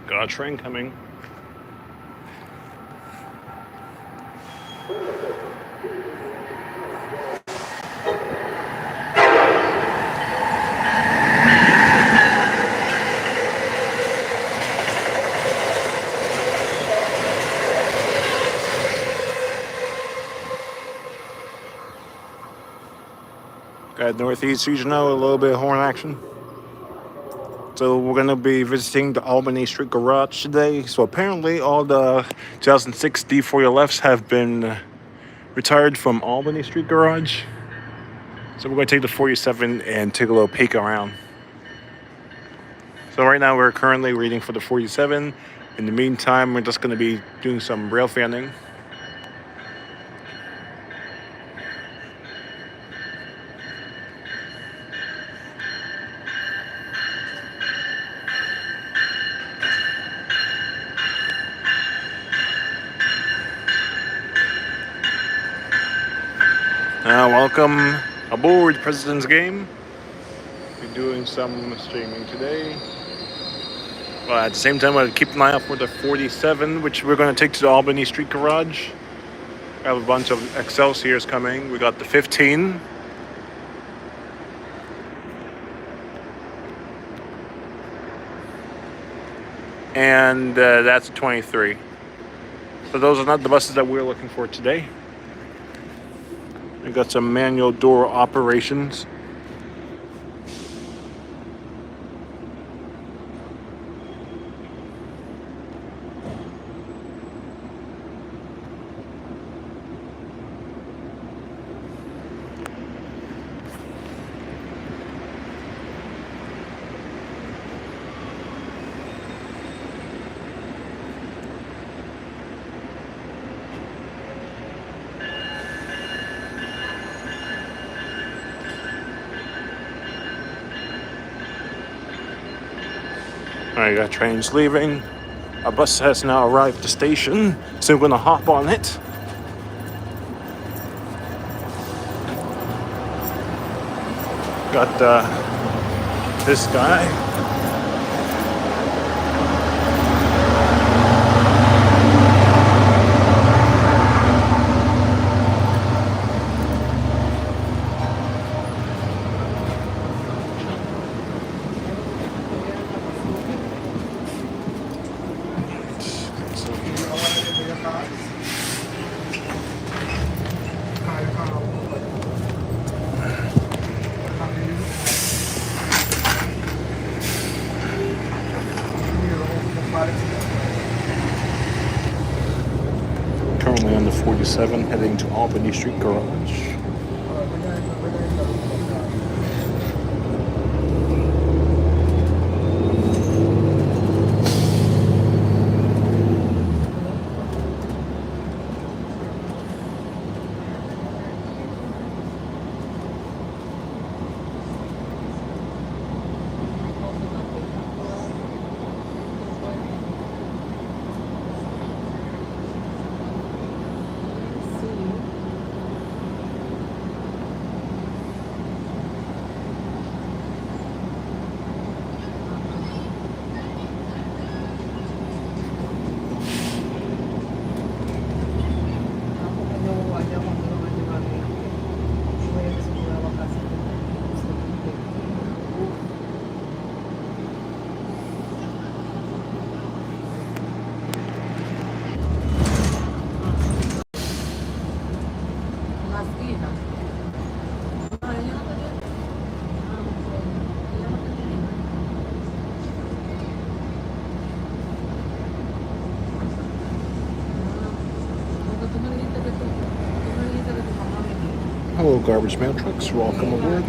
Got a train coming. Got Northeast Regional, a little bit of horn action. So we're going to be visiting the Albany Street Garage today. So apparently all the 2006 D4LFs have been retired from Albany Street Garage. So we're going to take the 47 and take a little peek around. So right now we're currently waiting for the 47. In the meantime, we're just going to be doing some rail fanning. Welcome aboard President's Game. We're doing some streaming today. But at the same time, I'll keep an eye out for the 47, which we're going to take to the Albany Street Garage. We have a bunch of Excelsiors coming. We got the 15. And that's a 23. So those are not the buses that we're looking for today. We got some manual door operations. Alright, got trains leaving. Our bus has now arrived at the station, so we're gonna hop on it. Got this guy. Currently on the 47, heading to Albany Street Garage. Hello, garbage mail trucks. Welcome aboard.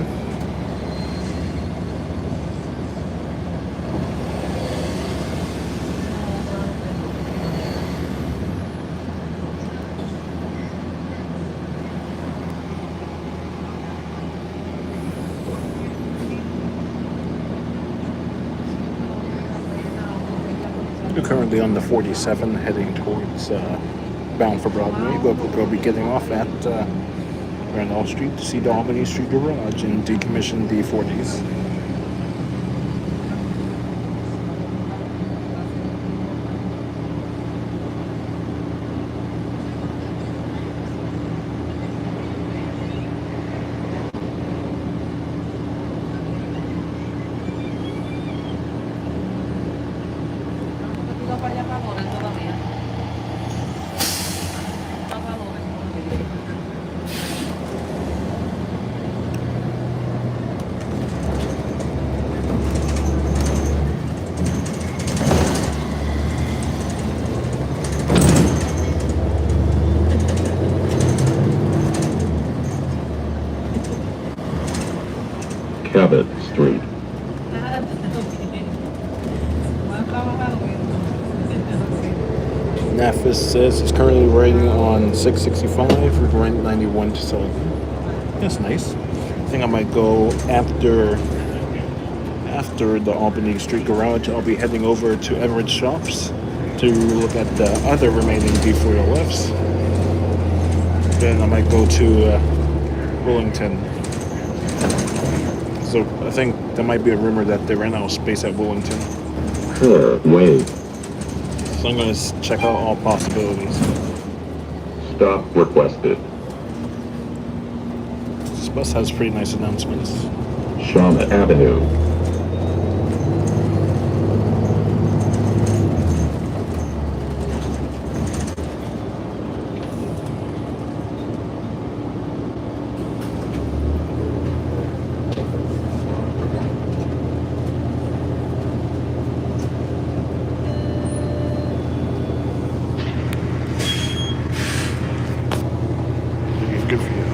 We're currently on the 47, heading towards bound for Broadway, but we'll be getting off at Randolph Street to see the Albany Street Garage and decommission D40s. Cabot Street. NAFIS says it's currently rating on 665 with rent 91 to sell. That's nice. I think I might go after the Albany Street Garage. I'll be heading over to Everett Shops to look at the other remaining D4LFs. Then I might go to Willington. So I think there might be a rumor that they ran out of space at Willington. Wait. So I'm going to check out all possibilities. Stop requested. This bus has pretty nice announcements. Shauna Avenue. Good for you.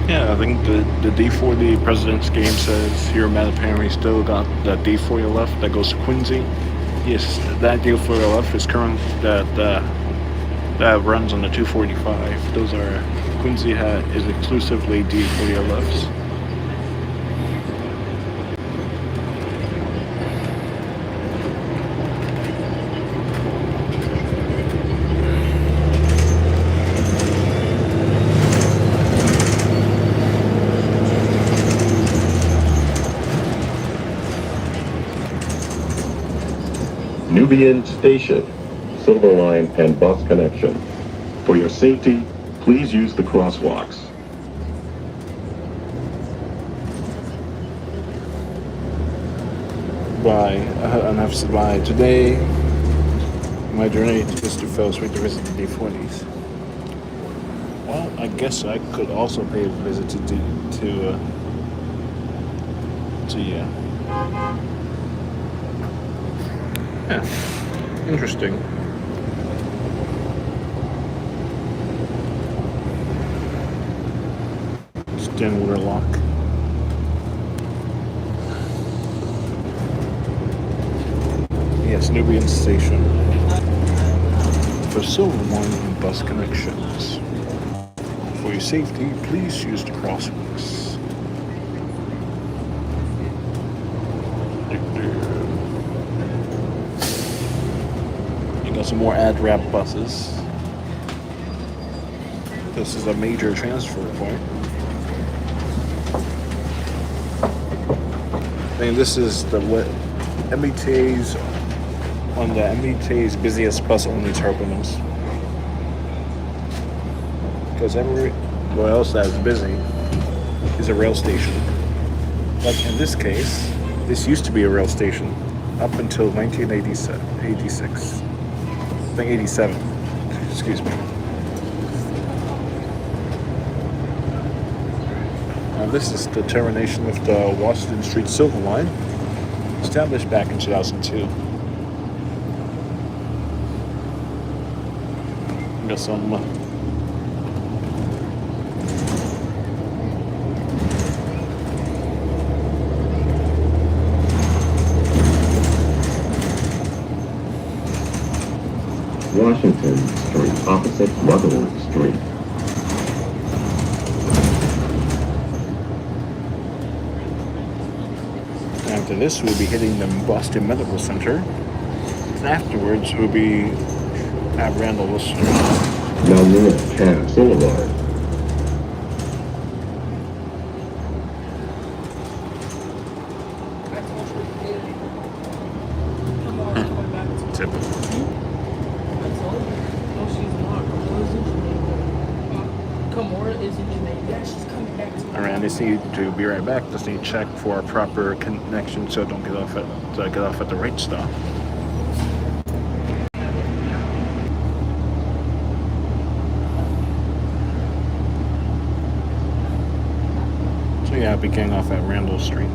Yeah, I think the D40 President's Game says here Mattapan we still got the D40 left that goes to Quincy. Yes, that D40 left is current that runs on the 245. Those are Quincy is exclusively D40 lefts. Nubian Station, Silver Line and bus connection. For your safety, please use the crosswalks. Bye. Enough said bye. Today, my journey to Mr. Fell Street to visit the D40s. Well, I guess I could also pay a visit Yeah, interesting. Stanwater Lock. Yes, Nubian Station. For Silver Line bus connections. For your safety, please use the crosswalks. You got some more ad wrap buses. This is a major transfer point. I mean, this is the MBTA's one of the MBTA's busiest bus-only terminals. Because everywhere else that is busy is a rail station. But in this case, this used to be a rail station up until 1986. I think 87. Excuse me. Now this is the termination of the Washington Street Silver Line, established back in 2002. Got some Washington Street, opposite Rutherford Street. After this, we'll be hitting the Boston Medical Center. And afterwards, we'll be at Randall Street. Now north, Cass Boulevard. Typical. Kamora is in Jamaica. Yeah, she's coming back to Alright, I just need to be right back. Just need to check for a proper connection so I don't get off at the right stop. So yeah, I'll be getting off at Randall Street.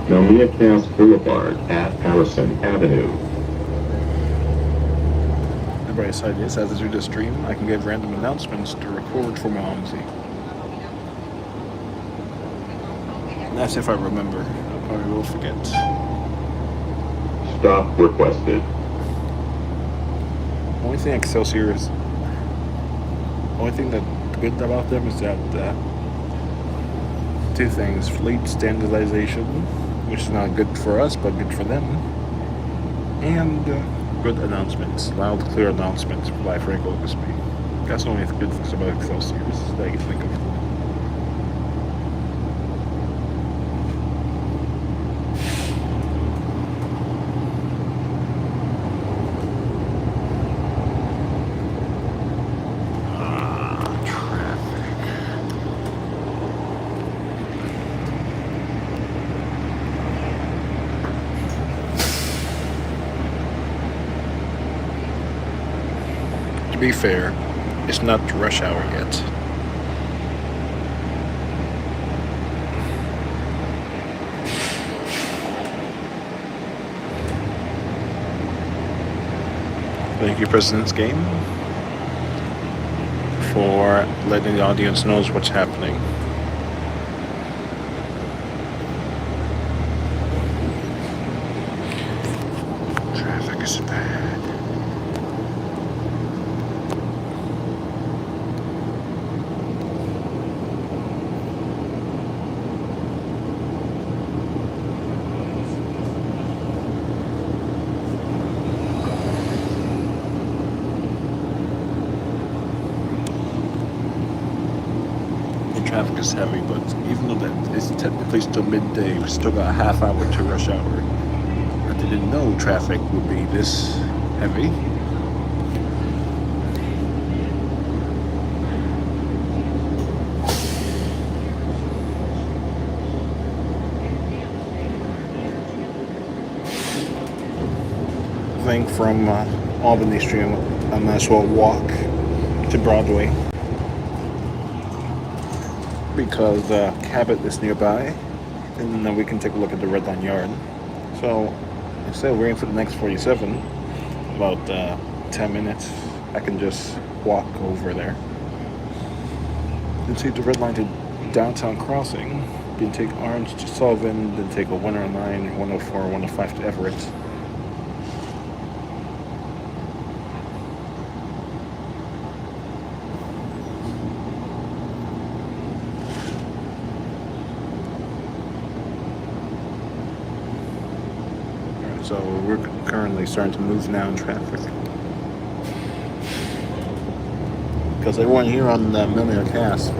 Now near Cass Boulevard at Harrison Avenue. The bright side is, as I do this stream, I can give random announcements to record for my OMZ. And that's if I remember. I probably will forget. Stop requested. Only thing Excelsior is, only thing that's good about them is that two things: fleet standardization, which is not good for us but good for them, and good announcements, loud, clear announcements by Frank Oglesby. That's the only good things about Excelsior that I can think of. To be fair, it's not rush hour yet. Thank you, President's Game, for letting the audience know what's happening. Traffic is bad. Traffic is heavy, but even though that is technically still midday, we still got a half hour to rush hour. I didn't know traffic would be this heavy. I think from Albany Street, I might as well walk to Broadway, because Cabot is nearby, and then we can take a look at the Red Line Yard. So instead of waiting for the next 47, about 10 minutes, I can just walk over there and take the Red Line to Downtown Crossing, then take Orange to Sullivan, then take a 109, 104, 105 to Everett. So we're currently starting to move now in traffic, because everyone here on the Millionaire Cast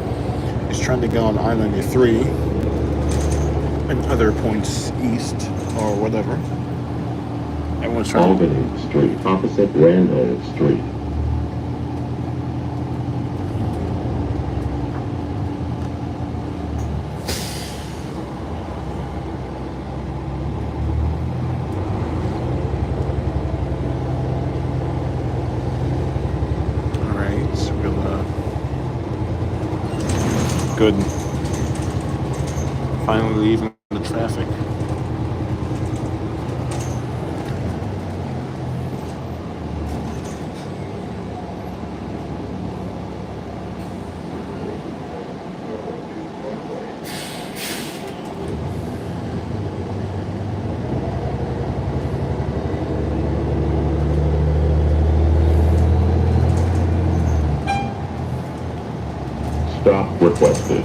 is trying to go on I-93 and other points east or whatever. Everyone's trying Albany Street, opposite Randall Street. Good. Finally leaving the traffic. requested.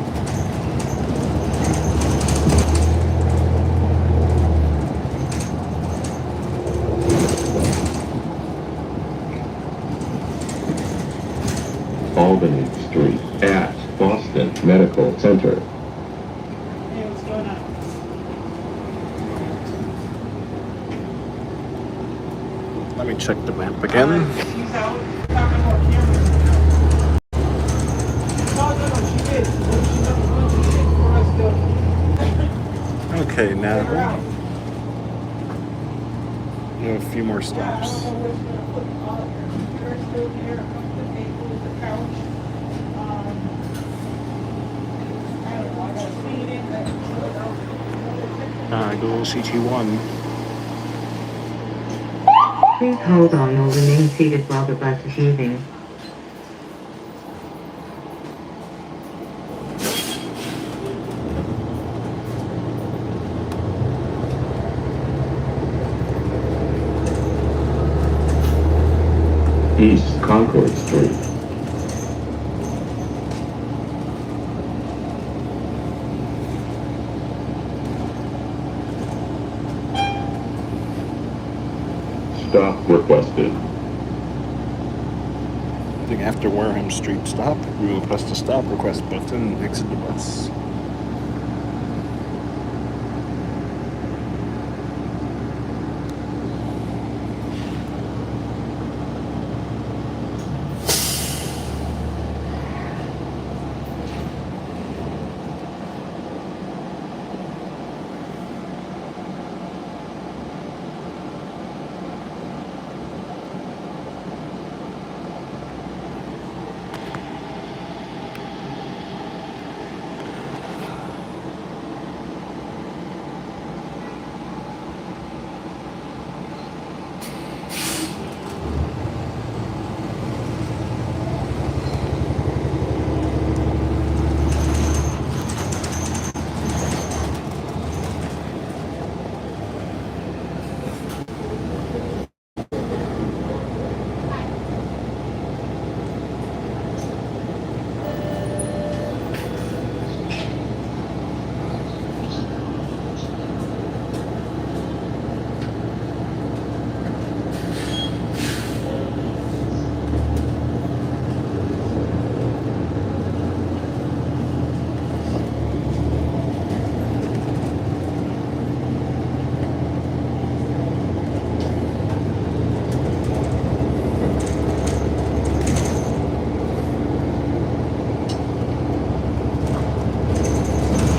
Albany Street at Boston Medical Center. Hey, what's going on? Let me check the map again. She's out talking about cameras. No, she did. She's up front. She did for us to Okay, now figure out. we have a few more I stops. don't know where she's gonna put all her computers still here, a couple of tables, the couch. I don't know. I gotta feed it. Google CT1. Please hold on or remain seated while the bus is moving. East Concord Street. Stop requested. I think after Wareham Street stop, we will press the stop request button and exit the bus.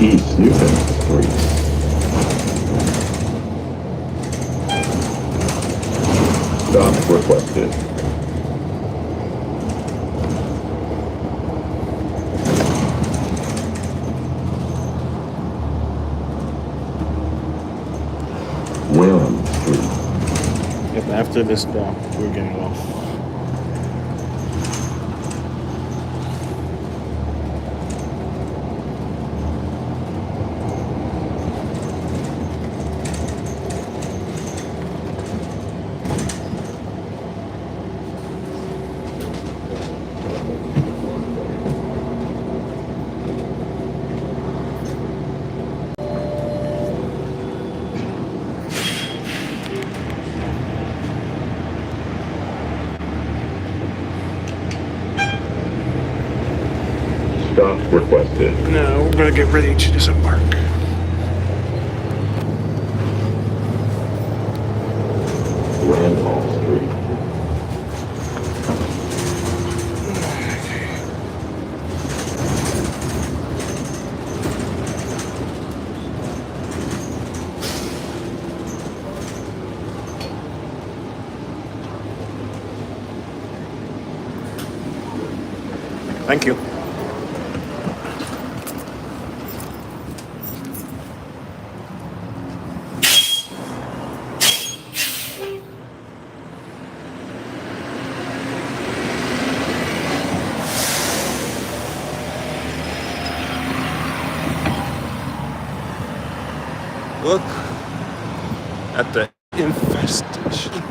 East Newton Street. Stop requested. Wareham Street. Yep, after this stop, we're getting off. Stop requested. Now we're gonna get ready to disembark. Randolph Street. Thank you. Look at the infestation.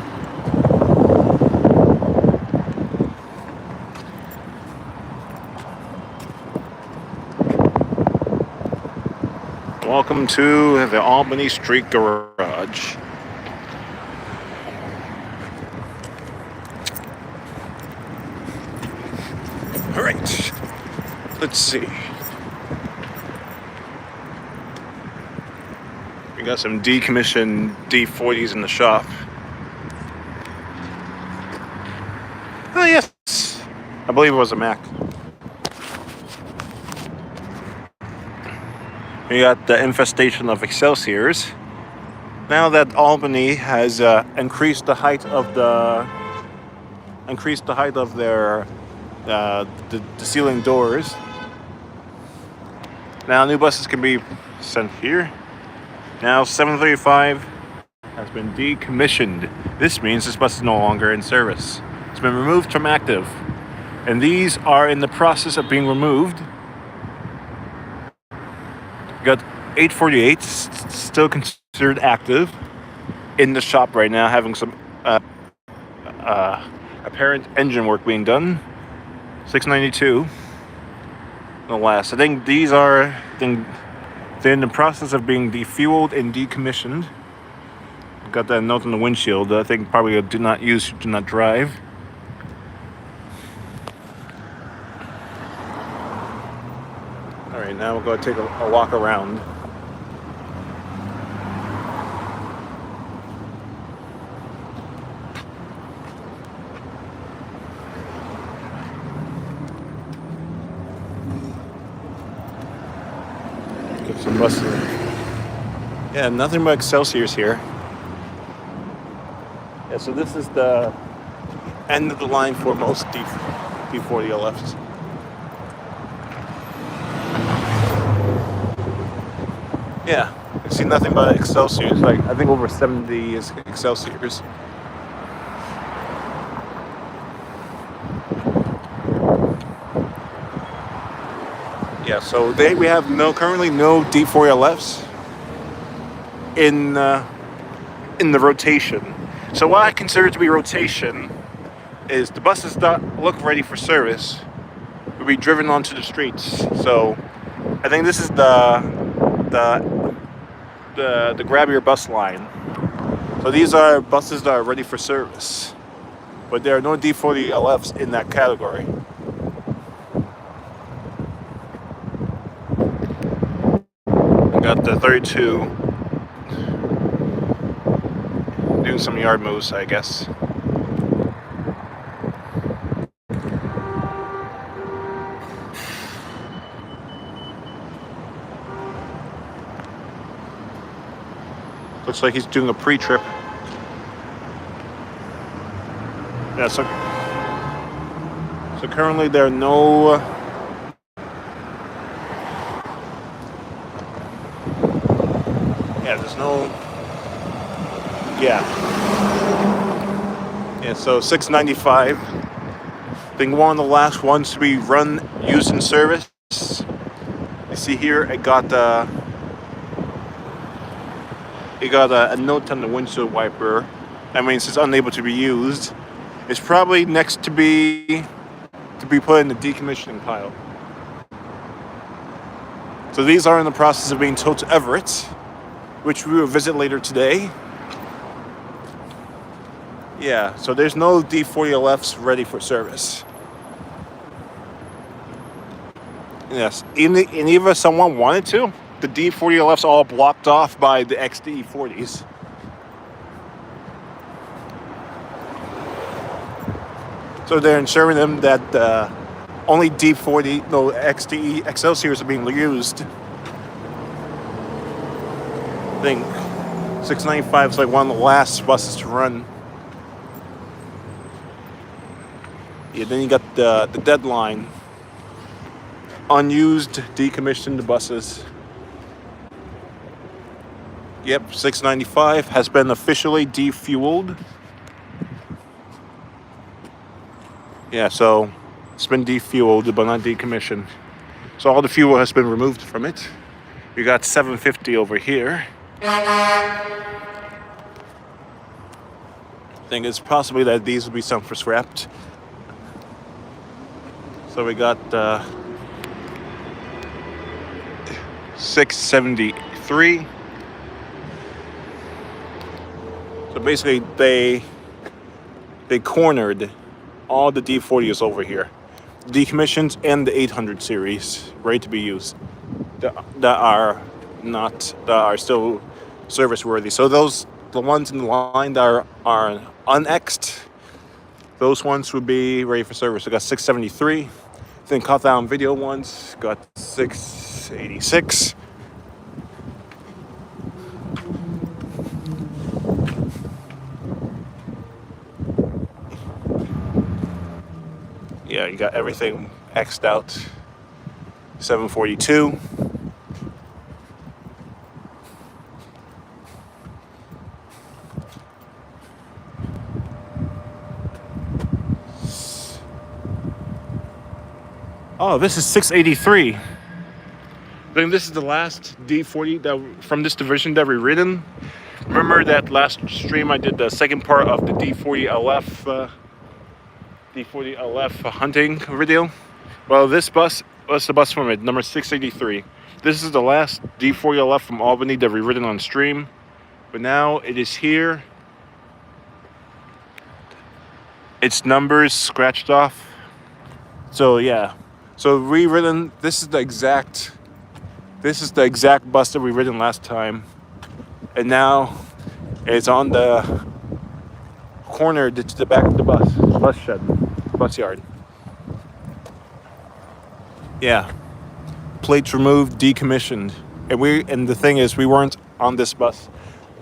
Welcome to the Albany Street Garage. All right, let's see. We got some decommissioned D40s in the shop. Oh yes, I believe it was a Mac. We got the infestation of Excelsiors. Now that Albany has increased the height of their the ceiling doors. Now new buses can be sent here. Now 735 has been decommissioned. This means this bus is no longer in service. It's been removed from active, and these are in the process of being removed. Got 848 still considered active in the shop right now, having some apparent engine work being done. 692 the last. I think these are they're in the process of being defueled and decommissioned. Got that note on the windshield. I think probably a do not use, do not drive. Alright, now we're going to take a walk around. Get some buses. Yeah, nothing but Excelsiors here. Yeah, so this is the end of the line for most D40 LFs. Yeah, I see nothing but Excelsiors. Like, I think over 70 is Excelsiors. Yeah, so we have currently no D40LFs in the rotation. So what I consider to be rotation is the buses that look ready for service will be driven onto the streets. So I think this is the grab your bus line. So these are buses that are ready for service, but there are no D40LFs in that category. I got the 32 doing some yard moves, I guess. Looks like he's doing a pre-trip. Yeah, so currently there are no there's no so 695 being one of the last ones to be used in service. You see here it got a note on the windshield wiper. That means it's unable to be used. It's probably next to be put in the decommissioning pile. So these are in the process of being towed to Everett, which we will visit later today. Yeah, so there's no D40LFs ready for service. Yes, and if someone wanted to, the D40LFs all blocked off by the XD40s. So they're ensuring them that only XD Excelsiors are being used. I think 695 is like one of the last buses to run. Yeah, then you got the deadline. Unused, decommissioned buses. Yep, 695 has been officially defueled. Yeah, so it's been defueled but not decommissioned. So all the fuel has been removed from it. We got 750 over here. I think it's possibly that these will be some for scrapped. So we got 673 683. So basically, they cornered all the D40s over here, decommissioned, and the 800 series ready to be used that are still service worthy. So the ones in the line that are unexed, those ones would be ready for service. We got 673. Then cut down video ones got 686. Yeah, you got everything X'd out. 742. Oh, this is 683. I think this is the last D40 that from this division that we've ridden. Remember that last stream I did the second part of the D40 LF hunting video? Well, this bus was the bus from it, number 683. This is the last D40 LF from Albany that we've ridden on stream. But now it is here. Its numbers scratched off. So yeah. So rewritten, this is the exact bus that we ridden last time. And now it's on the corner to the back of the bus shed, bus yard. Yeah. Plates removed, decommissioned. And the thing is, we weren't on this bus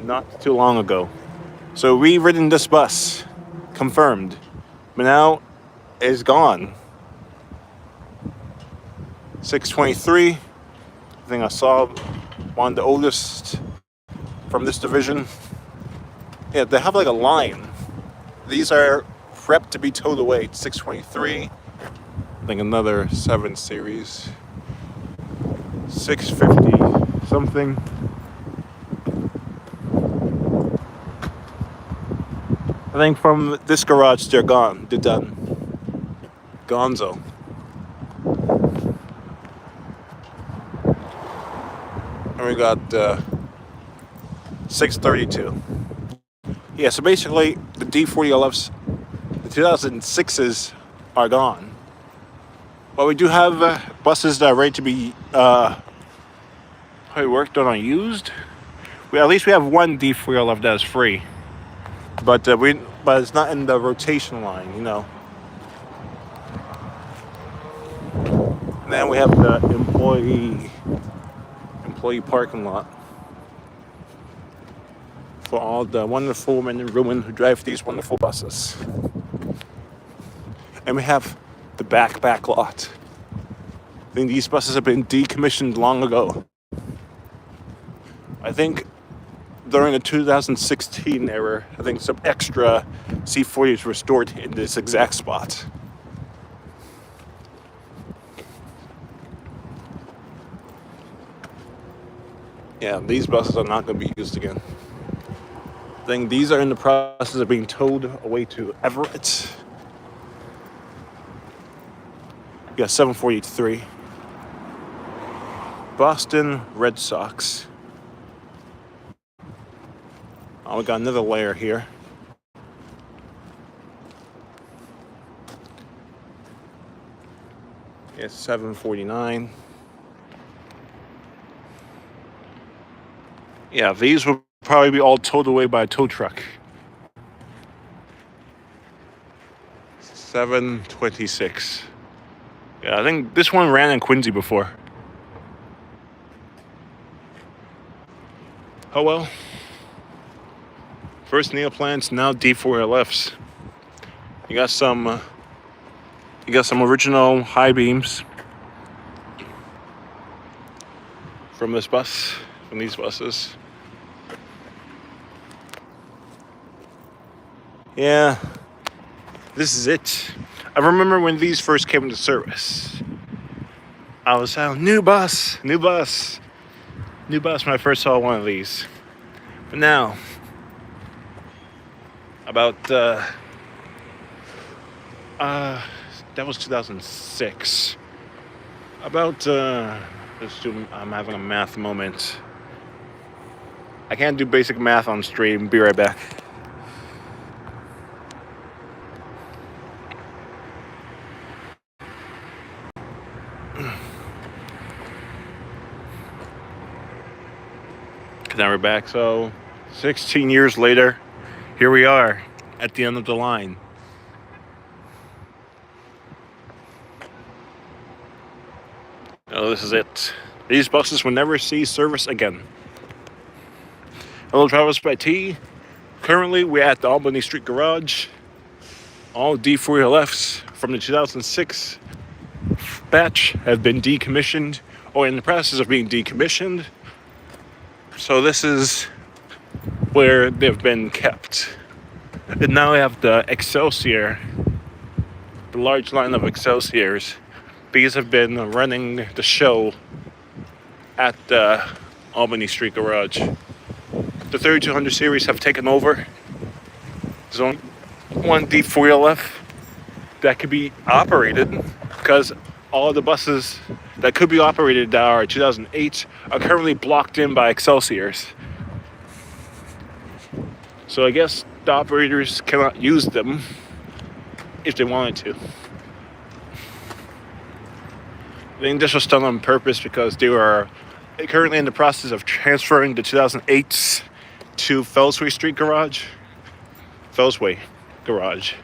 not too long ago. So rewritten this bus, confirmed. But now it's gone. 623. I think I saw one of the oldest from this division. Yeah, they have like a line. These are prepped to be towed away. 623. I think another 7 series. 650 something. I think from this garage they're gone. They're done. Gonzo. And we got 632. Yeah, so basically the D40LFs, the 2006s are gone. But we do have buses that are ready to be probably worked on or used. At least we have one D40LF that is free. But it's not in the rotation line, you know. And then we have the employee parking lot for all the wonderful men and women who drive these wonderful buses. And we have the back lot. I think these buses have been decommissioned long ago. I think during the 2016 era, I think some extra C40s were stored in this exact spot. Yeah, these buses are not going to be used again. I think these are in the process of being towed away to Everett. We got 743. Boston Red Sox. Oh, we got another layer here. It's 749. Yeah, these will probably be all towed away by a tow truck. 726. Yeah, I think this one ran in Quincy before. Oh well. First Neoplans, now D4LFs. You got some original high beams from this bus, from these buses. Yeah, this is it. I remember when these first came into service. I was saying, new bus when I first saw one of these. But now, about that was 2006. I'm having a math moment. I can't do basic math on stream. Be right back. Now we're back. So 16 years later, here we are at the end of the line. Oh, this is it. These buses will never see service again. Hello, Travis by T. Currently, we're at the Albany Street Garage. All D4LFs from the 2006 batch have been decommissioned or in the process of being decommissioned. So this is where they've been kept. And now we have the Excelsior, the large line of Excelsiors. These have been running the show at the Albany Street Garage. The 3200 series have taken over. There's only one D4LF that could be operated because all the buses that could be operated that are 2008 are currently blocked in by Excelsiors. So I guess the operators cannot use them if they wanted to. I think this was done on purpose because they were currently in the process of transferring the 2008s to Fellsway Street Garage. Fellsway Garage.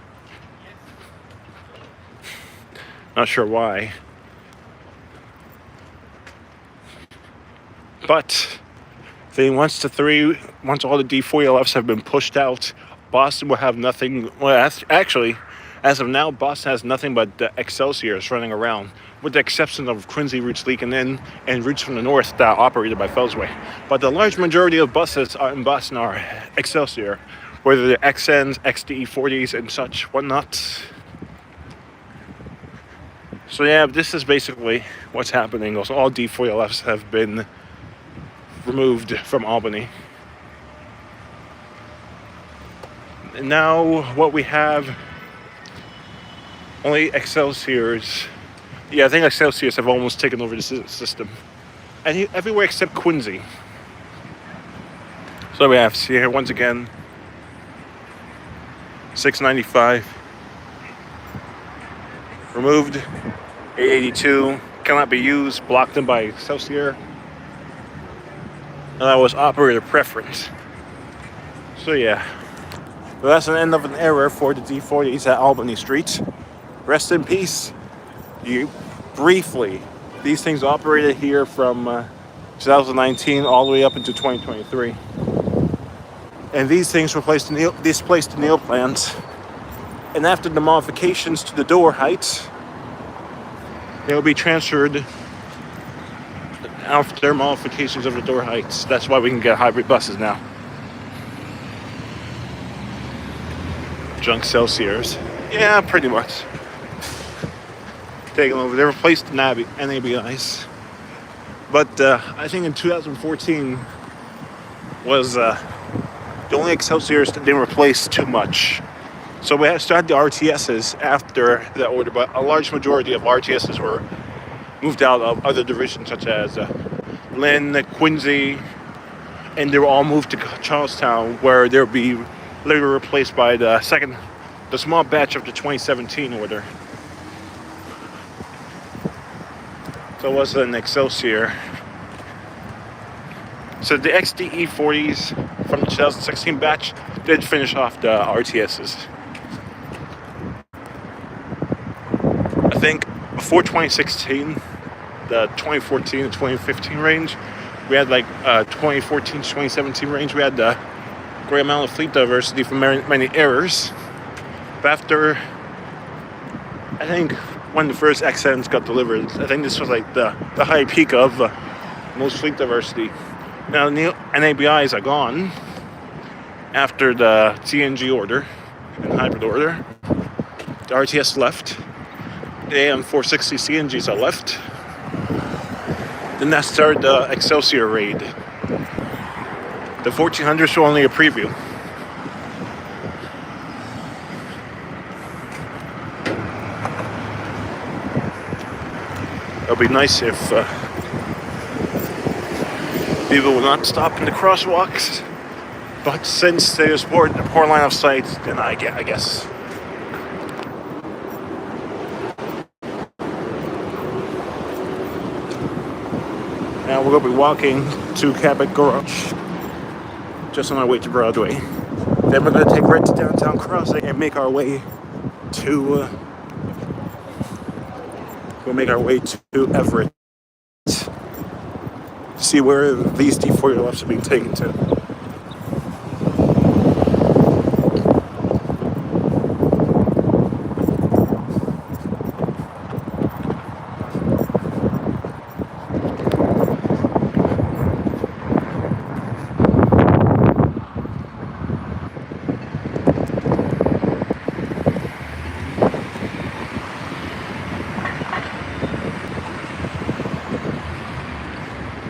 Not sure why. But once all the D4LFs have been pushed out, Boston will have nothing. Well, actually, as of now, Boston has nothing but the Excelsiors running around, with the exception of Quincy routes leaking in and routes from the north that are operated by Fellsway. But the large majority of buses in Boston are Excelsior, whether they're XNs, XDE40s, and such, whatnot. So yeah, this is basically what's happening. Also, all D4LFs have been removed from Albany. And now what we have, only Excelsiors. Yeah, I think Excelsiors have almost taken over the system. And everywhere except Quincy. So we have, see here once again, 695. Removed. 882 cannot be used, blocked in by Excelsior. And that was operator preference. So yeah. But that's an end of an era for the D40s at Albany Street. Rest in peace. Briefly, these things operated here from 2019 all the way up into 2023. And these things displaced the Neil plant. And after the modifications to the door heights, they will be transferred after modifications of the door heights. That's why we can get hybrid buses now. Junk Celsiors. Yeah, pretty much. Taken over. They replaced the NABIs. But I think in 2014 was the only Excelsiors that didn't replace too much. So we started the RTSs after that order, but a large majority of RTSs were moved out of other divisions such as Lynn, Quincy, and they were all moved to Charlestown, where they'll be later replaced by the small batch of the 2017 order. So it was an Excelsior. So the XDE40s from the 2016 batch did finish off the RTSs. I think before 2016, the 2014 and 2015 range, we had like 2014 to 2017 range, we had the great amount of fleet diversity from many errors. But after, I think, when the first XNs got delivered, I think this was like the high peak of most fleet diversity. Now the NABIs are gone after the CNG order and hybrid order. The RTS left. The AM460 CNGs are left. Then that started the Excelsior raid. The 1400s were only a preview. It would be nice if the People will not stop in the crosswalks, but since there's poor line of sight, then I guess. Now we're going to be walking to Cabot Garage, just on our way to Broadway. Then we're going to take right to Downtown Crossing and make our way to Everett. See where these D4 lefts are being taken to.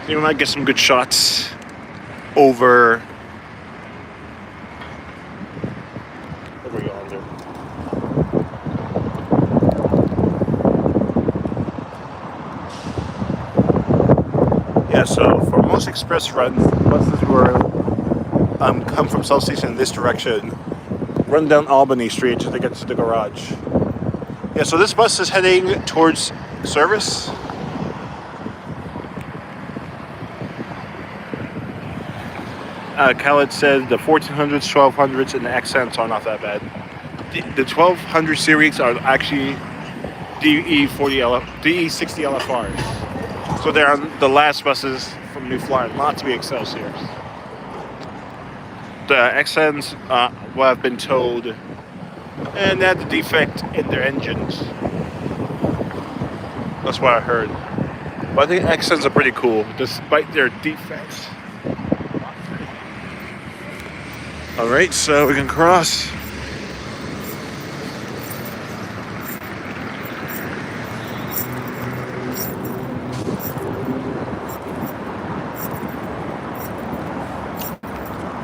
You might get some good shots over yonder. Yeah, so for most express runs, buses were come from South Station in this direction, run down Albany Street to get to the garage. Yeah, so this bus is heading towards Service. Khaled said the 1400s, 1200s, and the Accents are not that bad. The 1200 series are actually DE60 LFRs. So they're on the last buses from New Flyer, not to be Excelsiors. The Accents, what I've been told, and they had the defect in their engines. That's what I heard. But I think Accents are pretty cool, despite their defects. Alright, so we can cross.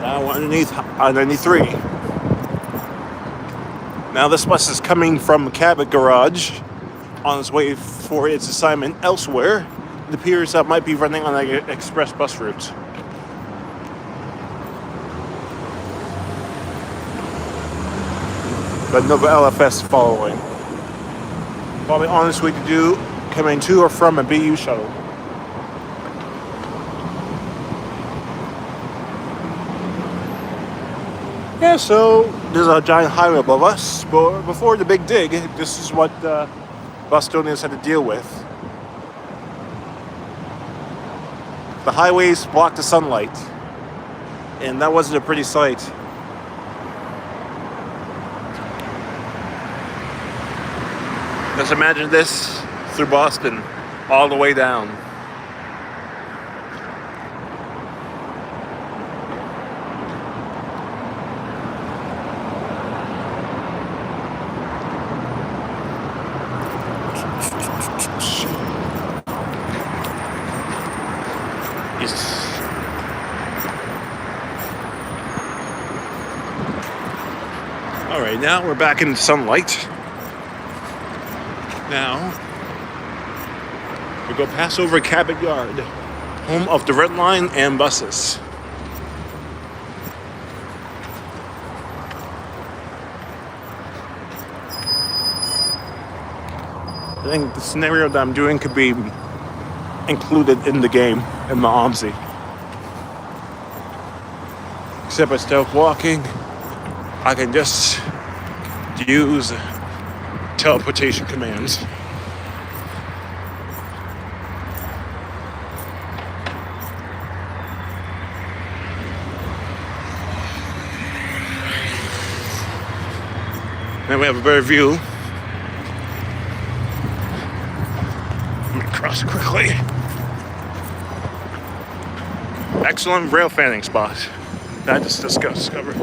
Now we're underneath I-93. Now this bus is coming from Cabot Garage on its way for its assignment elsewhere. It appears that might be running on an express bus route. But no LFS following. Probably on its way to do coming to or from a BU shuttle. Yeah, so there's a giant highway above us. But before the big dig, this is what Bostonians had to deal with. The highways blocked the sunlight, and that wasn't a pretty sight. Just imagine this through Boston, all the way down. Yes. All right, now we're back in the sunlight. Now, we go pass over Cabot Yard, home of the Red Line and buses. I think the scenario that I'm doing could be included in the game in my OMSI. Except instead of walking, I can just use teleportation commands. Then we have a better view. Let me cross it quickly. Excellent rail fanning spot. That I just discovered.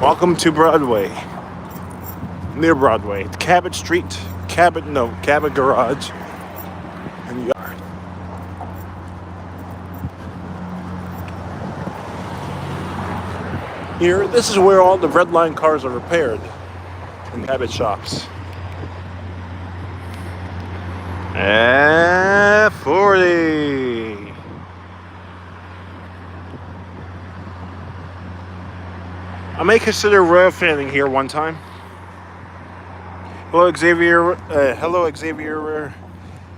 Welcome to Broadway. near Broadway. Cabot Street, Cabot Garage and Yard. Here, this is where all the Red Line cars are repaired in Cabot shops. F40. I may consider rail fanning here one time. Hello, Xavier. Hello, Xavier.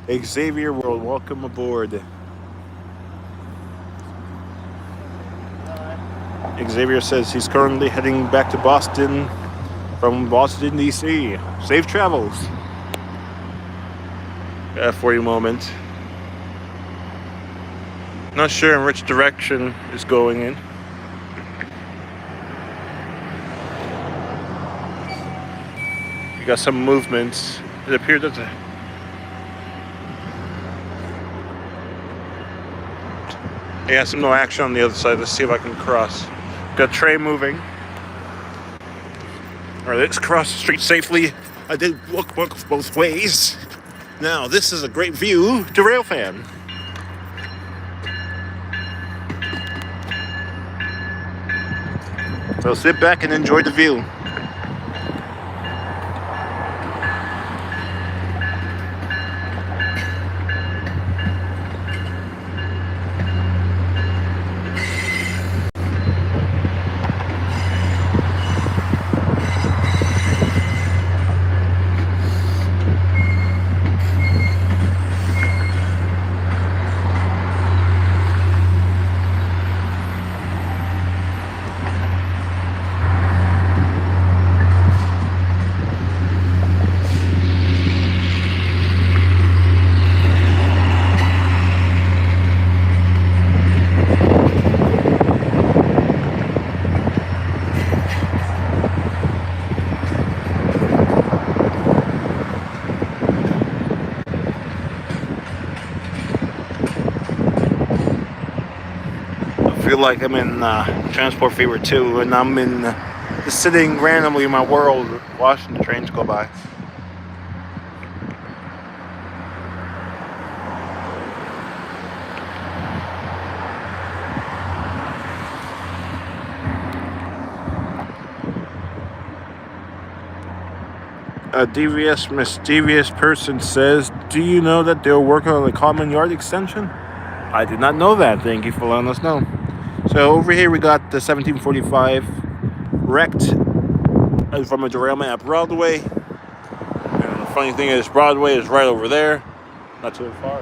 Xavier World, welcome aboard. Xavier says he's currently heading back to Boston from Washington, D.C. Safe travels. For you moment. Not sure in which direction it's going in. You got some movements. It appeared that some no action on the other side. Let's see if I can cross. Got a train moving. Alright, let's cross the street safely. I did look both ways. Now, this is a great view to Railfan. So sit back and enjoy the view. I feel like I'm in Transport Fever 2, and I'm in just sitting randomly in my world watching the trains go by. A mischievous person says, do you know that they're working on the Common Yard extension? I did not know that. Thank you for letting us know. So over here we got the 1745 wrecked from a derailment at Broadway. And the funny thing is Broadway is right over there. Not too far.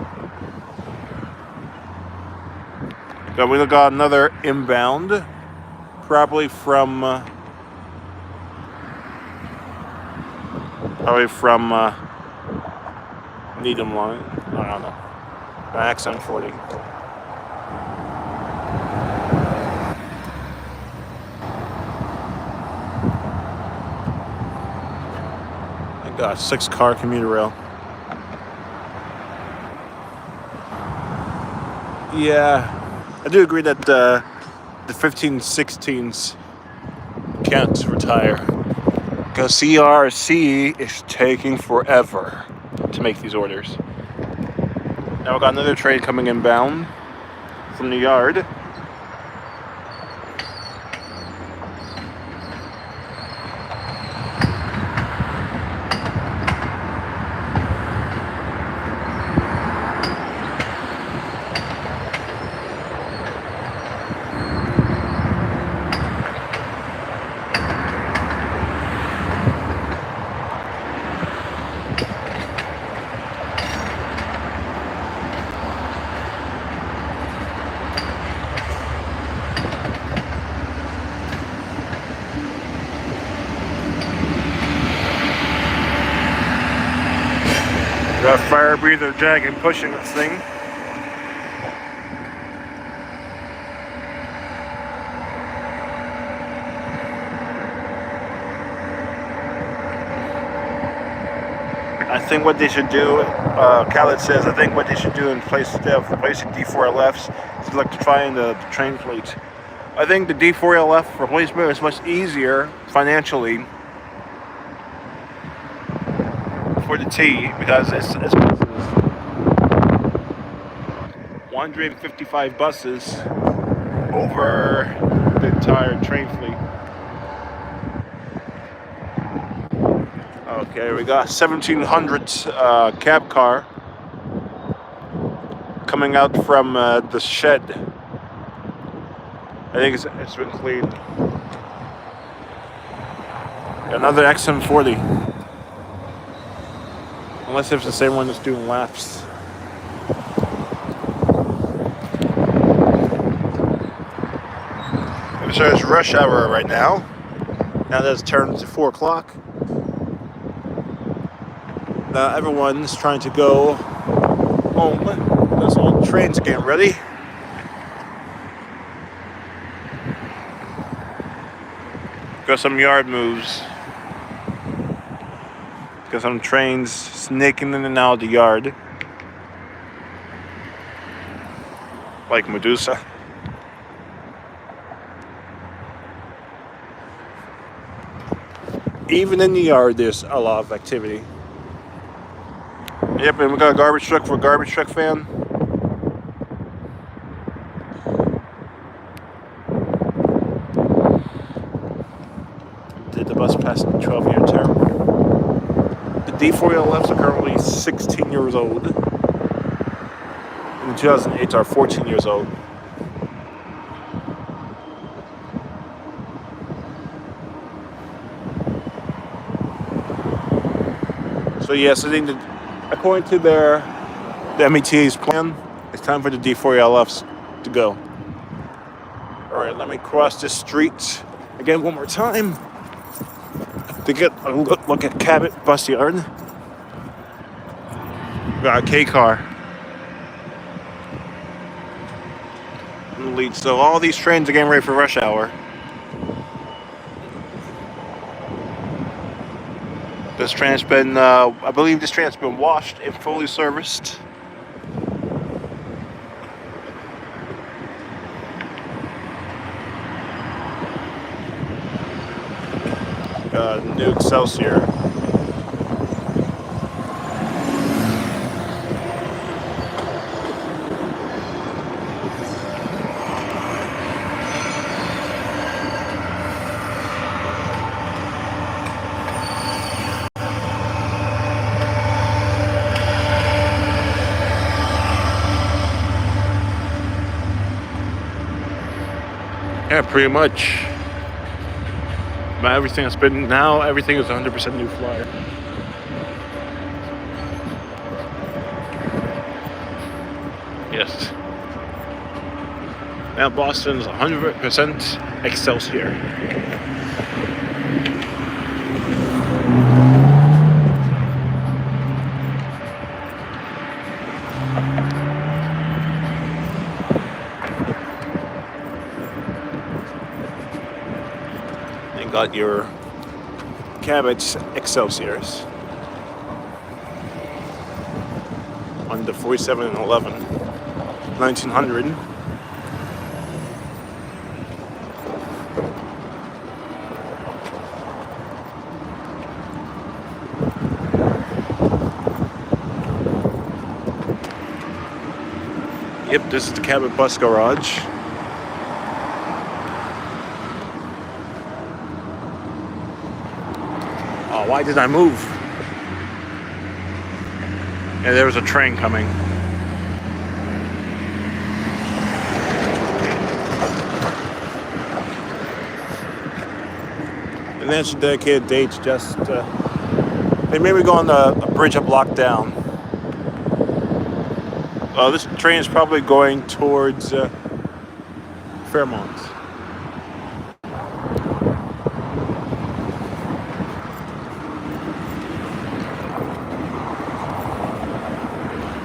So we got another inbound. Probably from Needham line. I don't know. Accent 40. I got 6-car commuter rail. Yeah, I do agree that the 1516s can't retire because CRC is taking forever to make these orders. Now we got another train coming inbound from the yard. Got fire breather dragon pushing this thing. I think what they should do, Khaled says, I think what they should do in place of replacing D4LFs is electrifying the train fleet. I think the D4LF replacement is much easier financially for the T because it's 155 buses over the entire train fleet. Okay, we got 1700 cab car coming out from the shed. I think it's been cleaned. Another XM40. Unless it's the same one that's doing laps. So it's rush hour right now. Now that it's turned to 4 o'clock. Now everyone's trying to go home. There's all the trains getting ready. Got some yard moves. Got some trains snaking in and out of the yard. Like Medusa. Even in the yard, there's a lot of activity. Yep, and we got a garbage truck for a garbage truck fan. Did the bus pass the 12-year term? The D4LFs are currently 16 years old. And the 2008s are 14 years old. So yes, I think that according to the MET's plan, it's time for the D4LFs to go. All right, let me cross this street again one more time to get a look at Cabot Bus Yard. Got a K car in the lead. So all these trains are getting ready for rush hour. This train's been, I believe this train's been washed and fully serviced. New Excelsior. Yeah, pretty much. But everything that's been now, everything is 100% new flyer. Yes. Now Boston's 100% Excelsior. And got your Cabot Excelsiors on the 47 and 11, 1900. Yep, this is the Cabot Bus Garage. Oh, why did I move? Yeah, there was a train coming. And that's a dedicated day to just, they made me go on a bridge up lockdown. This train is probably going towards Fairmont.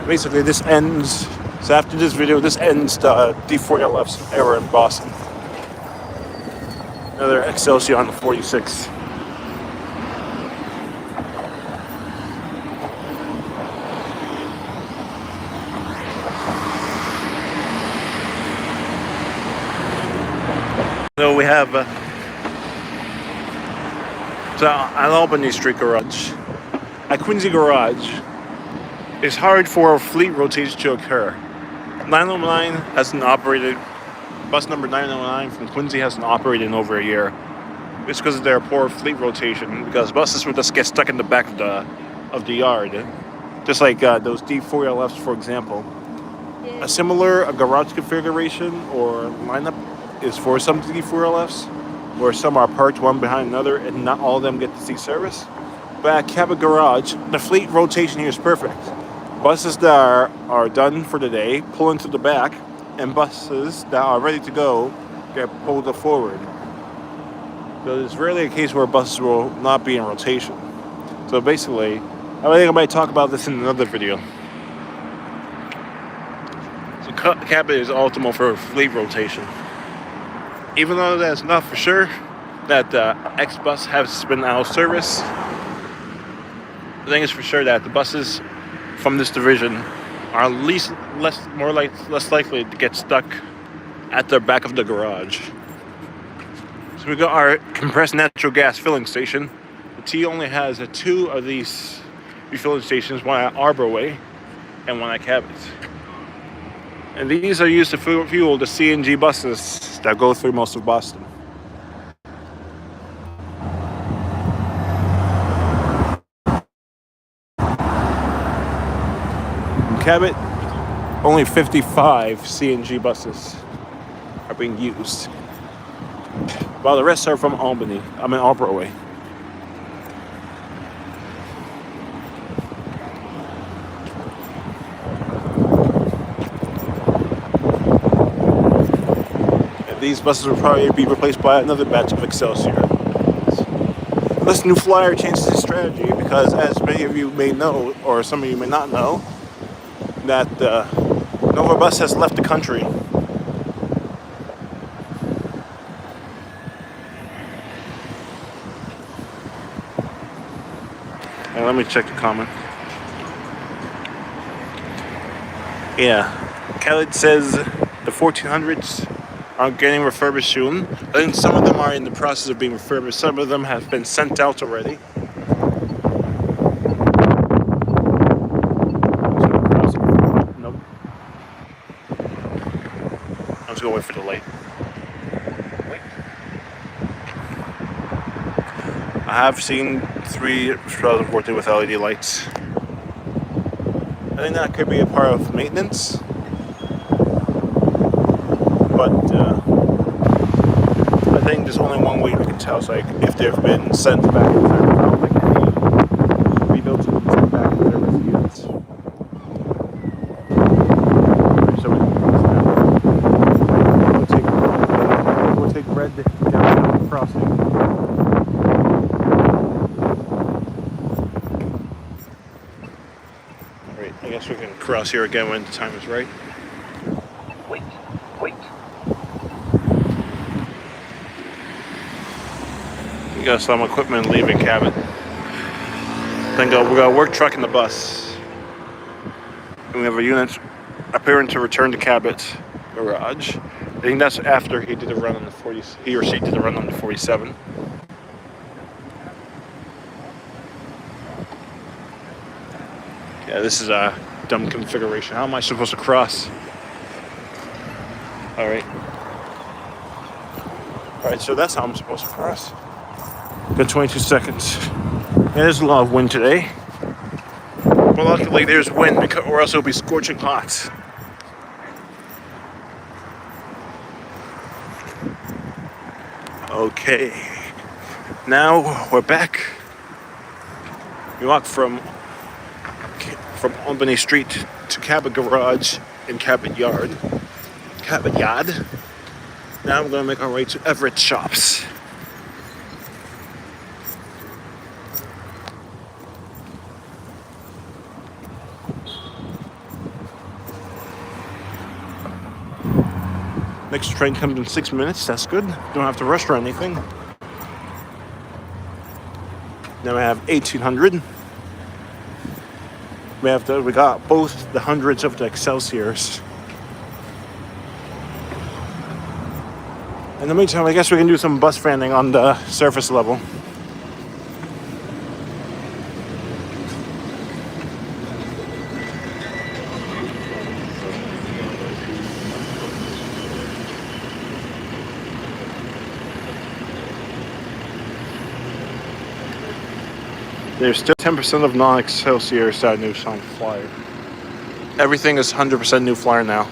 Basically, this ends. So after this video, this ends the D4LF's era in Boston. Another Excelsior on the 46. So we have an Albany Street Garage. at Quincy Garage, it's hard for a fleet rotation to occur. 909 hasn't operated, bus number 909 from Quincy hasn't operated in over a year. It's because of their poor fleet rotation, because buses would just get stuck in the back of the yard. Just like those D4LFs, for example. A similar garage configuration or lineup is for some D4LFs, where some are parked one behind another and not all of them get to see service. But at Cabot Garage, the fleet rotation here is perfect. Buses that are done for the day pull into the back, and buses that are ready to go get pulled forward. So it's rarely a case where buses will not be in rotation. So basically, I think I might talk about this in another video. So Cabot is optimal for fleet rotation. Even though that's not for sure that X-Bus has been out of service, I think it's for sure that the buses from this division are less likely to get stuck at the back of the garage. So we got our compressed natural gas filling station. The T only has 2 of these refilling stations, one at Arbor Way and one at Cabot. And these are used to fuel the CNG buses that go through most of Boston. In Cabot, only 55 CNG buses are being used, while the rest are from Arbor Way. These buses will probably be replaced by another batch of Excelsior. This New Flyer changes its strategy because, as many of you may know, or some of you may not know, that Nova Bus has left the country. And let me check the comment. Yeah, Khaled says the 1400s are getting refurbished soon. I think some of them are in the process of being refurbished. Some of them have been sent out already. Nope. I'm just gonna wait for the light. Wait. I have seen 3 2014 with LED lights. I think that could be a part of maintenance. But I think there's only one way we can tell. So, like, if they've been sent back in service, I don't think any rebuilds have been sent back in service yet. So we'll take red down the crossing. Alright, I guess we can cross here again when the time is right. Wait. We got some equipment leaving Cabot. Then we got a work truck in the bus. And we have a unit appearing to return to Cabot Garage. I think that's after he did a run on the 40. He or she did a run on the 47. Yeah, this is a dumb configuration. How am I supposed to cross? Alright, so that's how I'm supposed to cross. Got 22 seconds. Yeah, there's a lot of wind today. But luckily there's wind, or else it'll be scorching hot. Okay. Now we're back. We walk from Albany Street to Cabot Garage and Cabot Yard. Now we're going to make our way to Everett Shops. Next train comes in 6 minutes. That's good. Don't have to rush or anything. Then we have 1800. We got both the hundreds of the Excelsiors. In the meantime, I guess we can do some bus fanning on the surface level. There's still 10% of non-Excelsior side new signed flyer. Everything is 100% new flyer now.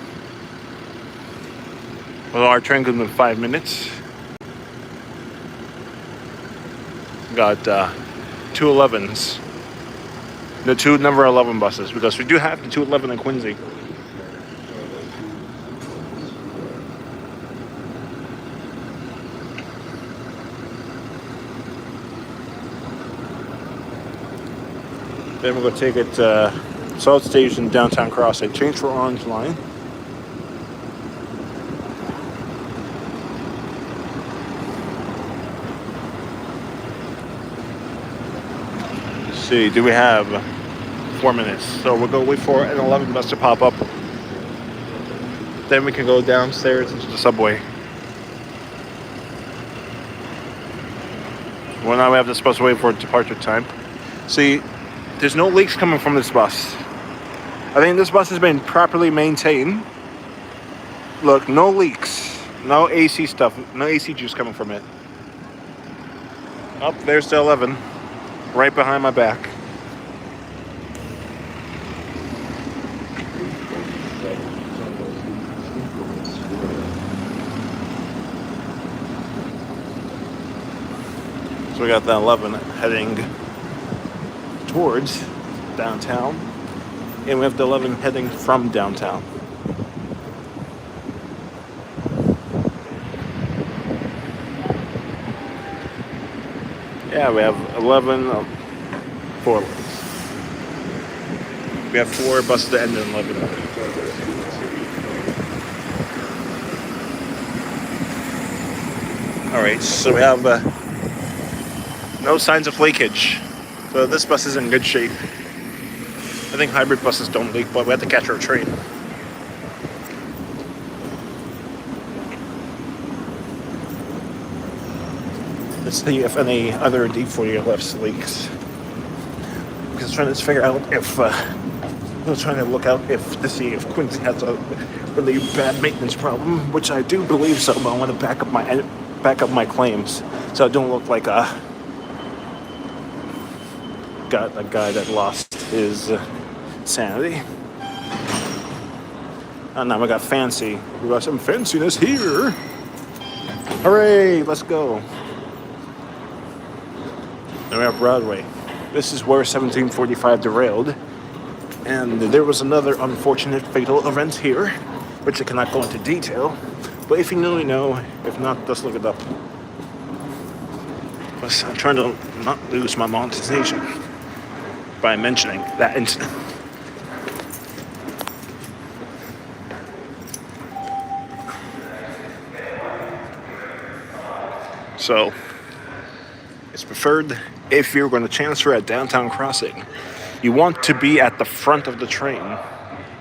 Well, our train comes in 5 minutes. Got 211s. The 2 number 11 buses, because we do have the 211 in Quincy. Then we're going to take it to South Station, Downtown Crossing. Change for Orange Line. Let's see, do we have 4 minutes? So we'll go wait for an 11 bus to pop up. Then we can go downstairs into the subway. Well, now we have this bus to wait for departure time. See, there's no leaks coming from this bus. I think this bus has been properly maintained. Look, no leaks. No AC stuff. No AC juice coming from it. Oh, there's the 11. Right behind my back. So we got the 11 heading towards downtown, and we have the 11 heading from downtown. Yeah, we have 11, 4 lanes. We have 4 buses that end in 11. Alright, so we have no signs of leakage. So this bus is in good shape. I think hybrid buses don't leak, but we have to catch our train. Let's see if any other D40 lifts leaks. Because trying to figure out if I was trying to look out to see if Quincy has a really bad maintenance problem, which I do believe so. But I want to back up my claims so I don't look like got a guy that lost his sanity. And now we got fancy. We got some fanciness here. Hooray! Let's go. Now we have Broadway. This is where 1745 derailed. And there was another unfortunate fatal event here, which I cannot go into detail. But if you know, you know. If not, just look it up. Plus, I'm trying to not lose my monetization by mentioning that incident. So, it's preferred if you're going to transfer at Downtown Crossing, you want to be at the front of the train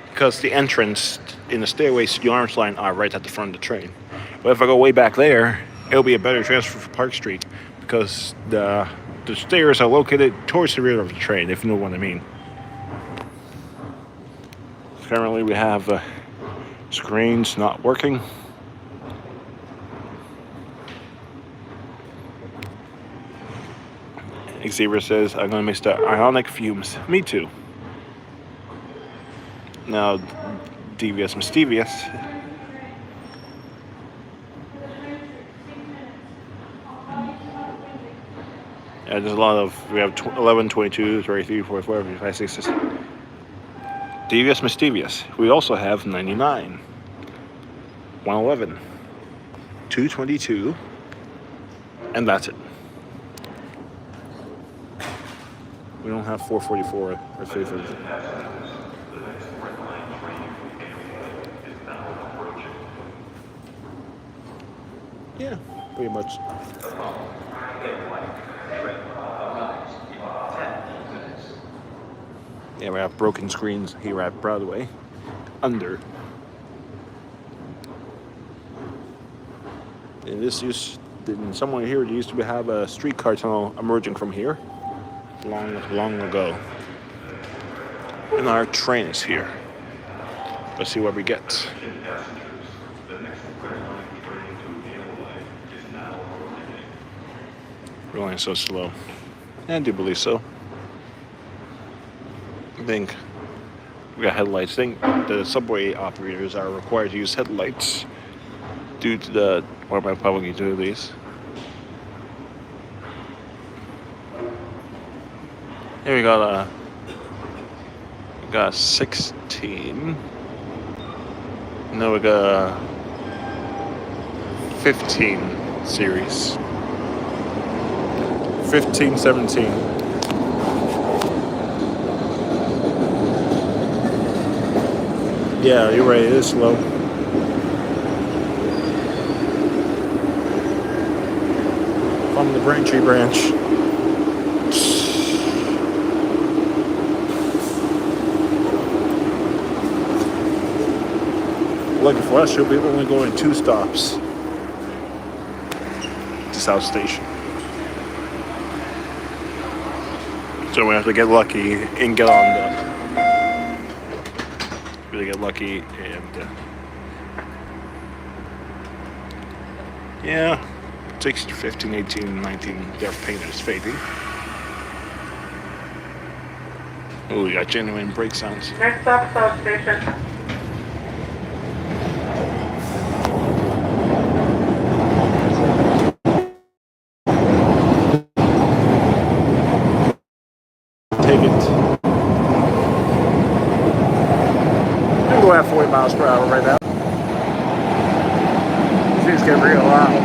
because the entrance in the stairways to the Orange Line are right at the front of the train. But if I go way back there, it'll be a better transfer for Park Street because the stairs are located towards the rear of the train, if you know what I mean. Currently we have screens not working. Xavier says, I'm going to miss the ionic fumes. Me too. Now, Devious Mischievous. Yeah, there's a lot of, we have 11, 22, 23, 24, 25, 26. Devious Mischievous. We also have 99, 111, 222, and that's it. We don't have 444 or 330. Yeah, pretty much. Yeah, we have broken screens here at Broadway. Under. And this used, somewhere here, there used to have a streetcar tunnel emerging from here. Long ago. And our train is here. Let's see what we get. Rolling so slow. I do believe so. think we got headlights. I think the subway operators are required to use headlights due to the by public utilities. Here we got a 16. No, we got a 15 series. 15, 17. Yeah, you're right, it is slow. From the Braintree branch. Lucky for us, you'll be only going 2 stops to South Station. So we have to get lucky and get on really get lucky and yeah, 16, 15, 18, 19, their paint is fading. Oh, we got genuine brake sounds. Next stop, South Station. Take it. I'm going at 40 miles per hour right now. Things get real loud.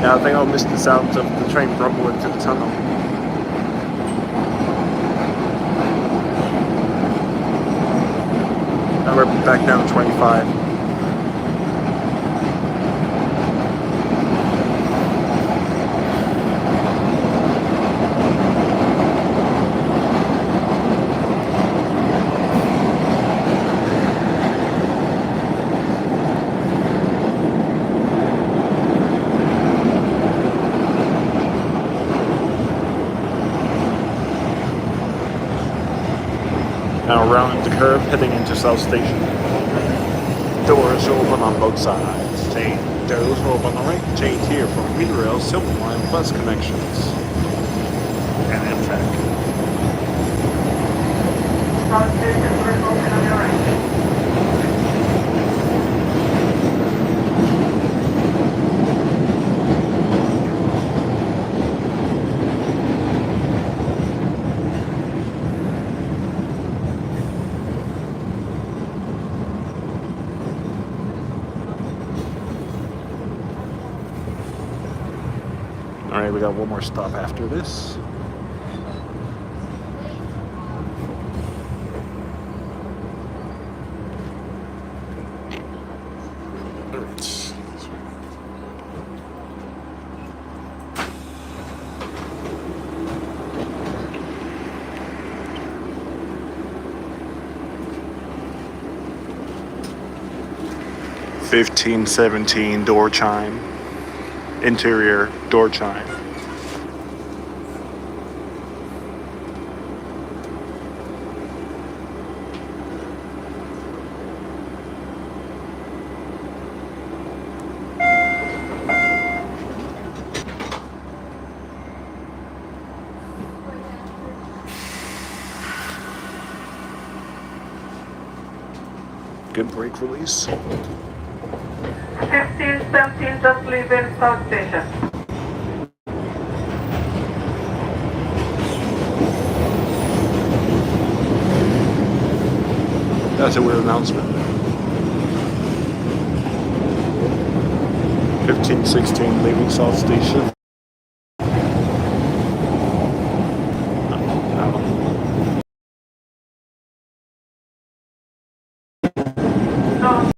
Yeah, I think I'll miss the sounds of the train rumble into the tunnel. Now we're back down to 25. Now rounding the curve, heading into South Station. Doors open on both sides. Change doors open on the right. Change here for Metrorail, Silver Line, bus connections, and Amtrak. South Station, doors open on your right. Alright, we got one more stop after this. Alright. 1517 door chime. Interior door chime. Good brake release. 1517, just leaving South Station. That's a weird announcement. 1516 leaving South Station. No.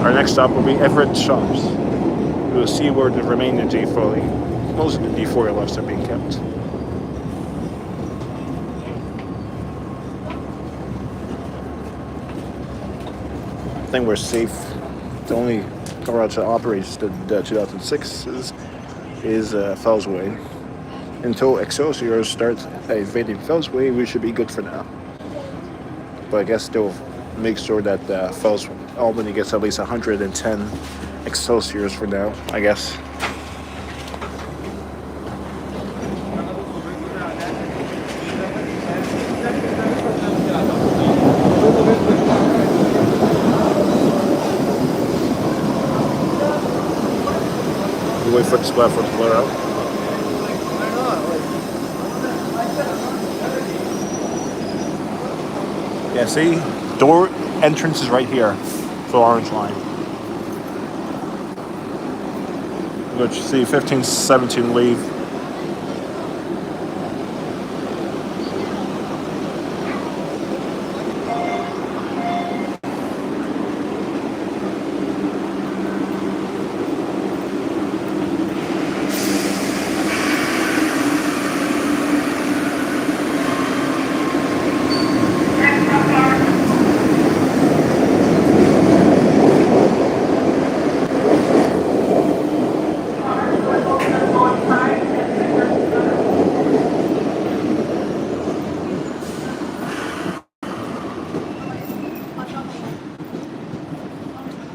Our next stop will be Everett Shops. We will see where the remaining D4, most of the D4 lefts are being kept. I think we're safe. The only garage that operates the 2006s is Fellsway. Until Excelsior starts invading Fellsway, we should be good for now. But I guess they'll make sure that Albany gets at least 110 Excelsiors for now, I guess. You wait for the platform to clear out. Yeah, see? Door entrance is right here for the orange line. Which, see, 15, 17 leave.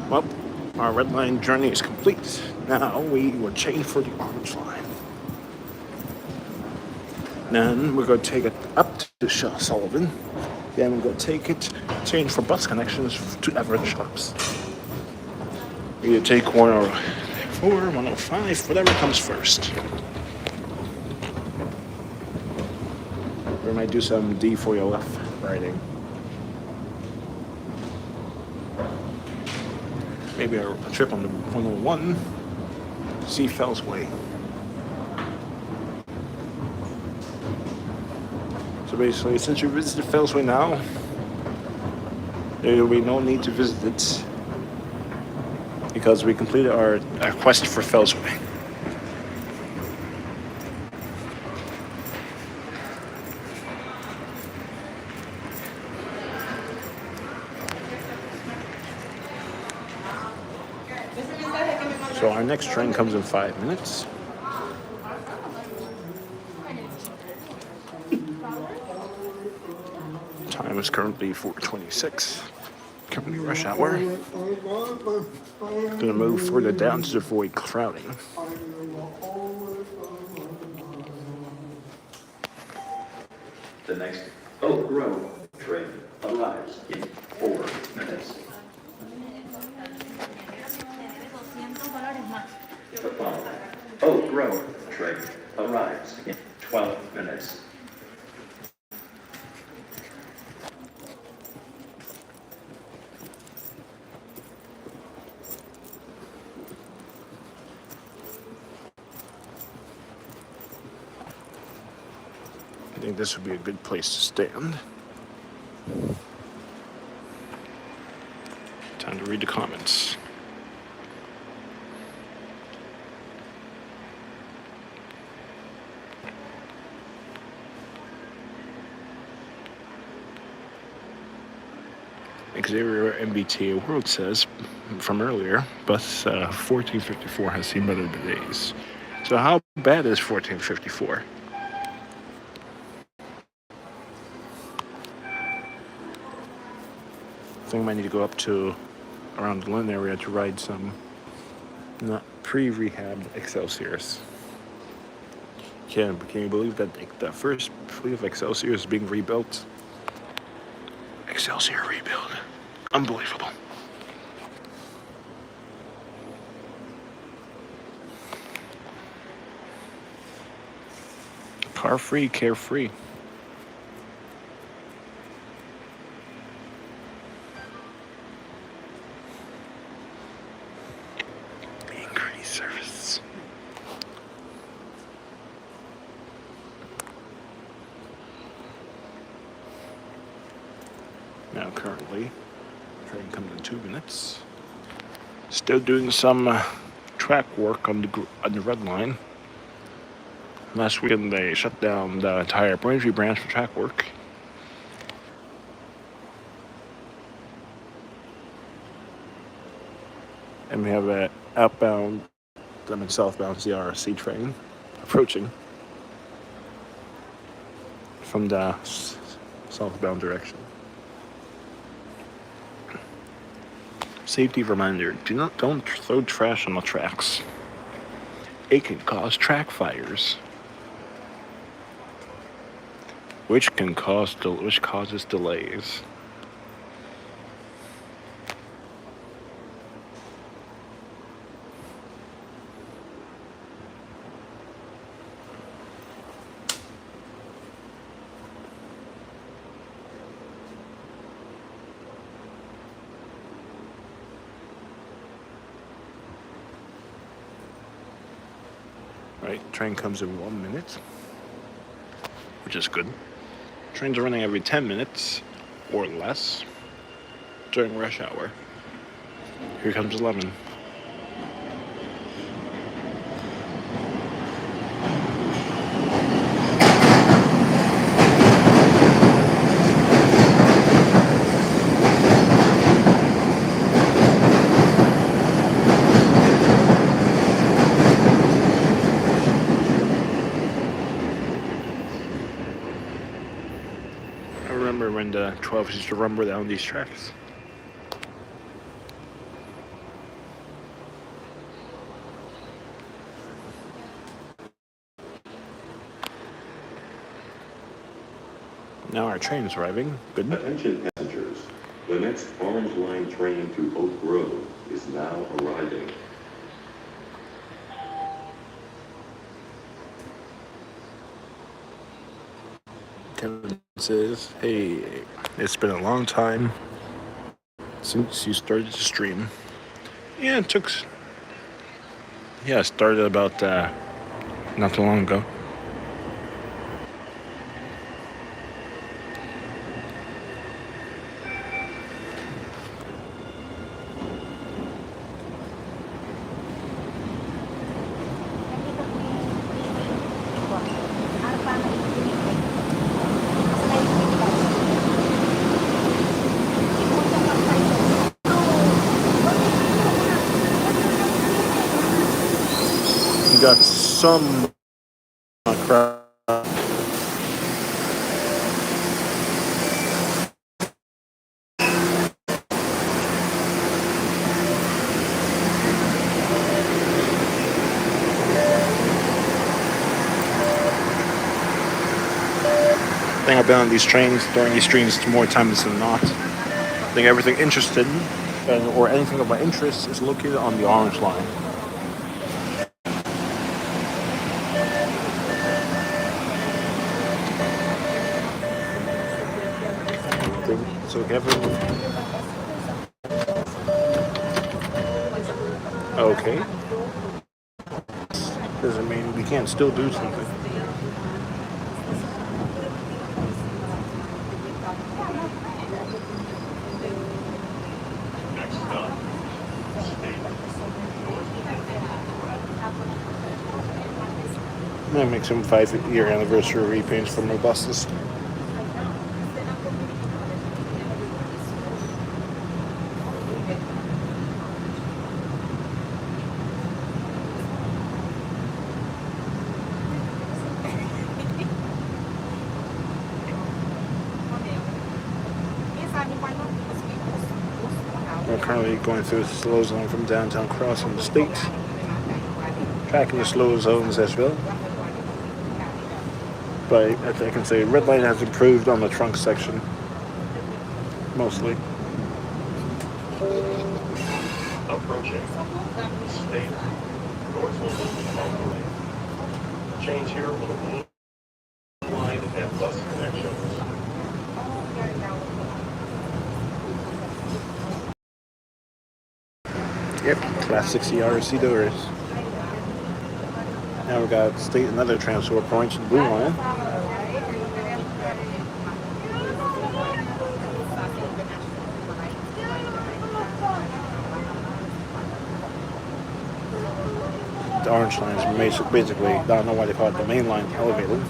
Well, our red line journey is complete. Now we will change for the orange line. Then we're going to take it up to Sullivan. Then we're going to take it, change for bus connections to Everett Shops. We either take 104, 105, whatever comes first. We might do some D4LF riding. Maybe a trip on the 101 to see Fellsway. So basically, since you visited Fellsway now, there will be no need to visit it because we completed our quest for Fellsway. So our next train comes in 5 minutes. Time is currently 4:26. Currently rush hour. Gonna move further down to avoid crowding. The next Oak Grove train arrives in 4 minutes. The following Oak Grove train arrives in 12 minutes. I think this would be a good place to stand. Time to read the comments. Xavier MBT World says from earlier, bus 1454 has seen better days. So how bad is 1454? I think I might need to go up to around the Lynn area to ride some not pre-rehabbed Excelsiors. Can you believe that the first fleet of Excelsior is being rebuilt? Excelsior rebuild. Unbelievable. Car free, carefree. Increase service. Now currently, train comes in 2 minutes. Still doing some track work on the red line. Last weekend they shut down the entire Braintree branch for track work. And we have a outbound, southbound CRC train approaching from the southbound direction. Safety reminder: don't throw trash on the tracks. It can cause track fires, which causes delays. Right, train comes in 1 minute, which is good. Trains are running every 10 minutes or less during rush hour. Here comes 11. I remember when the 12s used to rumble down these tracks. Now our train is arriving. Good. Attention passengers. The next Orange Line train to Oak Grove is now arriving. Kevin says, hey, it's been a long time since you started to stream. Yeah, it started about not too long ago. You got some crowd. I think I've been on these trains during these streams more times than not. I think everything interested or anything of my interest is located on the Orange Line. So Kevin, okay, doesn't mean we can't still do something. I'm gonna make some 5-year anniversary repaints for my buses. We're currently going through the slow zone from downtown crossing the state, tracking the slow zones as well. But I can say red line has improved on the trunk section, mostly. Approaching. State. Northwood. Change here for the blue line and bus connection. Yep, classic CRC doors. Now we got another transfer point to the blue line. The orange line is basically, I don't know why they call it the main line elevated.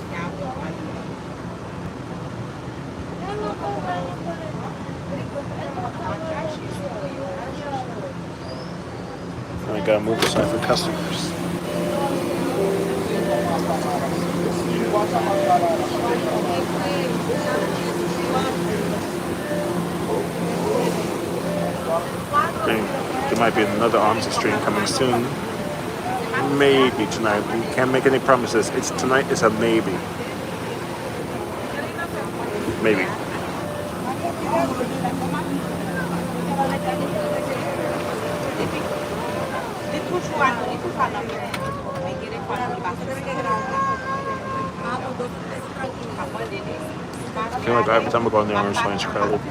gotta move aside for customers. There might be another Armstrong train coming soon. Maybe tonight. We can't make any promises. It's tonight. It's a maybe. Maybe. I feel like every time I go on the Orange Line, it's crowded.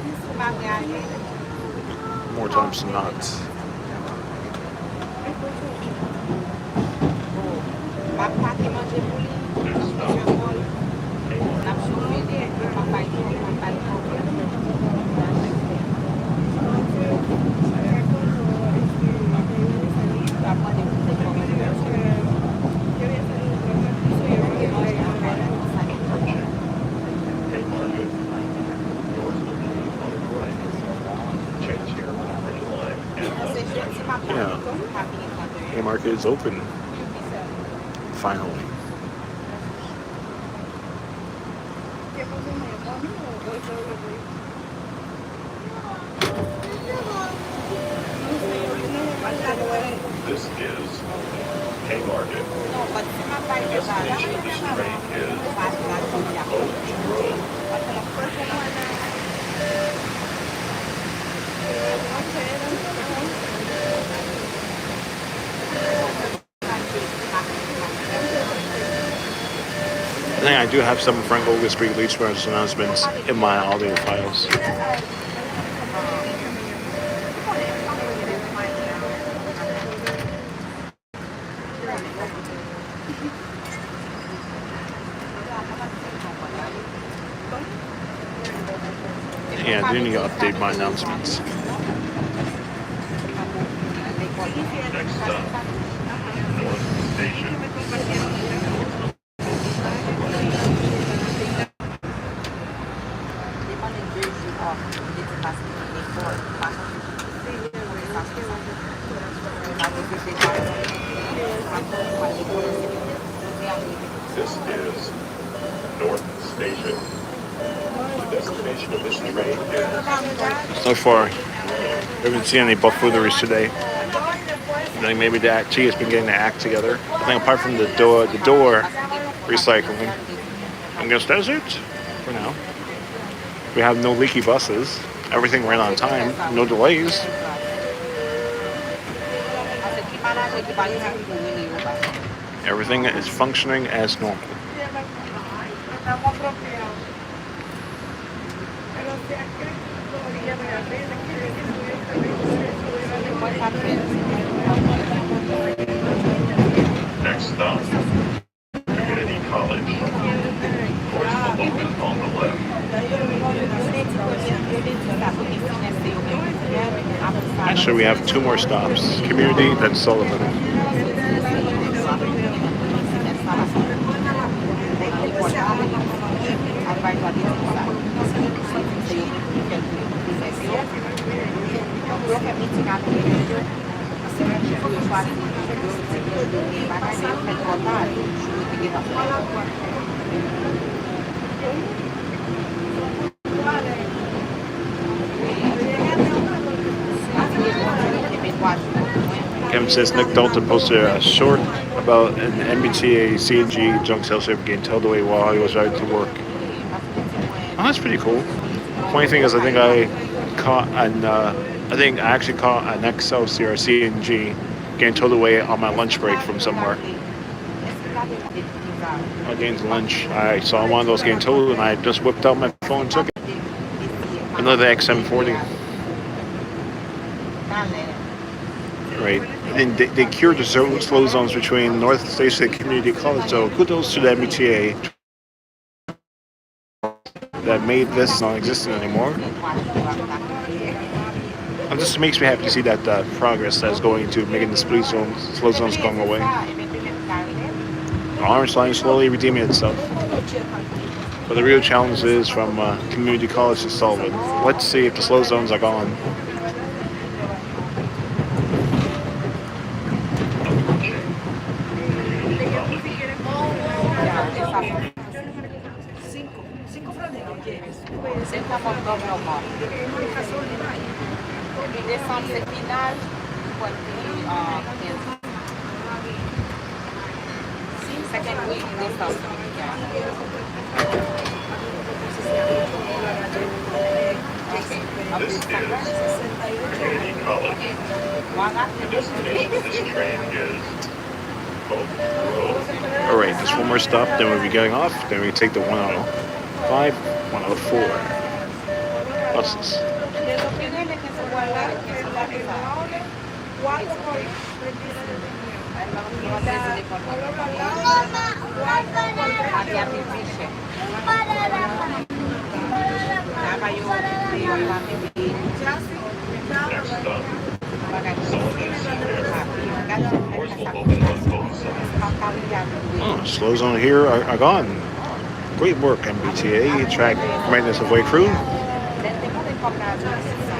More times than not. Yeah. Haymarket is open. Finally. This is Haymarket. Destination of this train is Oak Grove. I think I do have some Frank Oglesby Leachman's announcements in my audio files. Yeah, I do need to update my announcements. Next stop, North Station. This is North Station. The destination of this train is So far, I haven't seen any buffooteries today. I think maybe the T has been getting the act together. I think apart from the door recycling, I guess that's it for now. We have no leaky buses. Everything ran on time. No delays. Everything is functioning as normal. next stop, Community College. Towards the loop on the left. Actually, we have two more stops. Community, then Sullivan. Kevin says Nick Dalton posted a short about an MBTA CNG junk sales ship getting towed away while he was riding to work. Oh, that's pretty cool. Funny thing is, I think I actually caught an Excelsior CNG getting towed away on my lunch break from somewhere. I gained lunch. I saw one of those getting towed, and I just whipped out my phone and took it. Another XM40. Right. And they cured the slow zones between North Station and Community College, so kudos to the MBTA that made this non-existent anymore. It just makes me happy to see that progress that is going to making the slow zones going away. The Orange Line is slowly redeeming itself. But the real challenge is from Community College to Sullivan. Let's see if the slow zones are gone. C'est vraiment gouvernement. Décembre, c'est final. Second week, décembre. This is Trinity College. The destination of this train is Oak Grove. All right, just one more stop, then we'll be getting off. Then we take the 105, 104 buses. Next stop, Sullivan Square. Doors will open on both sides. Oh, slow zone here are gone. Great work, MBTA, track maintenance of way crew.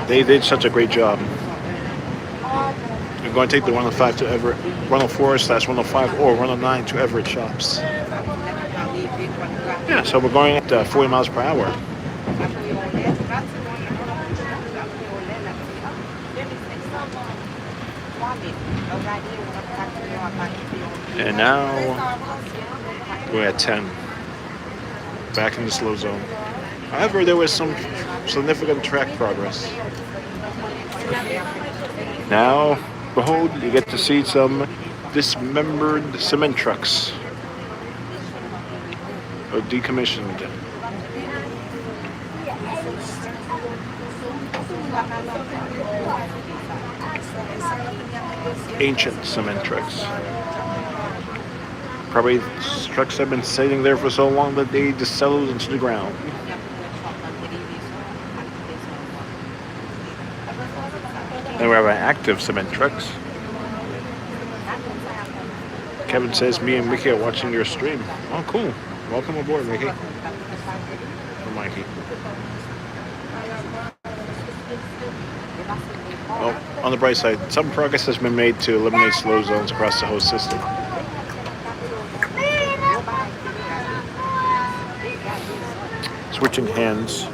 They did such a great job. We're going to take the 105 to Everett, 104/105 or 109 to Everett shops. Yeah, so we're going at 40 miles per hour. And now we're at 10. Back in the slow zone. However, there was some significant track progress. Now, behold, you get to see some dismembered cement trucks. Or decommissioned. Ancient cement trucks. Probably trucks have been sitting there for so long that they just settled into the ground. Then we have active cement trucks. Kevin says, me and Mickey are watching your stream. Oh, cool. Welcome aboard, Mickey. Or Mikey. Well, on the bright side, some progress has been made to eliminate slow zones across the whole system. Switching hands,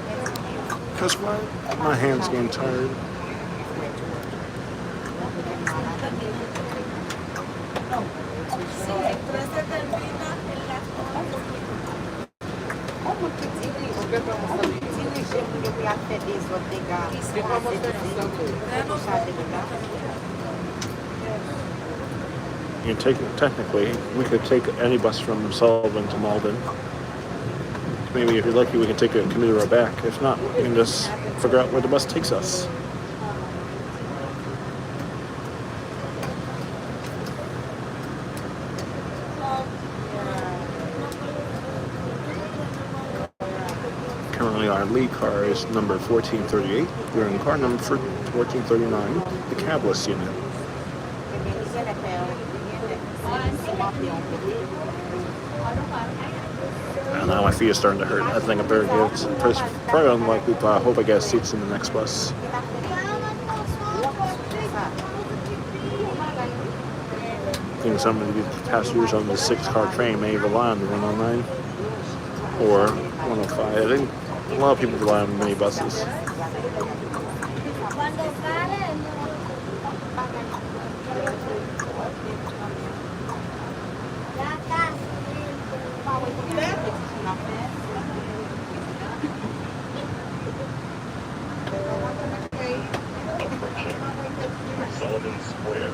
because my hand's getting tired. You can technically, we could take any bus from Sullivan to Malden. Maybe if you're lucky, we can take a commuter ride back. If not, we can just figure out where the bus takes us. Currently, our lead car is number 1438. We're in car number 1439, the cabless unit. And now my feet are starting to hurt. I think I better get some probably unlikely, but I hope I get seats in the next bus. I think some of the passengers on the 6-car train may rely on the 109 or 105. I think a lot of people rely on mini buses. Sullivan Square.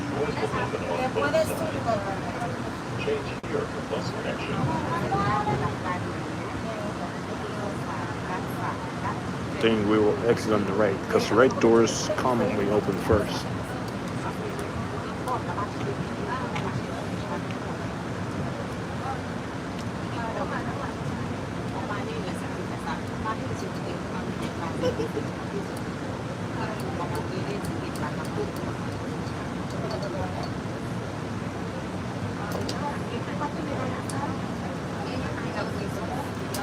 Doors will open on both sides. Change here for bus connection. I think we will exit on the right because the right doors commonly open first.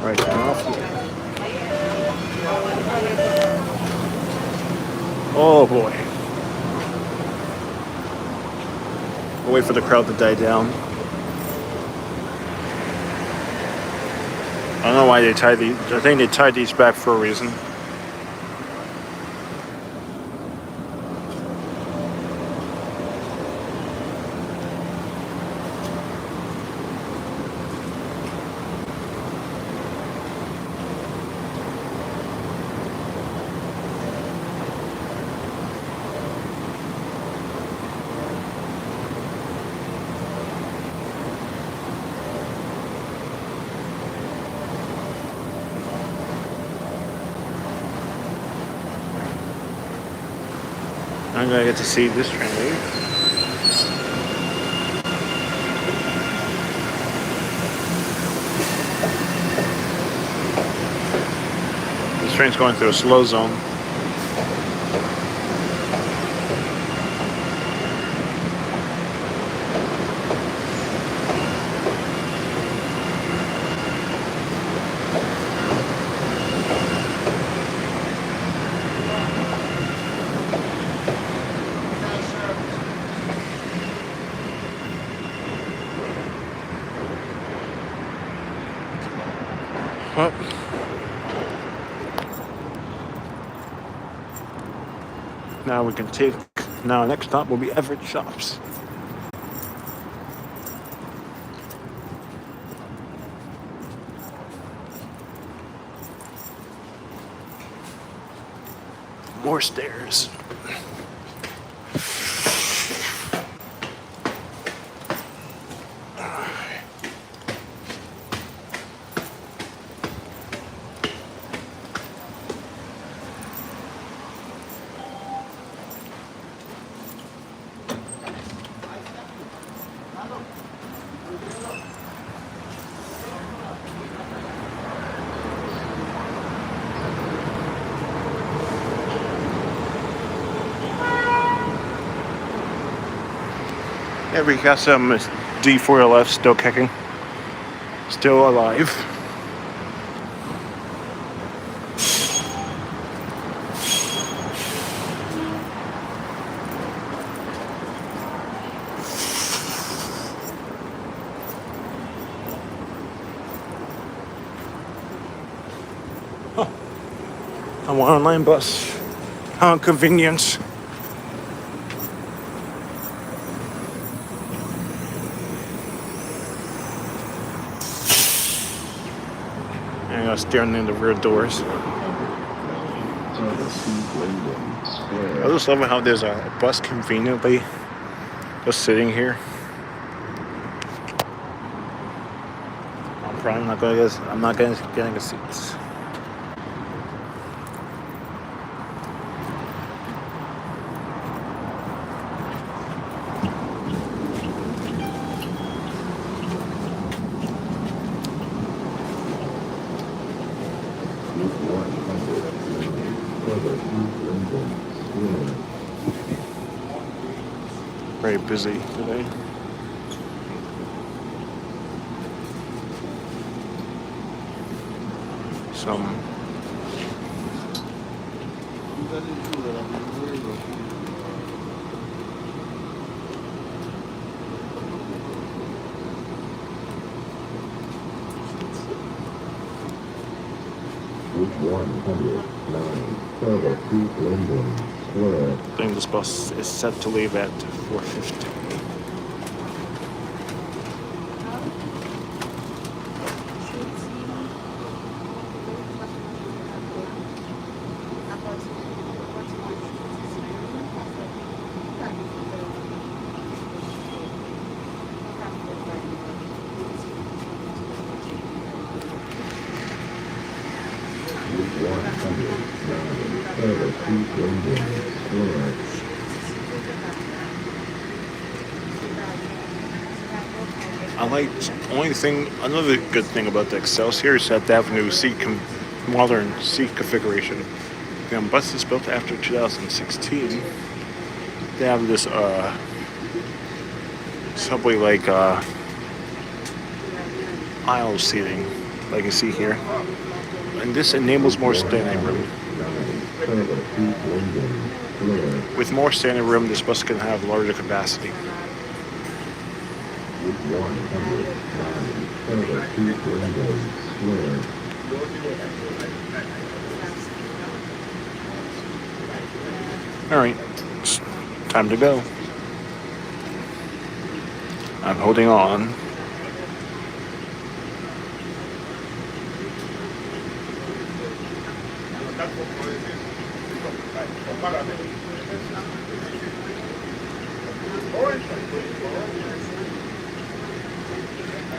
Right, turn off. Oh boy. We'll wait for the crowd to die down. I don't know why they tied these. I think they tied these back for a reason. I'm gonna get to see this train leave. This train's going through a slow zone. Well, now we can take. Now, next stop will be Everett Shops. More stairs. Yeah, we got some D4LF still kicking. Still alive. A one-line bus. How convenient. And I was staring in the rear doors. I just love how there's a bus conveniently just sitting here. I'm probably not gonna get. I'm not getting a seats. Very busy today. Some I think this bus is set to leave at 4:50. Another good thing about the Excelsior is that they have a new modern seat configuration. The buses built after 2016, they have this subway-like aisle seating, like you see here, and this enables more standing room. With more standing room, this bus can have larger capacity. flare. All right, it's time to go. I'm holding on.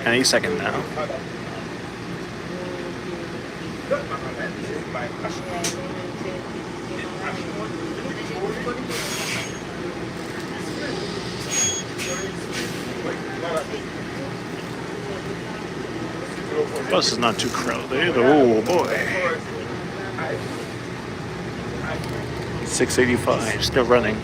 Any second now. Bus is not too crowded. Oh boy. 685, still running.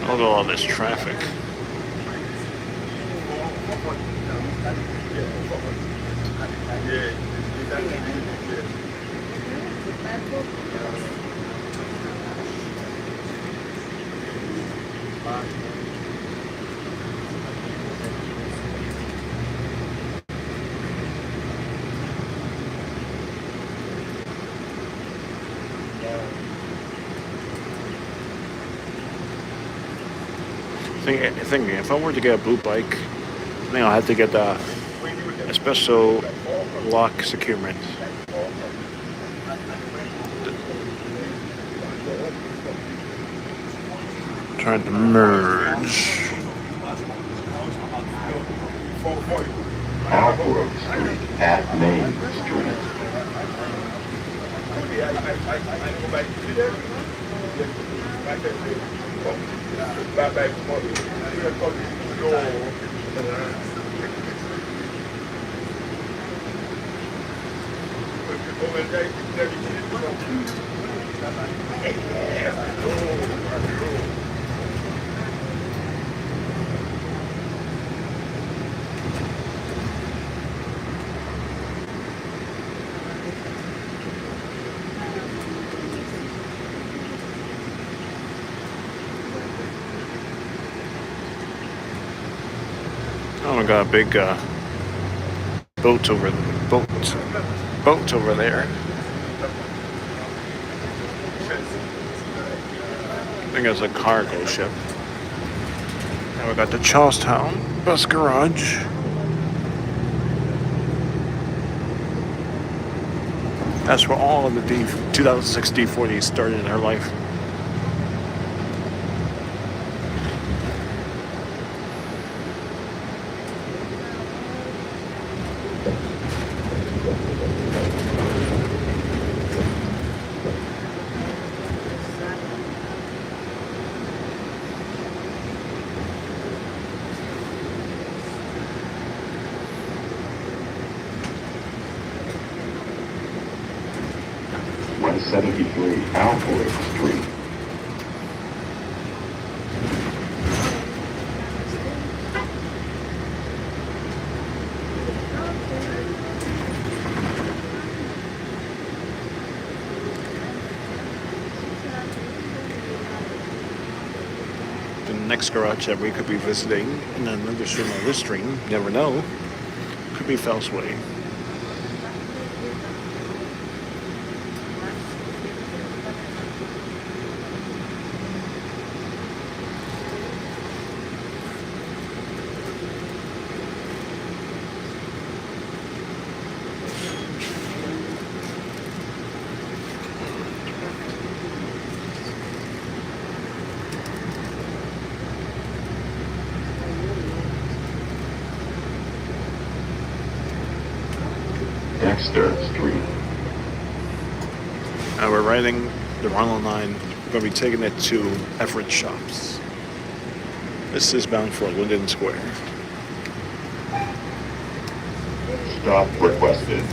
Look at all this traffic. I think if I were to get a blue bike, I think I'll have to get the Espresso lock securement. Trying to merge. Alfred Street at Main Street. Oh, we got a big boat over there. I think it's a cargo ship. Now we got the Charlestown bus garage. That's where all of the 2006 D40s started in their life. Alfred Street. The next garage that we could be visiting in another stream or this stream, never know, could be Fellsway. Dexter Street. We're riding the Ronald 9. We're going to be taking it to Everett Shops. This is bound for Linden Square. Stop requested.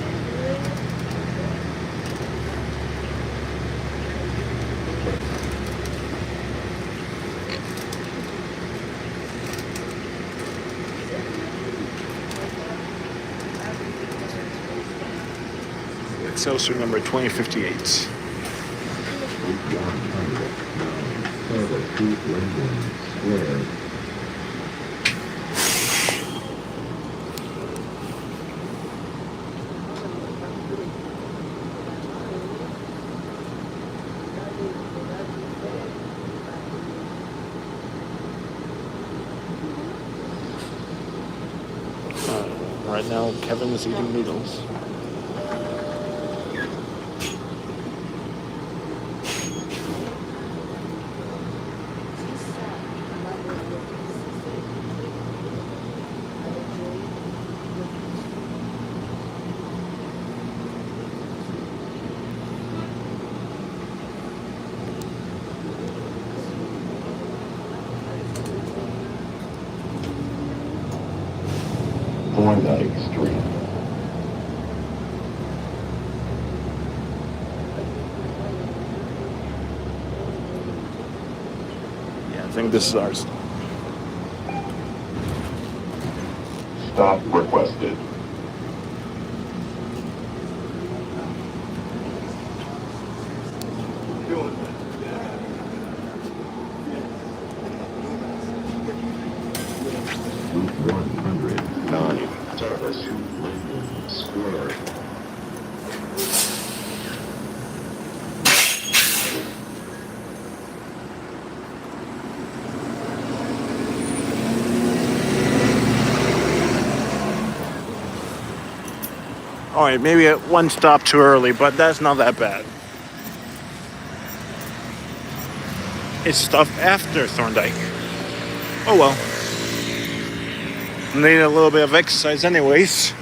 Excelsior number 2058. Right now, Kevin is eating noodles. Thorndike Street. Yeah, I think this is ours. Stop requested. Route 109. Service. Square. All right, maybe at one stop too early, but that's not that bad. It's stuff after Thorndike. Oh well. Need a little bit of exercise anyways.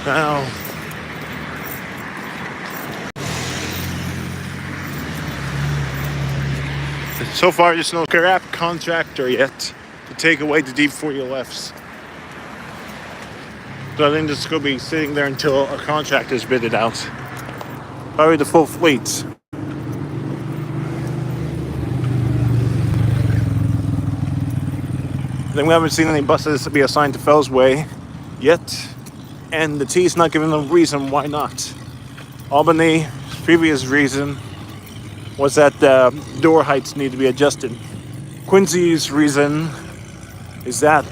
Now, so far there's no scrap contractor yet to take away the deep 40 lefts. So I think this is going to be sitting there until a contract is bidded out. Probably the full fleet. Then we haven't seen any buses be assigned to Fells Way yet. And the T's not giving them a reason why not. Albany's previous reason was that the door heights need to be adjusted. Quincy's reason is that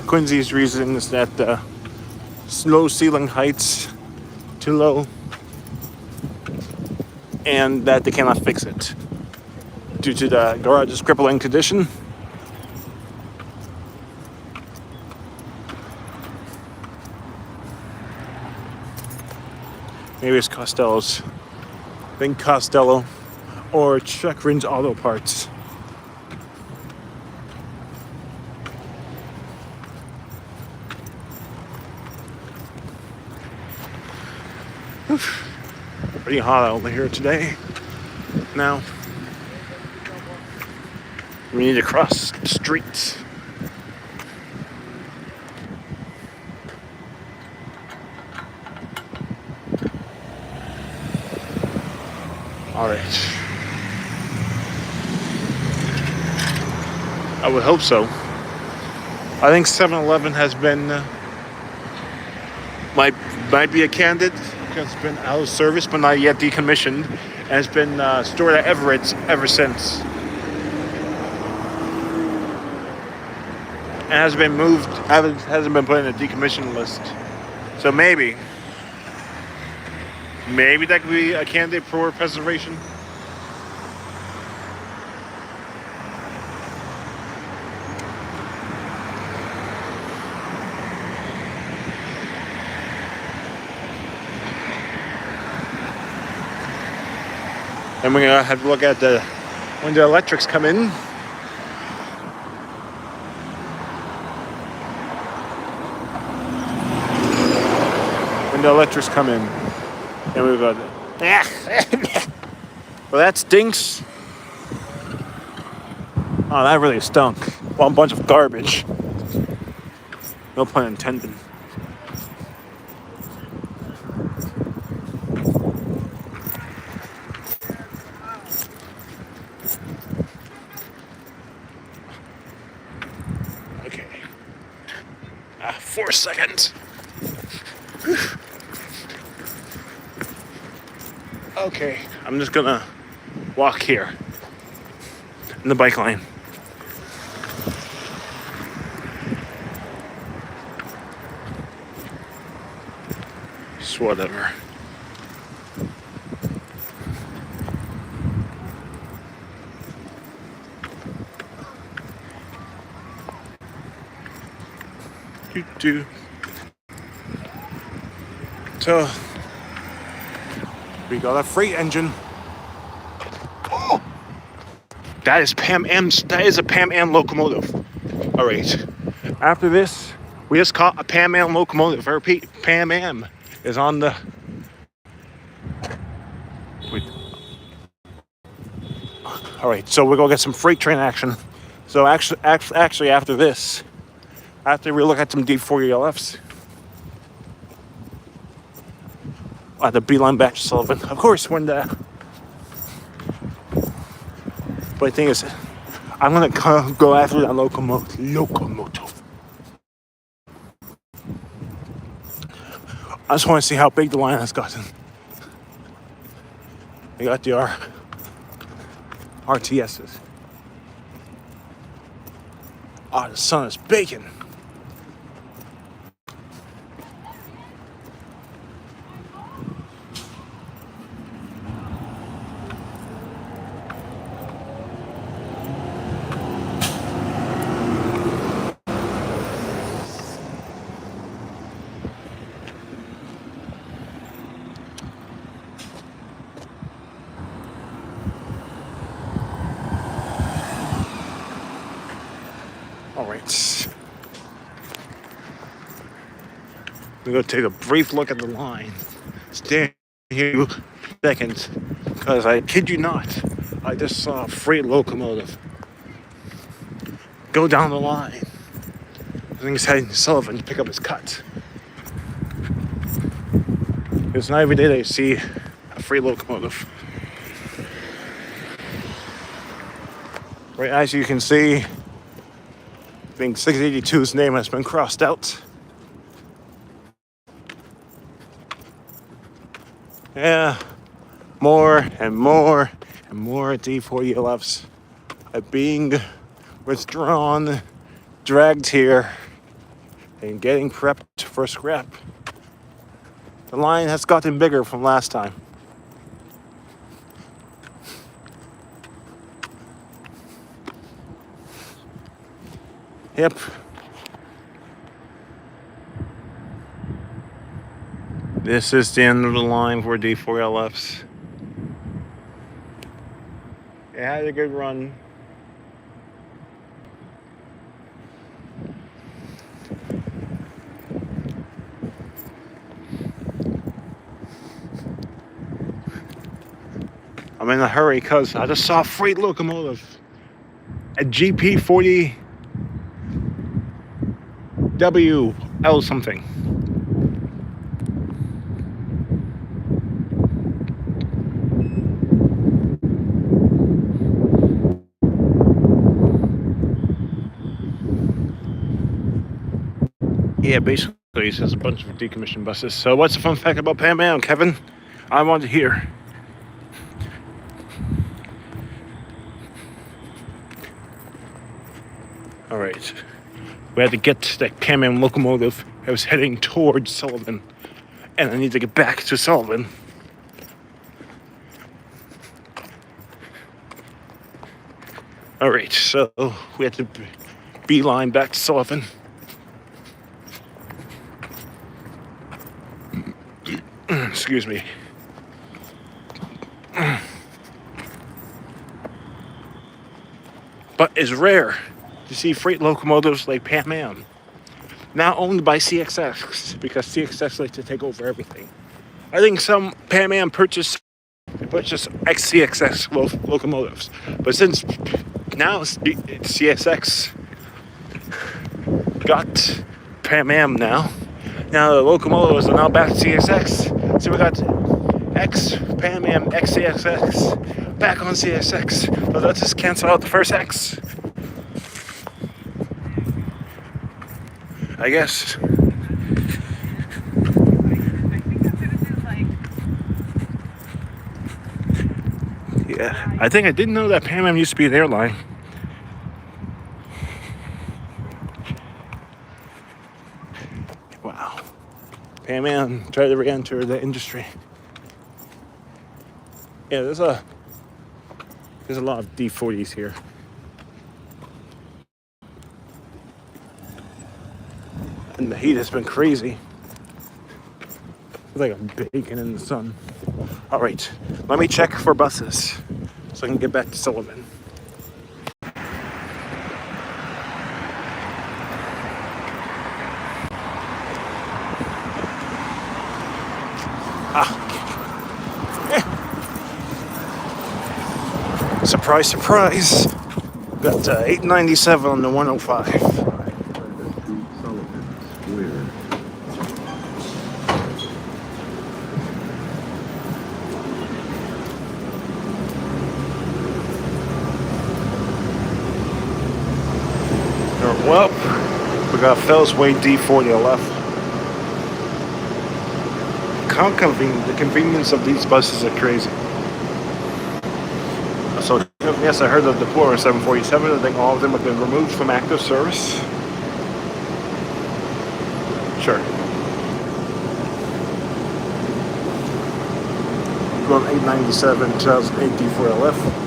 Quincy's reason is that low ceiling heights too low, and that they cannot fix it due to the garage's crippling condition. Maybe it's Costello's. Think Costello or Chekrin's Auto Parts. Pretty hot over here today. Now we need to cross the streets. All right. I would hope so. I think 7-Eleven has been might be a candidate. It's been out of service, but not yet decommissioned, and it's been stored at Everett's ever since. And has been moved, hasn't been put in a decommission list. So maybe that could be a candidate for preservation. And we're gonna have to look at when the electrics come in. When the electrics come in. And we've got well, that stinks. Oh, that really stunk. One bunch of garbage. No pun intended. for a second. Okay, I'm just gonna walk here in the bike lane. Just whatever. Do. So we got a freight engine. Oh, that is Pan Am's. That is a Pan Am locomotive. All right. After this, we just caught a Pan Am locomotive. I repeat, Pan Am is on the. Wait. All right. So we're gonna get some freight train action. So actually, after this, after we look at some D4ELFs. I had to beeline back to Sullivan. Of course, when the... But the thing is, I'm going to go after that locomotive. I just want to see how big the line has gotten. We got the RTSs. Oh, the sun is baking. All right. We're going to take a brief look at the line. Stand here seconds, because I kid you not, I just saw a freight locomotive go down the line. I think he's heading to Sullivan to pick up his cut. It's not every day that you see a freight locomotive. Right, as you can see, I think 682's name has been crossed out. Yeah, more and more and more D4ELFs are being withdrawn, dragged here, and getting prepped for scrap. The line has gotten bigger from last time. Yep. This is the end of the line for D4ELFs. It had a good run. I'm in a hurry because I just saw a freight locomotive at GP40 WL something. Yeah, basically it says a bunch of decommissioned buses. So what's the fun fact about Pan Am, Kevin? I want to hear. All right. We had to get to that Pan Am locomotive. I was heading towards Sullivan, and I need to get back to Sullivan. All right, so we had to beeline back to Sullivan. Excuse me. But it's rare to see freight locomotives like Pan Am, now owned by CSX, because CSX likes to take over everything. I think some Pan Am purchased ex-CSX locomotives, but since now CSX got Pan Am now the locomotives are now back to CSX, so we got ex-Pan Am, ex-CSX back on CSX, but let's just cancel out the first X. I guess. I think I didn't know that Pan Am used to be an airline. Wow. Pan Am tried to re-enter the industry. Yeah, there's a lot of D40s here. And the heat has been crazy. It's like I'm baking in the sun. All right, let me check for buses so I can get back to Sullivan. Surprise, surprise. Got 897 on the 105. Well, we got Fells Way D40 left. How convenient, the convenience of these buses are crazy. So, yes, I heard of the Pura 747. I think all of them have been removed from active service. Sure. Going 897, 2008 D4LF.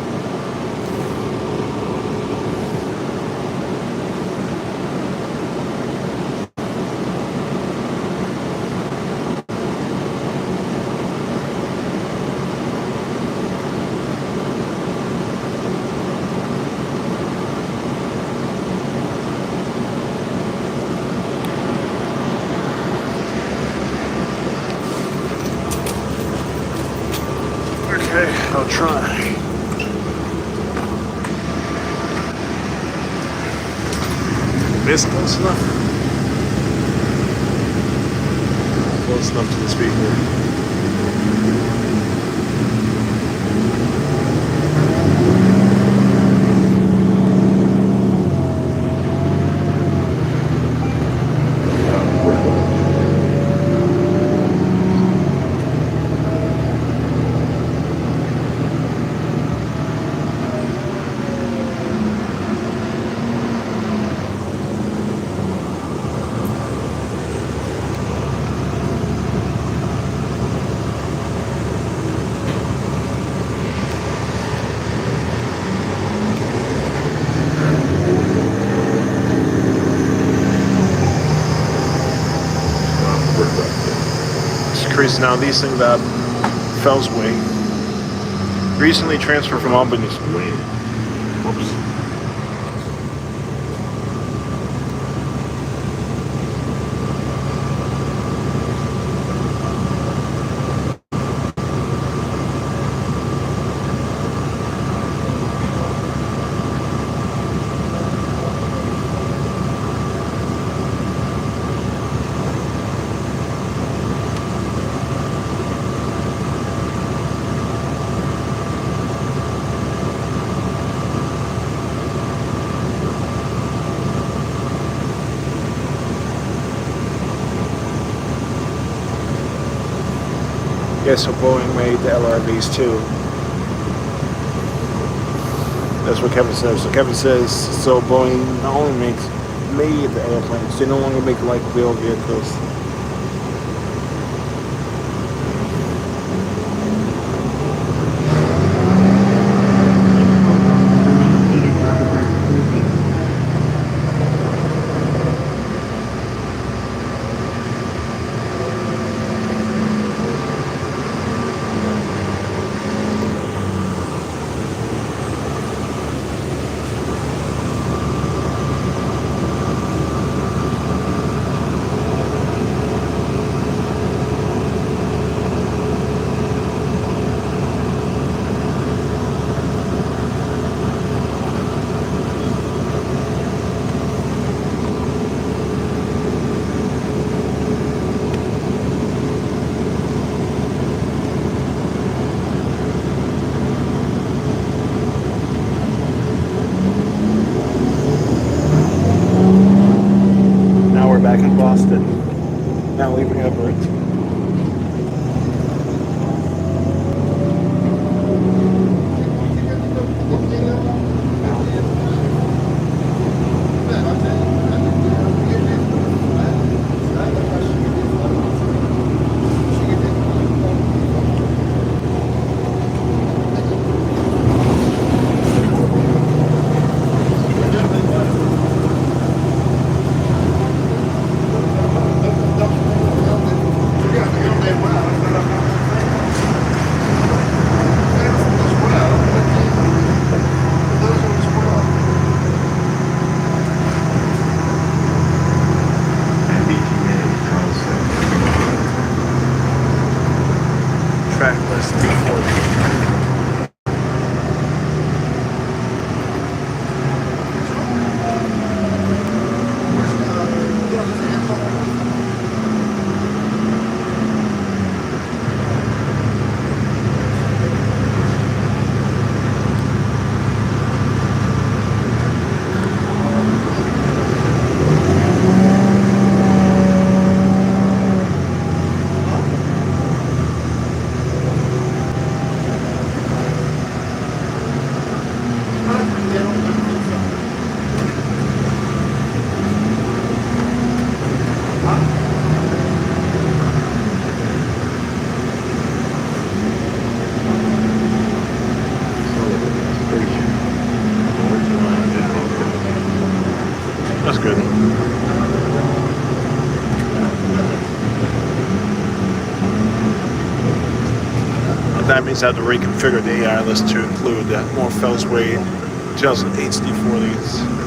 Okay, I'll try. This close enough? Close enough to the speaker. Crazy now, these things that Fells Way recently transferred from Albany. Whoops. Yeah, so Boeing made the LRVs too. That's what Kevin says. So Kevin says, so Boeing not only made the airplanes, they no longer make light wheel vehicles. That's good. That means I have to reconfigure the AI list to include more Fellsway 2008 D40s.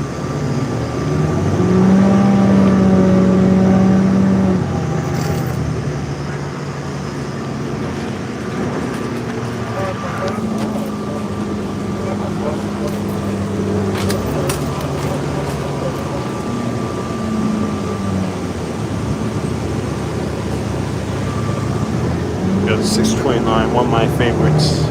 Got 629, one of my favorites.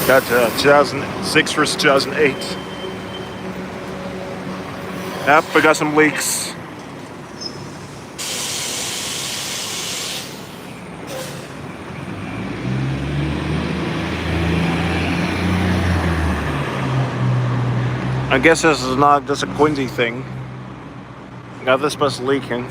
Got 2006 versus 2008. Yep, we got some leaks. I guess this is not just a Quincy thing. Got this bus leaking.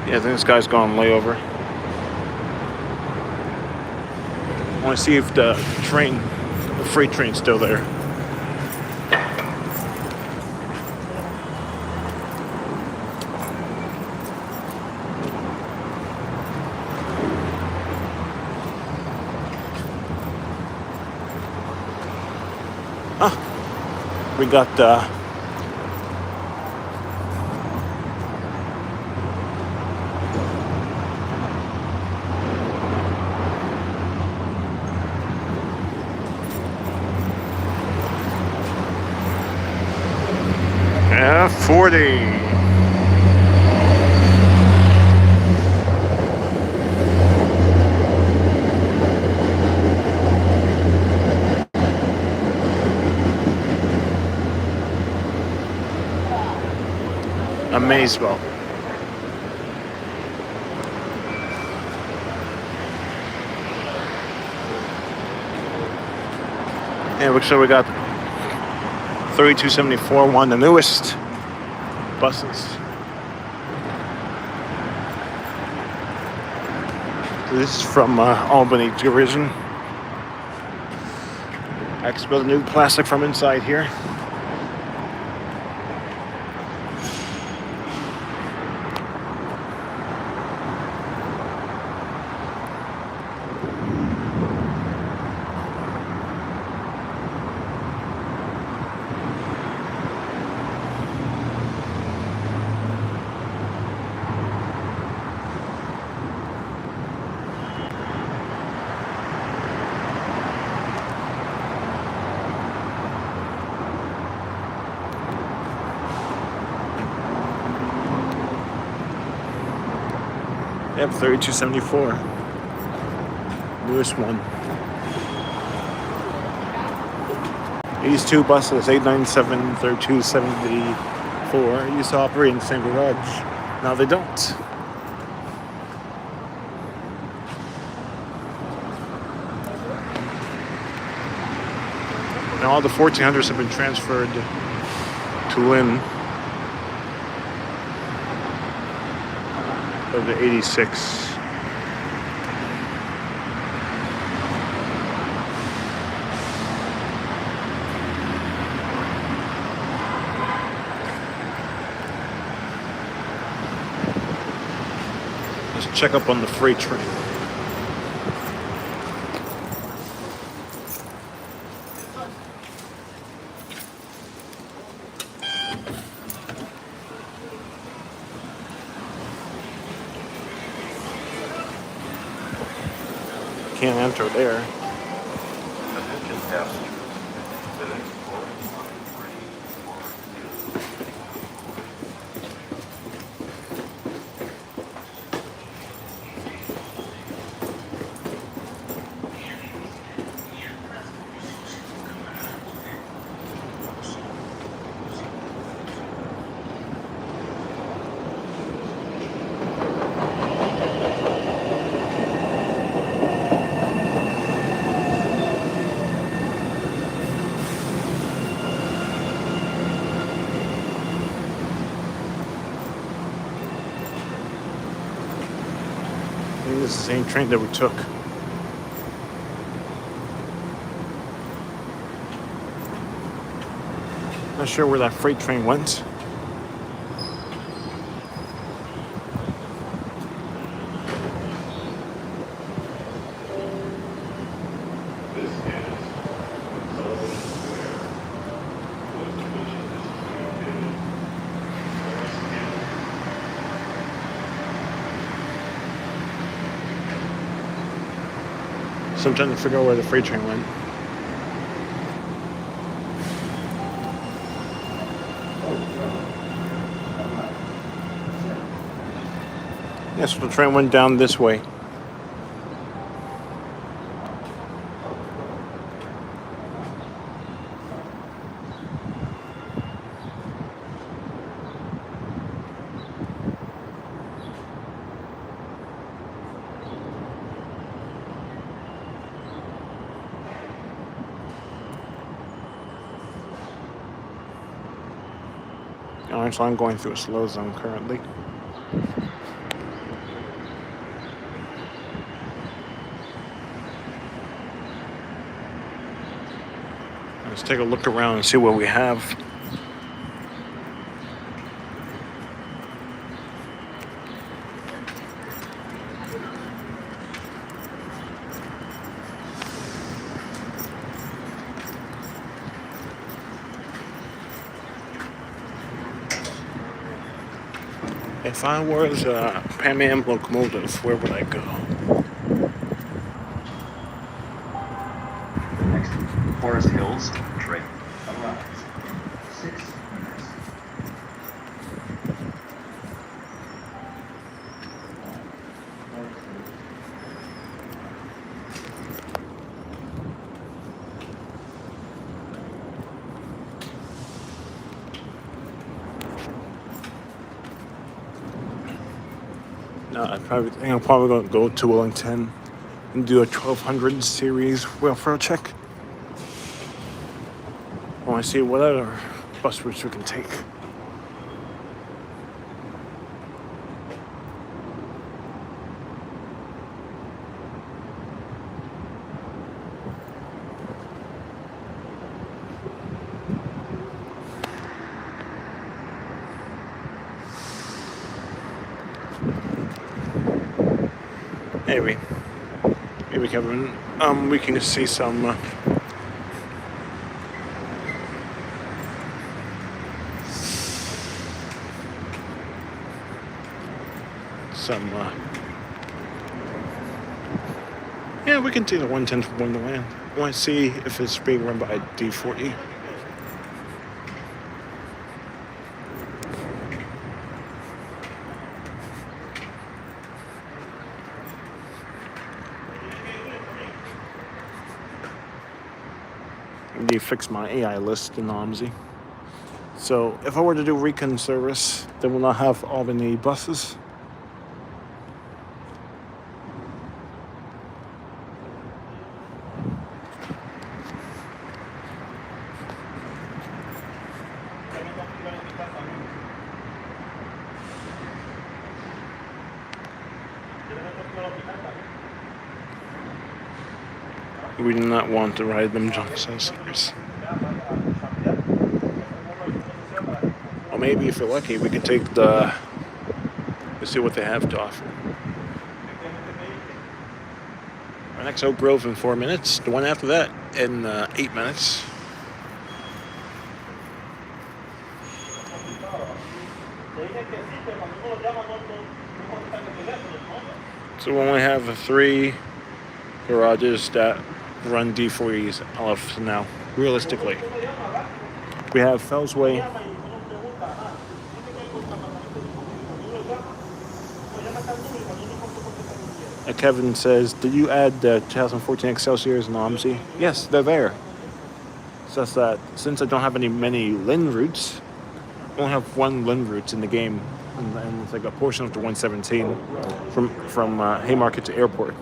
Yeah, I think this guy's going layover. I want to see if the freight train's still there. We got F40. Amazeball. Yeah, so we got 3274, one of the newest buses. This is from Albany Division. Expo new plastic from inside here. Yep, 3274. Newest one. These two buses, 897, 3274, used to operate in the same garage. Now they don't. Now all the 1400s have been transferred to Lynn. Of the 86. Let's check up on the freight train. can't enter there. Attention passengers. The next flight I think this is the same train that we took. Not sure where that freight train went. So I'm trying to figure out where the freight train went. Yes, the train went down this way. Alright, so I'm going through a slow zone currently. Let's take a look around and see what we have. If I was a Pan Am locomotive, where would I go? The next Forest Hills train arrives in 6 minutes. No, I think I'm probably going to go to Wellington and do a 1200 series welfare check. I want to see what other bus routes we can take. Maybe Kevin, we can see some yeah, we can see the 110 from Wonderland. I want to see if it's being run by D40. They fixed my AI list in OMSI. So if I were to do recon service, they will not have Albany buses. We do not want to ride them junk sensors. Or maybe if you're lucky, we could take let's see what they have to offer. Our next Oak Grove in 4 minutes. The one after that in 8 minutes. So we only have 3 garages that run D40s off now. Realistically, we have Fellsway. Kevin says, did you add the 2014 Excelsiors and OMSI? Yes, they're there. It's just that since I don't have many Lin routes, I only have one Lin route in the game, and it's like a portion of the 117 from Haymarket to Airport.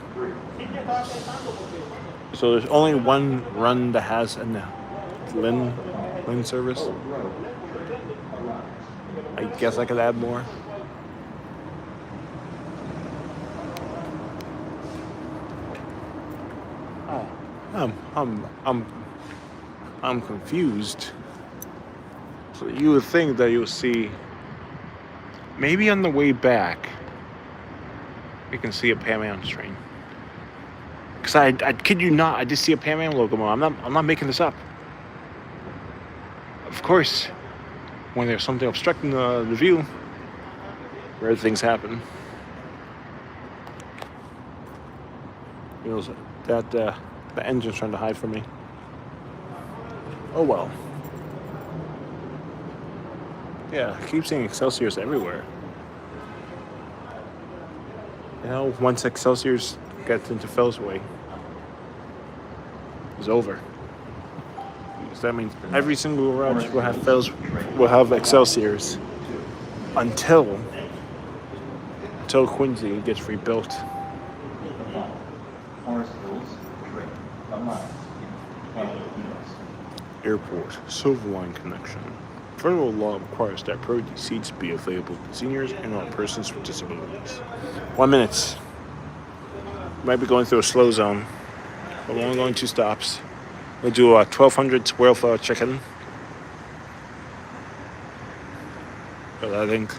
So there's only one run that has a Lin service. I guess I could add more. I'm confused. So you would think that you'll see, maybe on the way back, you can see a Pan Am train. Because I kid you not, I just see a Pan Am locomotive. I'm not making this up. Of course, when there's something obstructing the view, rare things happen. You know that the engine's trying to hide from me. Oh well. Yeah, I keep seeing Excelsiors everywhere. You know, once Excelsiors gets into Fellsway, it's over. So that means every single garage will have Excelsiors until Quincy gets rebuilt. Airport Silver Line connection. Federal law requires that priority seats be available to seniors and all persons with disabilities. 1 minute. Might be going through a slow zone, but we're only going 2 stops. We'll do a 1200 Wildflower chicken. But I think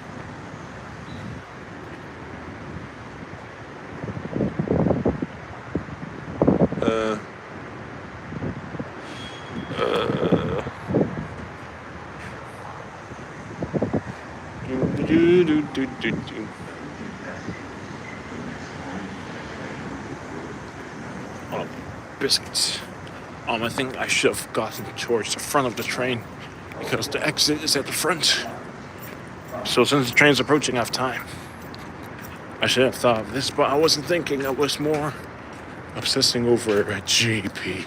Oh, biscuits. I think I should have gotten towards the front of the train because the exit is at the front. So since the train's approaching, I have time. I should have thought of this, but I wasn't thinking. I was more obsessing over a GP.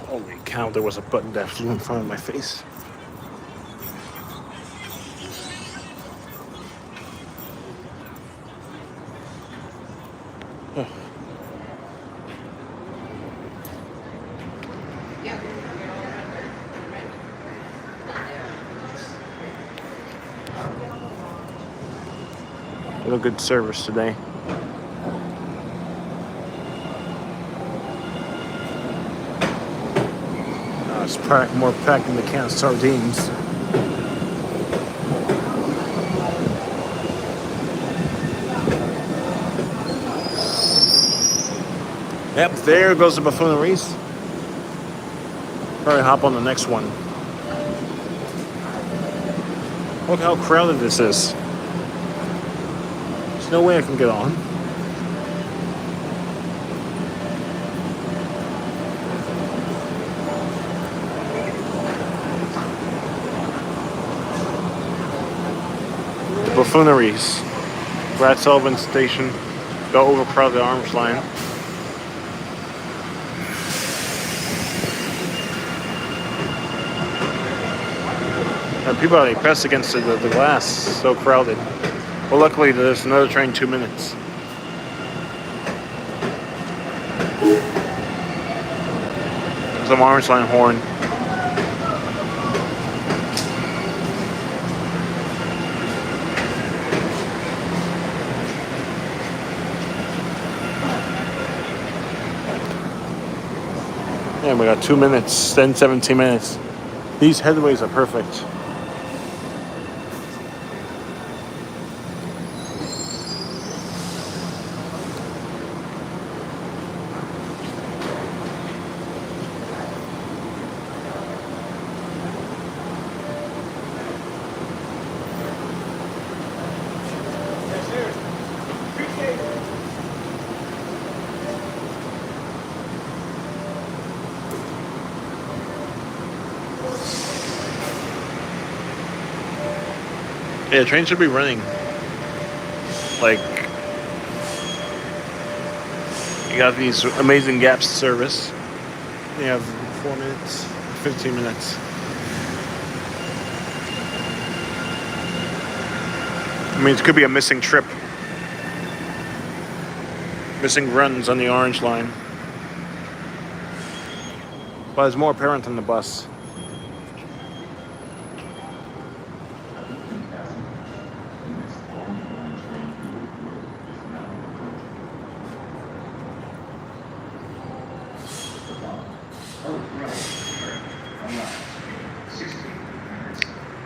Holy cow, there was a button that flew in front of my face. Real good service today. It's more packed than the can of sardines. Yep, there goes the buffooneries. Probably hop on the next one. Look how crowded this is. There's no way I can get on. Buffooneries. Brad Sullivan Station. The overcrowded arms line. And people are pressed against the glass. So crowded. Well, luckily there's another train 2 minutes. Some orange line horn. And we got 2 minutes, then 17 minutes. These headways are perfect. Yes, sir. Appreciate it. Yeah, trains should be running. Like, you got these amazing gaps of service. You have 4 minutes, 15 minutes. I mean, it could be a missing trip. Missing runs on the orange line. But it's more apparent on the bus.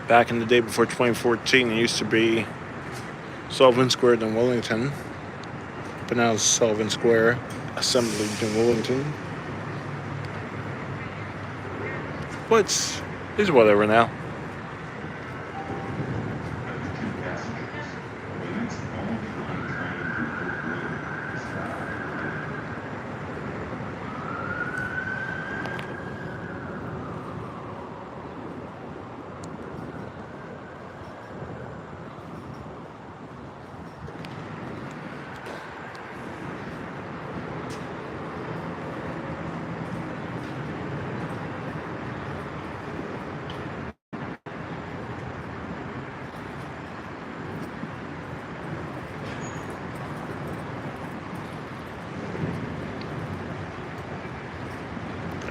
Back in the day before 2014, it used to be Sullivan Square in Wellington. But now it's Sullivan Square Assembly in Wellington. But it's whatever now.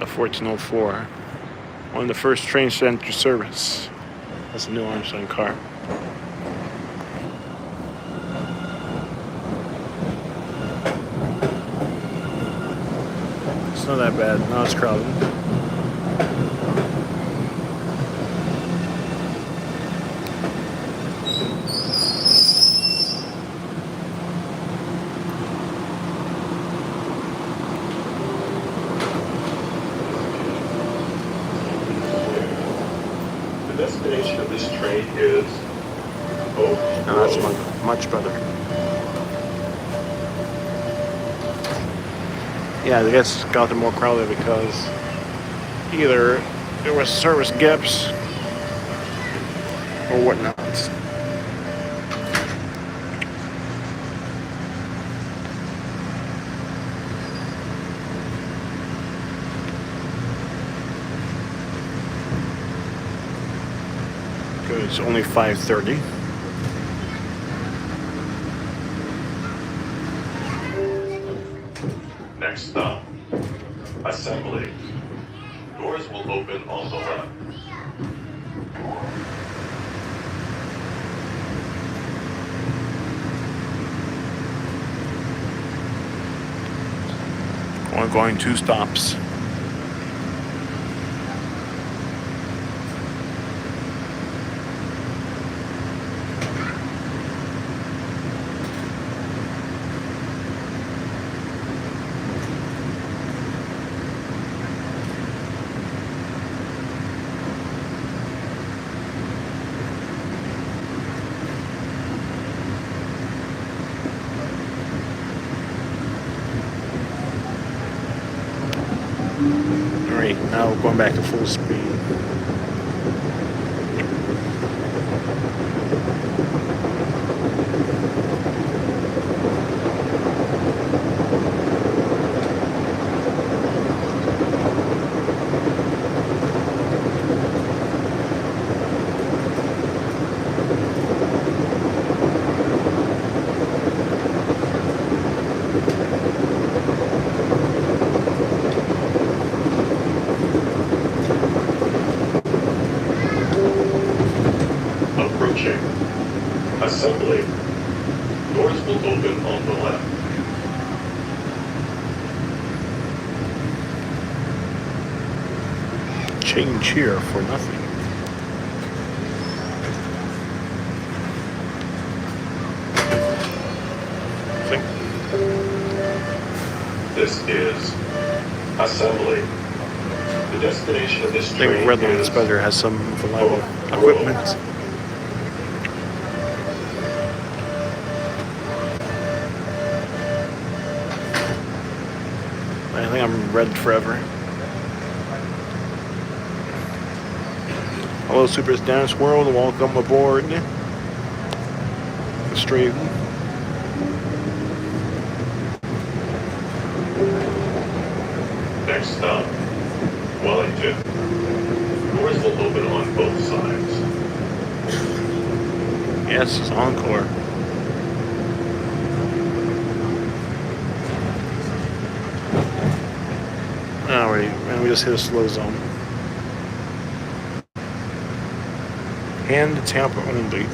A 1404. One of the first trains to enter service. That's a new orange line car. It's not that bad. Now it's crowded. The destination of this train is Oak Now that's Grove. much better. Yeah, I guess it got more crowded because either there was service gaps or whatnot. Good, it's only 5:30. Next stop, Assembly. Doors will open on the left. We're going 2 stops. Alright, now we're going back to full speed. Approaching Assembly. Doors will open on the left. change here for nothing. See? This is assembly. The destination of this I train think Redland is Spider has some reliable equipment. I think I'm red forever. Hello, Super Dance World. Welcome aboard the stream. next stop, Wellington. Doors will open on both sides. Yes, it's Encore. Alright, and we just hit a slow zone. Hand Tampa only.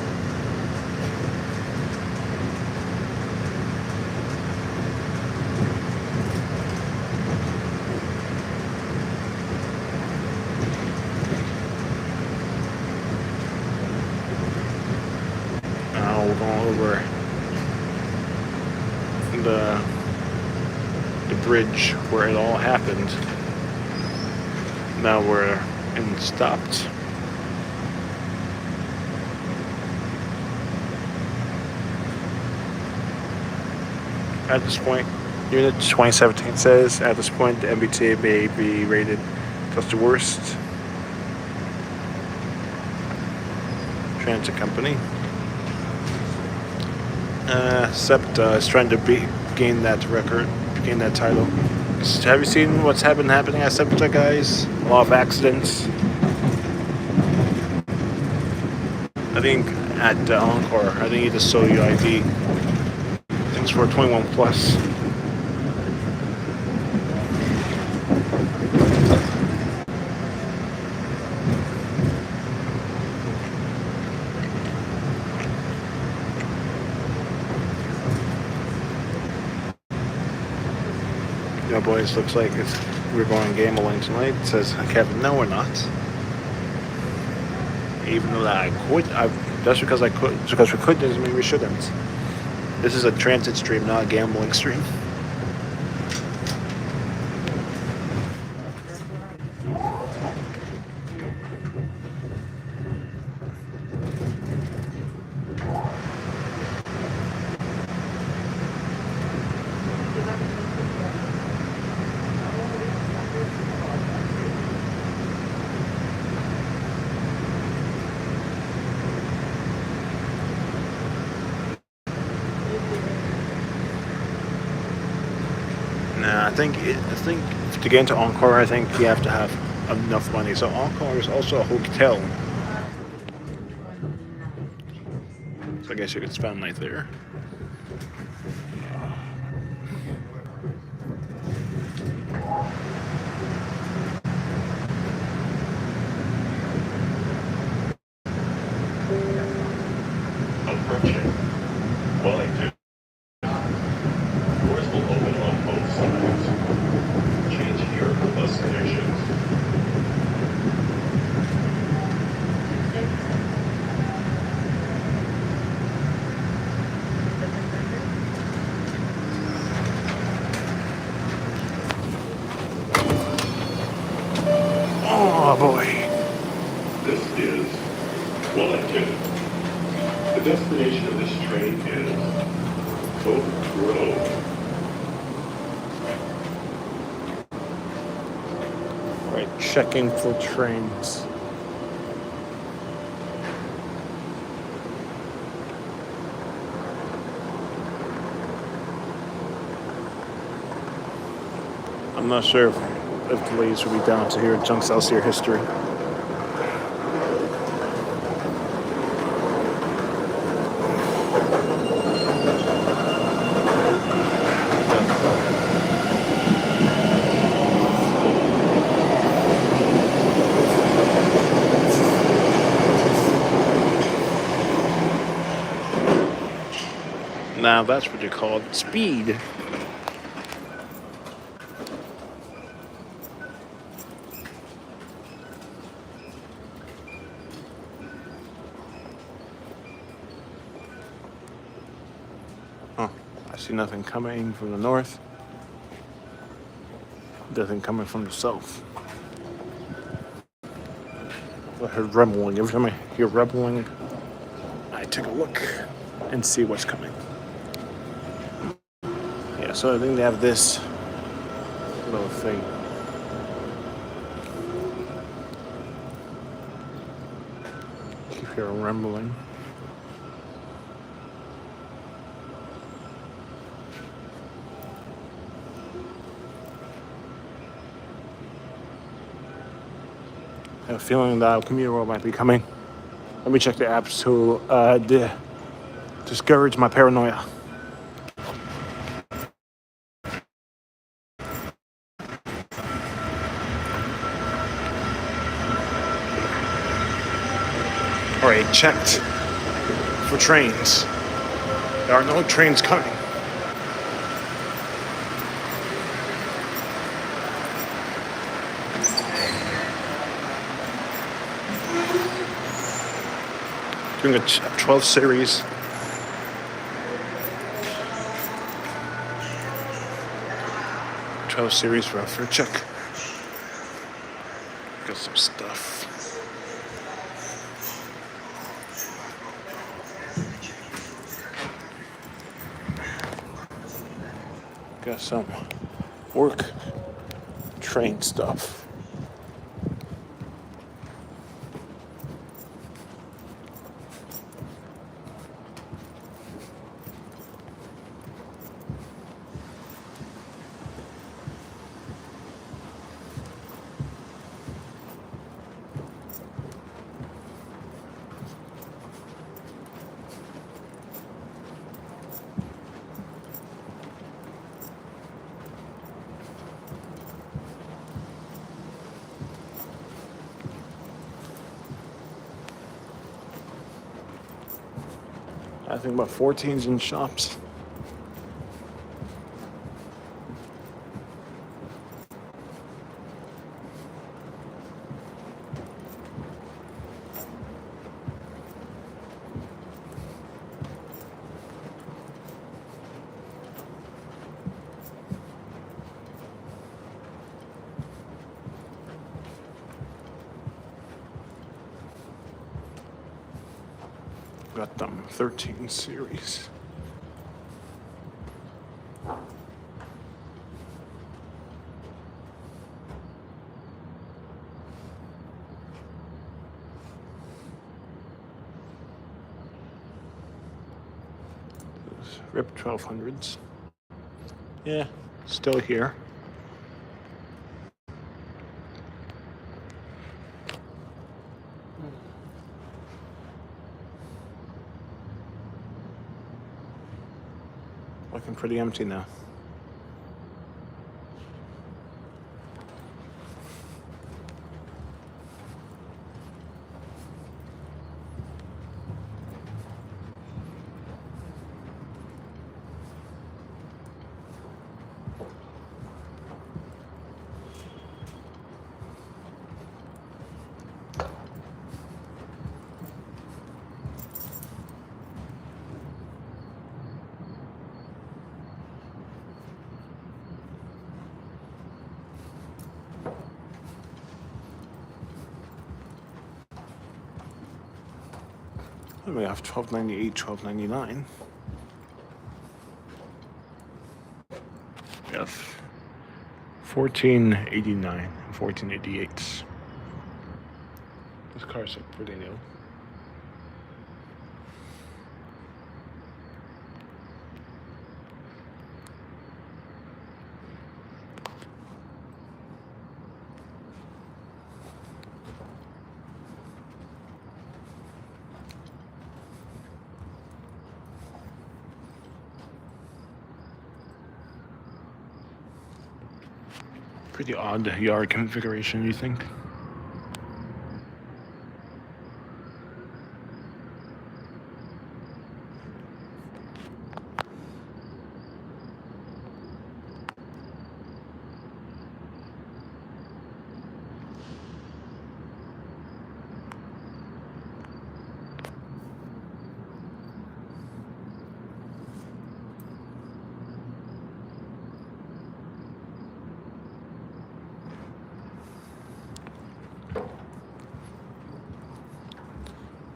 Now we're going over the bridge where it all happened. Now we're in stopped. At this point, Unit 2017 says, at this point, the MBTA may be rated as the worst transit company. SEPTA is trying to gain that record, gain that title. Have you seen what's happening at SEPTA, guys? A lot of accidents. I think at Encore, I think you just show your ID. Things for 21 plus. Yeah, boys, looks like we're going gambling tonight. It says Kevin, no, we're not. Even though I could, just because I could, just because we could doesn't mean we shouldn't. This is a transit stream, not a gambling stream. Nah, I think to get into Encore, I think you have to have enough money. So Encore is also a hotel. So I guess you could spend a night there. Approaching Wellington. Doors will open on both sides. Change here for bus connections. Oh boy. This is Wellington. The destination of this train is Oak Grove. Right, checking for trains. I'm not sure if the ladies will be down to hear Junk Celsius history. Now that's what you call speed. Oh, I see nothing coming from the north. Nothing coming from the south. I heard rumbling. Every time I hear rumbling, I take a look and see what's coming. Yeah, so I think they have this little thing. Keep hearing rumbling. I have a feeling that a commuter rail might be coming. Let me check the apps to discourage my paranoia. Already checked for trains. There are no trains coming. Doing a 12 series. Series welfare check. Got some stuff. Got some work train stuff. I think about 14's in shops. Got them 13 series. RIP 1200s. Yeah, still here. Looking pretty empty now. We have 1298, 1299. We have 1489 and 1488. Those cars are pretty new. Pretty odd yard configuration, you think?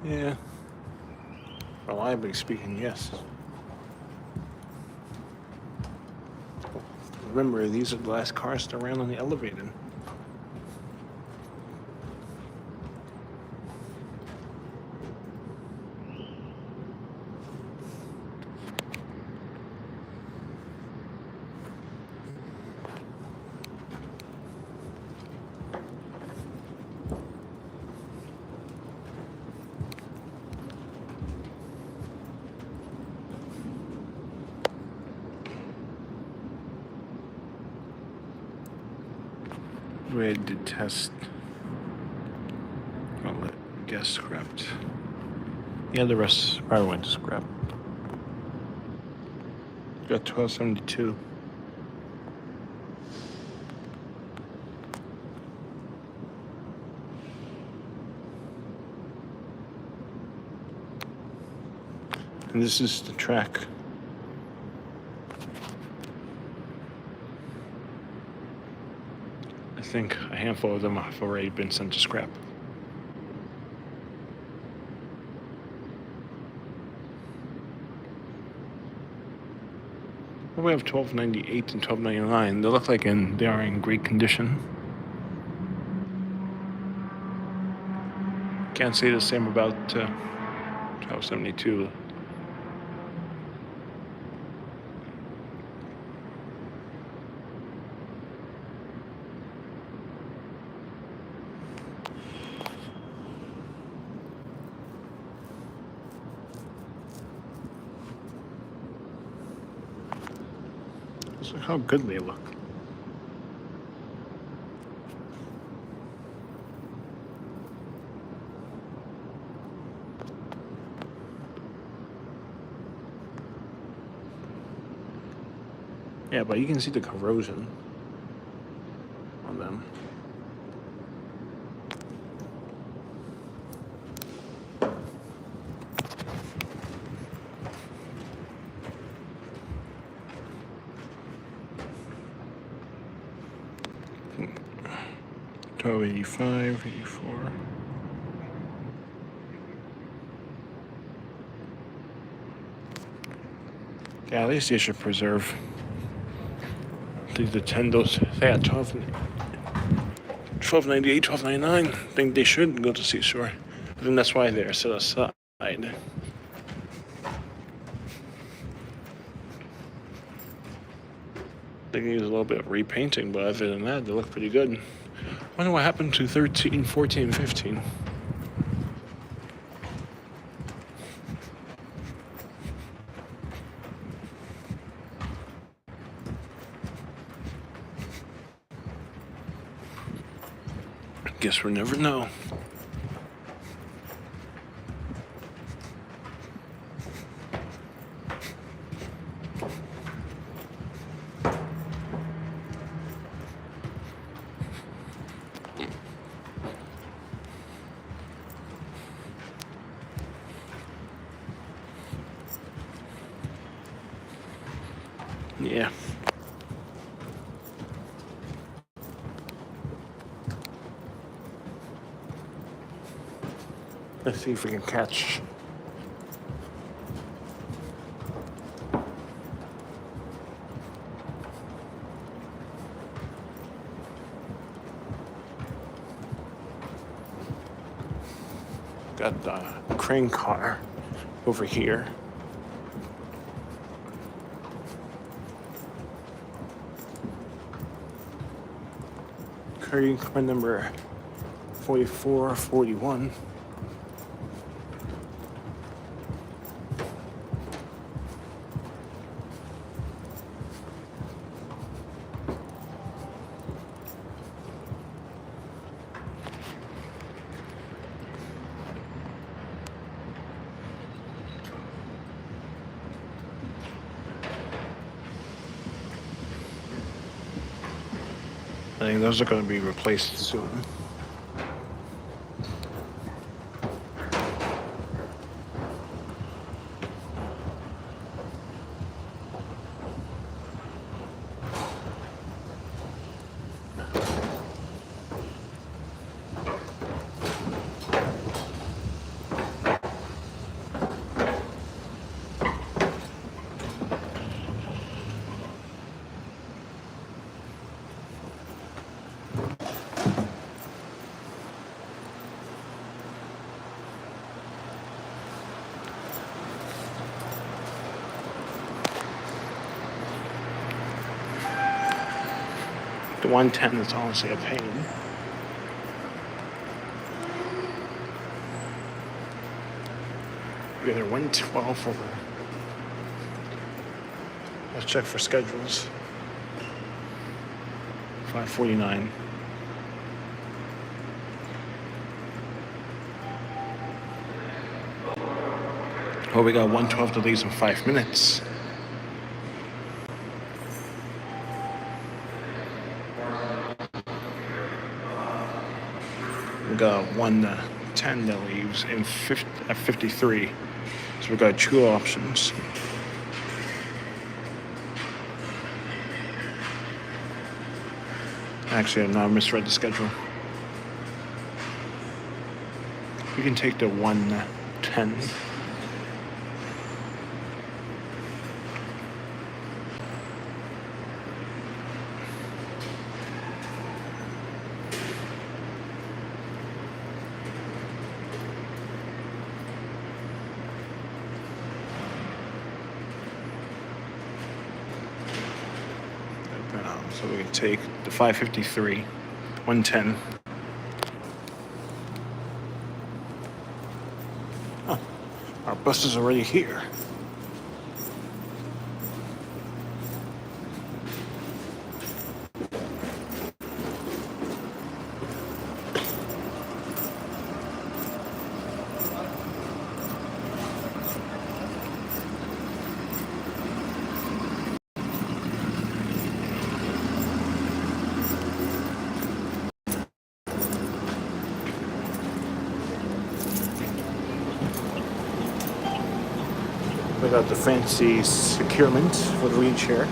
Yeah. Reliably speaking, yes. Remember, these are the last cars that ran on the elevated. We did test. I'll let guess scrapped. Yeah, the rest probably went to scrap. Got 1272. And this is the track. I think a handful of them have already been sent to scrap. Well, we have 1298 and 1299. They look like they are in great condition. Can't say the same about 1272. Just look how good they look. Yeah, but you can see the corrosion on them. Hmm. 1285, 84. Yeah, at least they should preserve the Tendos. They had 1298, 1299. I think they should go to Seashore. I think that's why they're set aside. They can use a little bit of repainting, but other than that, they look pretty good. I wonder what happened to 13, 14, 15. Guess we'll never know. Yeah. Let's see if we can catch. Got the crane car over here. Crane car number 4441. I think those are going to be replaced soon. 110 is honestly a pain. Either 112 or... Let's check for schedules. 5:49. Oh, we got 112 delays in 5 minutes. We got 110 that leaves in at 53. So we got 2 options. Actually, I misread the schedule. We can take the 110. So we can take the 553, 110. Oh, our bus is already here. We got the fancy securement for the reach here.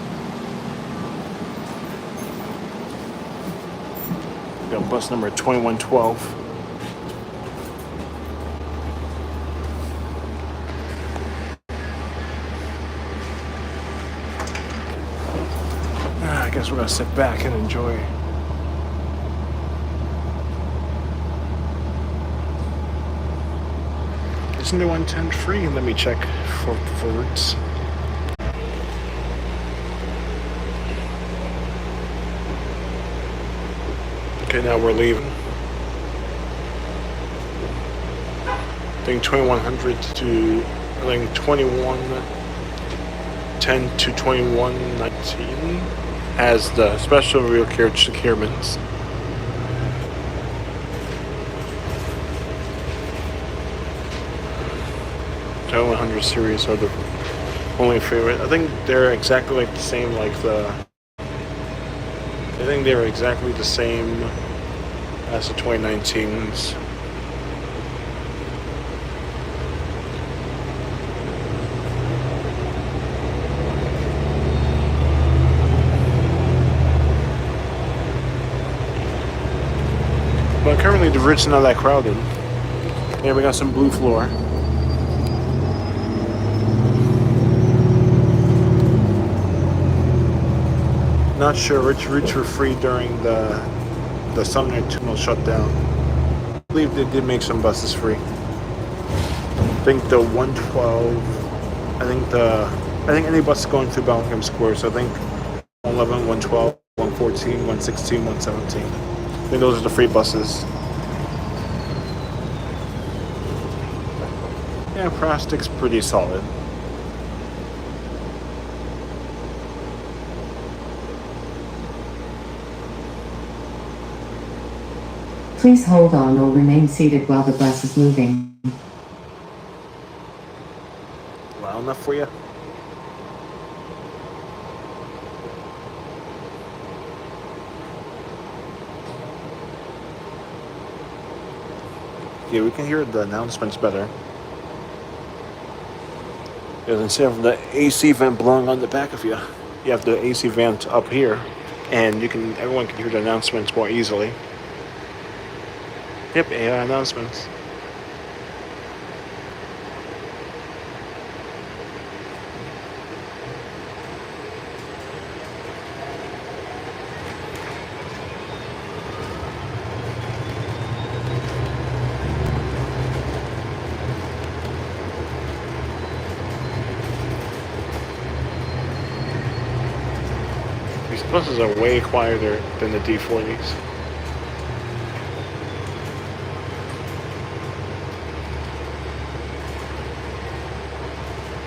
We got bus number 2112. I guess we're gonna sit back and enjoy. Isn't the 110 free? Let me check for routes. Okay, now we're leaving. I think 2100 to, I think 2110 to 2119 has the special real carriage securements. 100 series are the only favorite. I think they're exactly like the same, like I think they're exactly the same as the 2019s. But currently the routes are not that crowded. Yeah, we got some blue floor. Not sure which routes were free during the Sumner Tunnel shutdown. I believe they did make some buses free. I think the 112. I think any bus going through Bellingham Square. So I think 111, 112, 114, 116, 117. I think those are the free buses. Yeah, Prastic's pretty solid. Please hold on or remain seated while the bus is moving. Loud enough for you? Yeah, we can hear the announcements better. Because instead of the AC vent blowing on the back of you, you have the AC vent up here, and everyone can hear the announcements more easily. Yep, AI announcements. buses are way quieter than the D40s.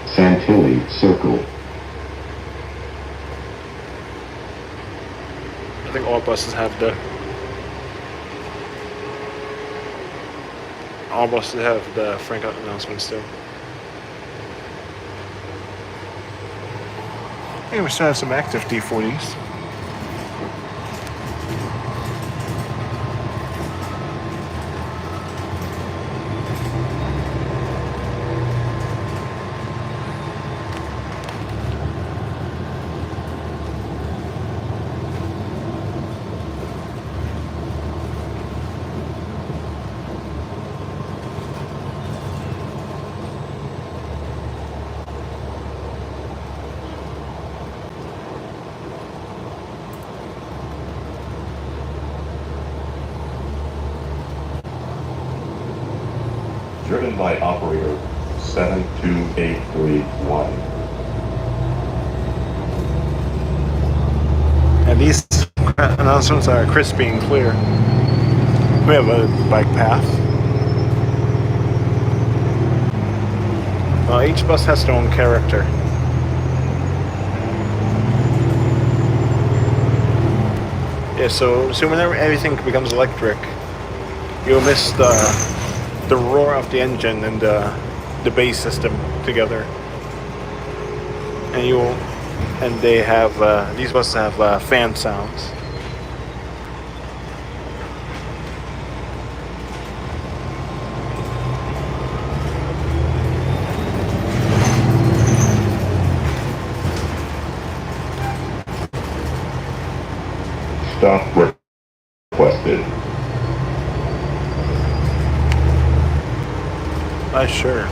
Santilli Circle. I think all buses have the Frank announcements too. Hey, we still have some active D40s. Driven by operator 72831. And these announcements are crispy and clear. We have a bike path. Each bus has their own character. Yeah, so whenever everything becomes electric, you'll miss the roar of the engine and the bass system together. And they have these buses have fan sounds. Stop requested. Sure.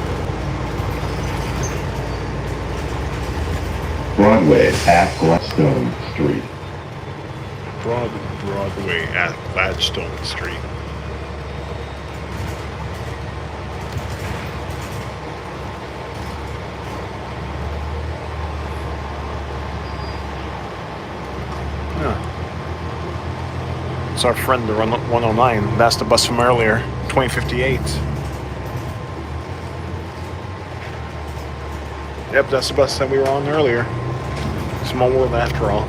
Broadway at Gladstone Street. Broadway at Gladstone Street. Yeah. It's our friend, the 109. That's the bus from earlier, 2058. Yep, that's the bus that we were on earlier. Small world after all.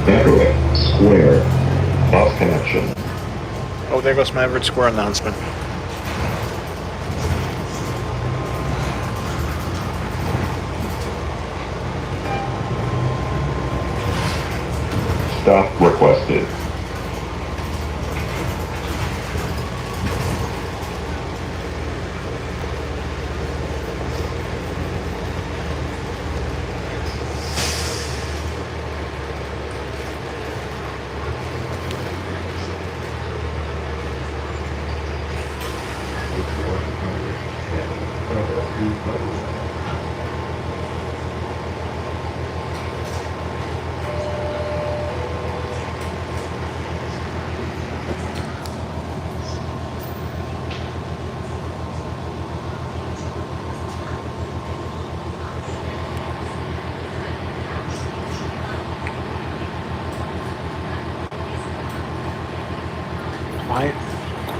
Everett Square bus connection. Oh, there goes my Everett Square announcement. Stop requested.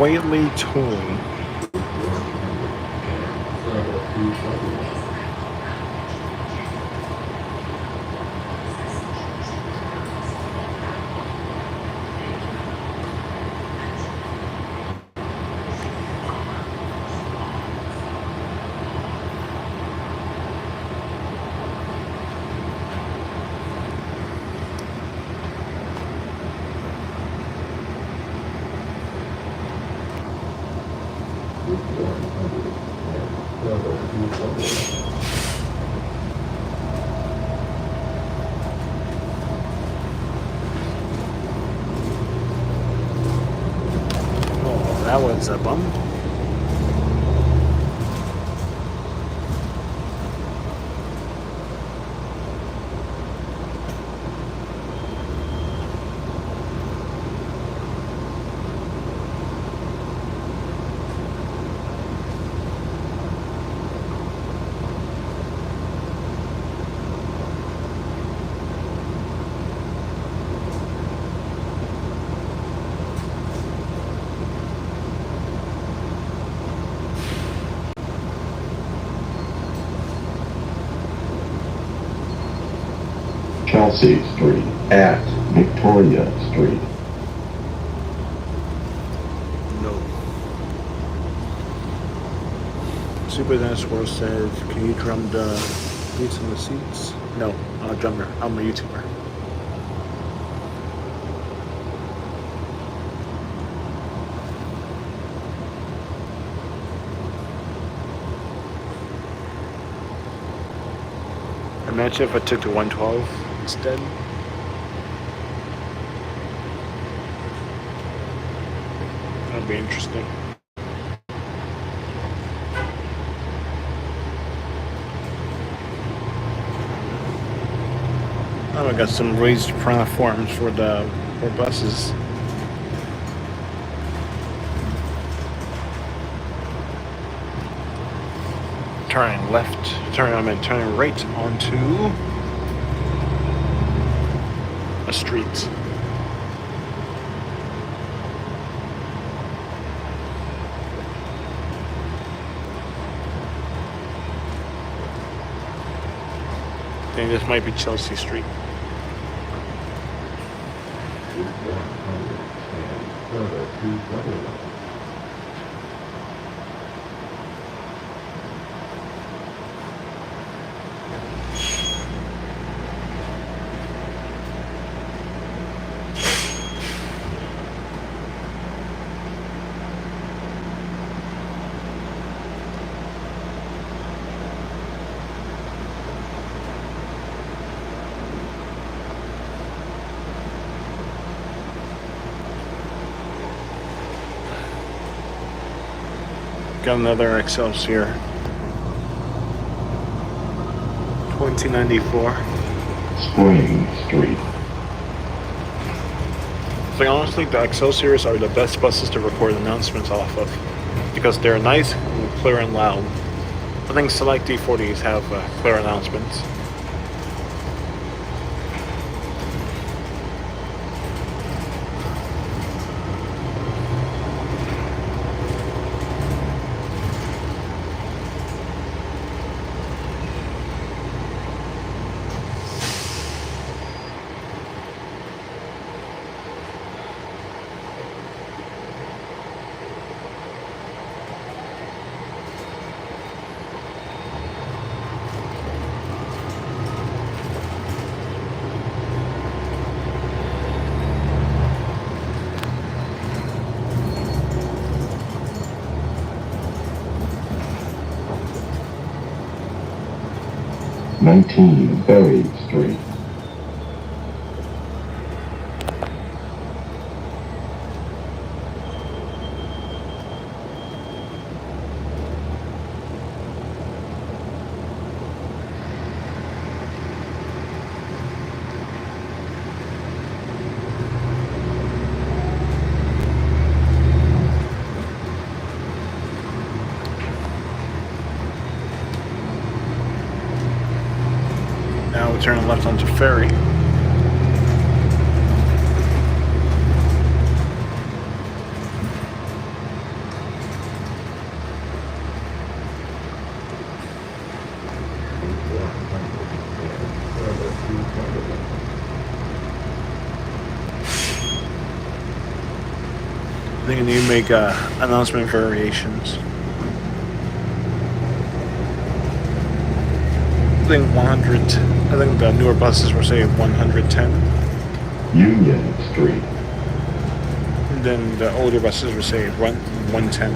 Quietly tune. Oh, that was a bum. Chelsea Street at Victoria Street. No. Super Dance World said, can you drum the beats in the seats? No, I'm a drummer. I'm a YouTuber. Imagine if I took the 112 instead. That'd be interesting. Oh, I got some raised platforms for buses. Turning turning right onto a street. I think this might be Chelsea Street. Got another Excelsior 2094. Spring Street. So honestly, the Excelsiors are the best buses to record announcements off of because they're nice, clear, and loud. I think select D40s have clear announcements. Berry Street. Now we turn left onto Ferry. I think I need to make announcement variations. I think 100. I think the newer buses were saying 110. Union Street. And then the older buses were saying 110.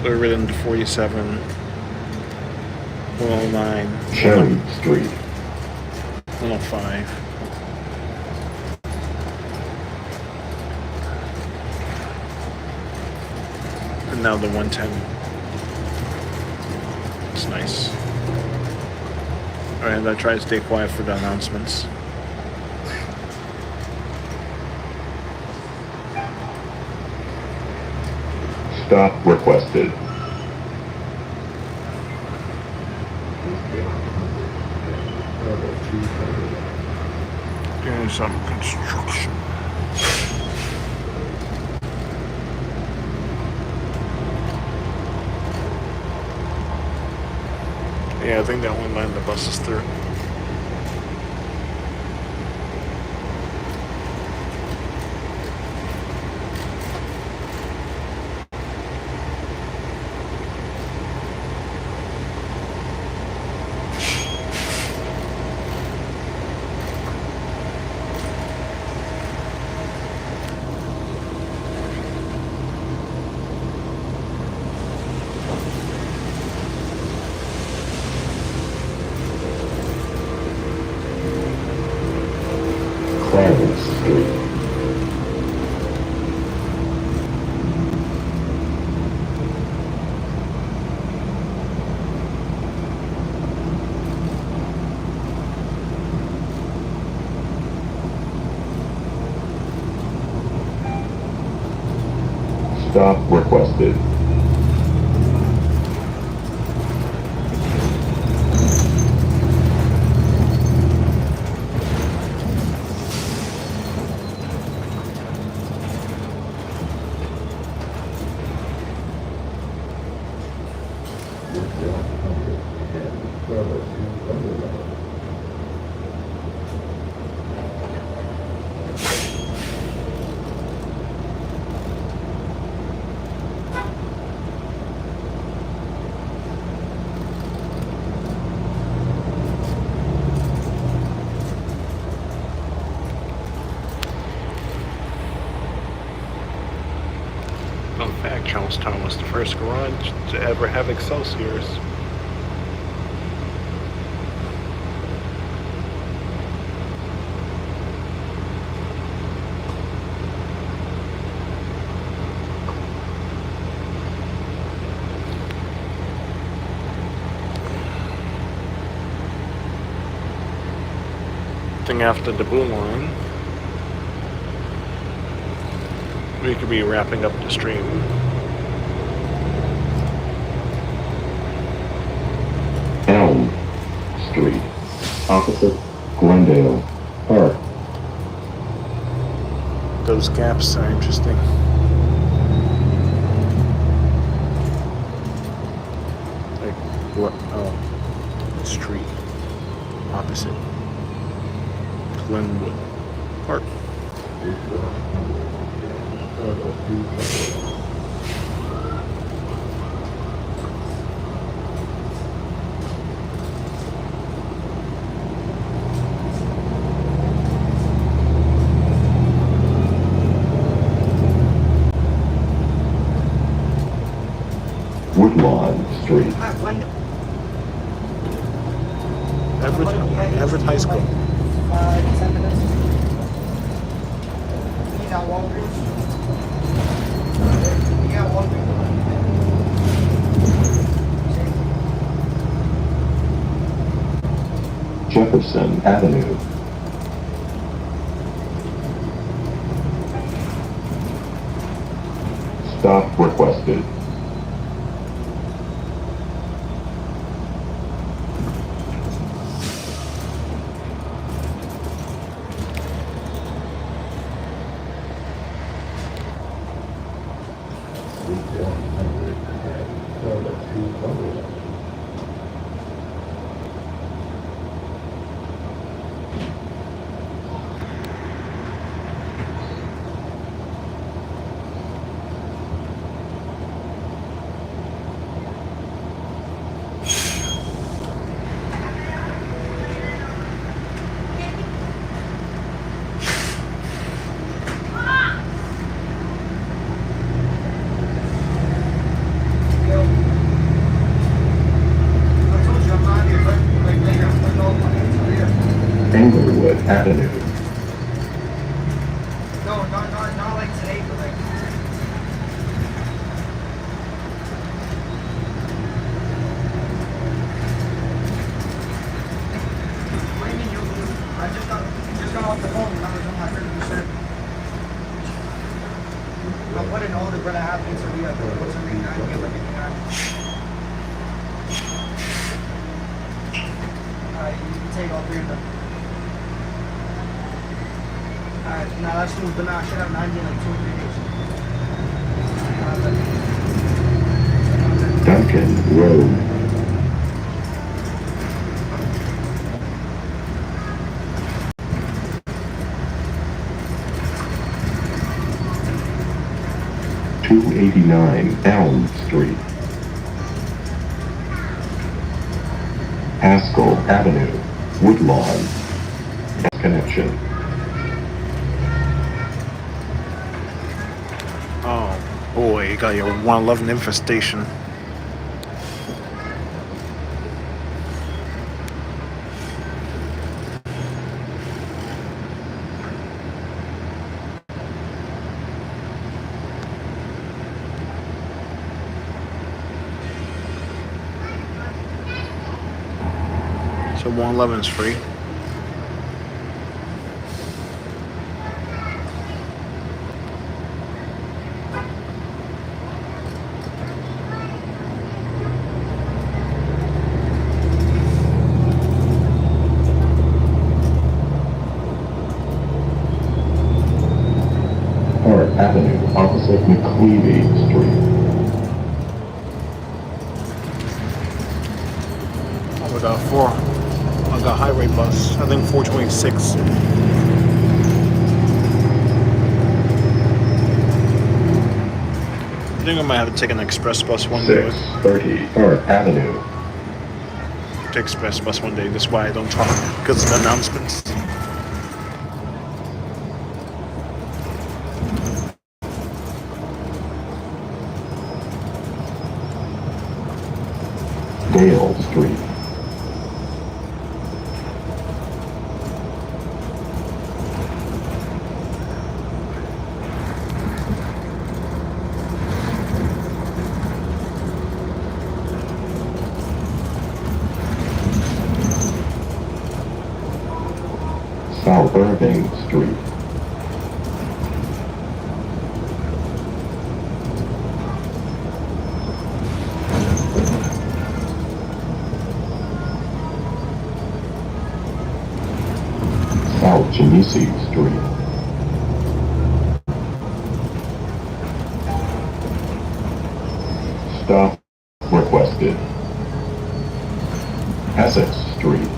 We're written to 47, 109, Cherry Street. 105. And now the 110. It's nice. Alright, I try to stay quiet for the announcements. Stop requested. Doing some construction. Yeah, I think that one line the bus is through. Clarence Street. Stop requested. Fun fact, Charlestown was the first garage to ever have Excelsiors. Thing after the Blue Line, we could be wrapping up the stream. Elm Street. Opposite Glendale Park. Those gaps are interesting. Like what? Oh, street opposite Glenwood Park. Woodlawn Street. Everett High School. 10 minutes. You got Walgreens? You got Walgreens? Jefferson Avenue. Stop requested. Avenue. No, not like today, but like. What do you mean I just got off the phone and I was on my 30%. I wouldn't know the brother happened to me at what's the reason I get like Alright, you can take all three of them. Alright, now that's smooth, but now I should have 90 in like 2 or 3 days. Duncan Road. (289) Elm Street. Haskell Avenue, Woodlawn. Connection. Oh boy, you got your 111 infestation. So 111 is free. Park Avenue, opposite McClevey Street. Oh, we got four. I got highway bus. I think 426. I think I might have to take an express bus one day. 630 Park Avenue. Take express bus one day. That's why I don't talk, because of the announcements. Dale Street. South Irving Street. South Genesee Street. Stop requested. Essex Street.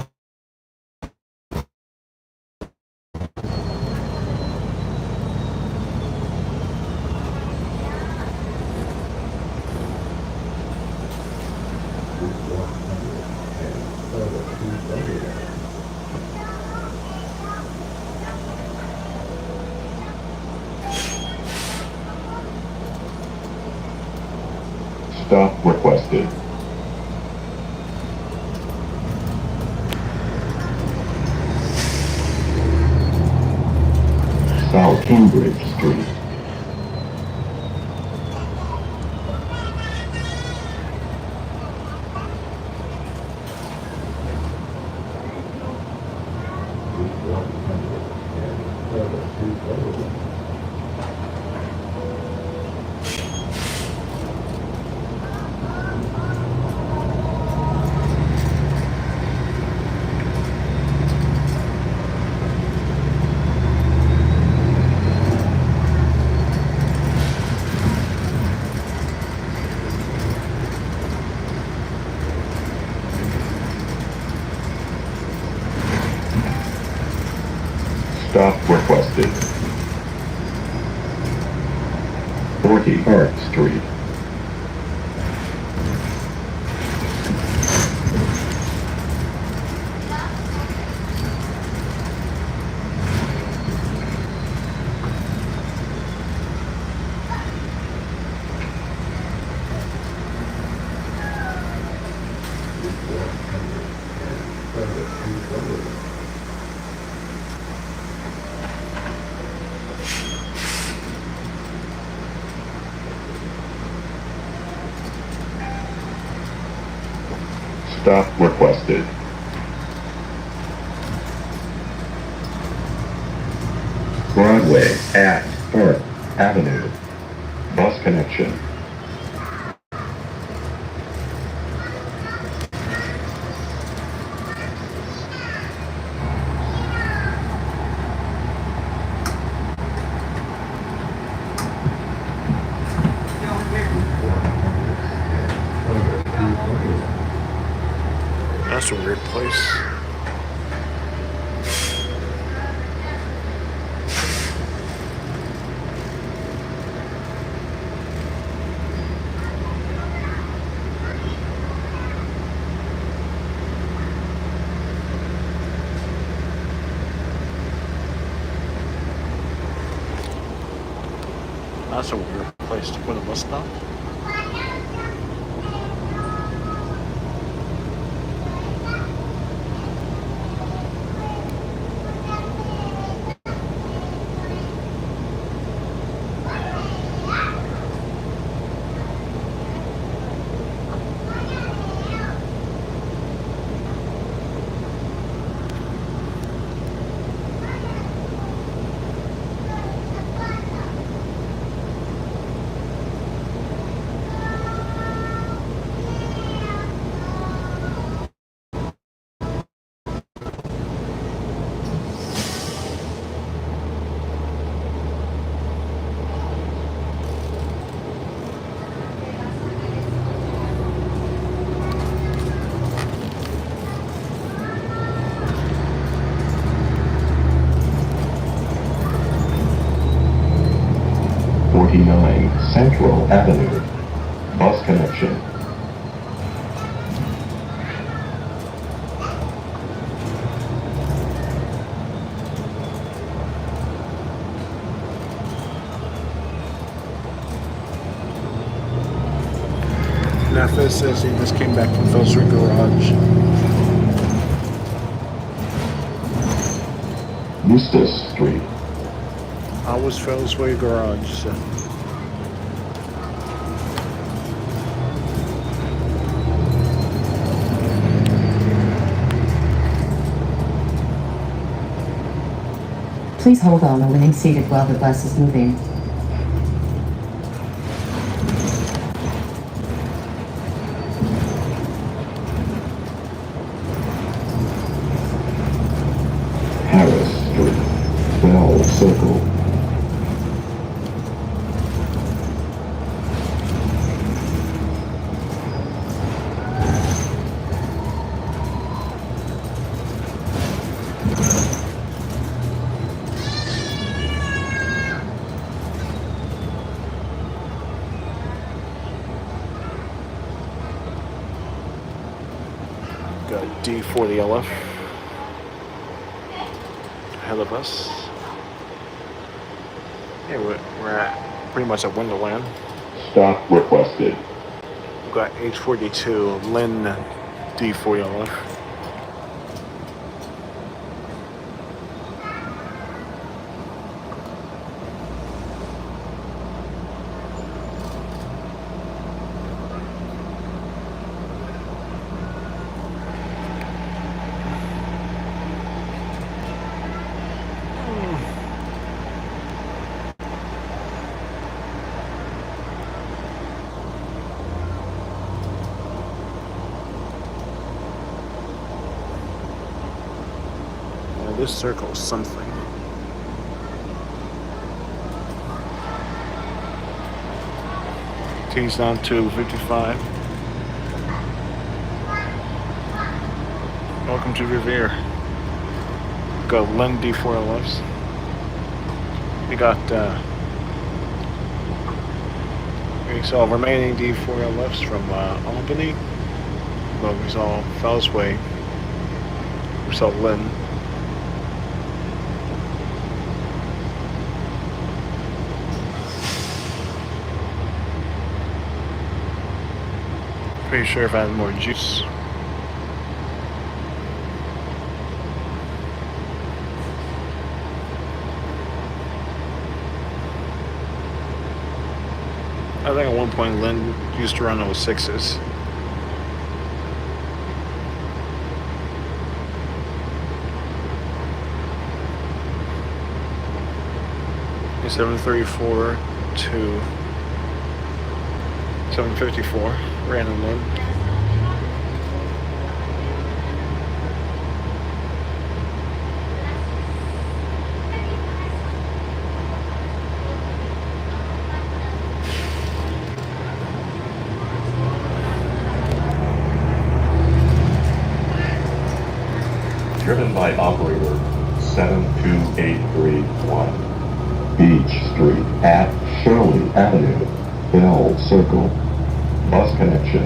Stop requested. South Cambridge Street. Stop requested. 40 Park Street. Stop requested. Broadway at Park Avenue. Bus connection. That's a weird place. That's a weird place to put a bus stop. Central Avenue. Bus connection. Nefis says he just came back from Phil's Garage. Eustace Street. I was Phil's Garage. So. Please hold on or remain seated while the bus is moving. Harris Street. Bell Circle. Got D40LF ahead of us. Yeah, we're at pretty much at Wonderland. Stop requested. We've got H42 Lynn D40LF. This circle is something. T's down to 55. Welcome to Revere. Got Lynn D4LFs. We got we saw remaining D4LFs from Albany. Well, we saw Fellsway. We saw Lynn. Pretty sure if I had more juice. I think at one point Lynn used to run 06s. 734 to 754 random load. Driven by operator 72831. Beach Street at Shirley Avenue, Bell Circle. Bus connection.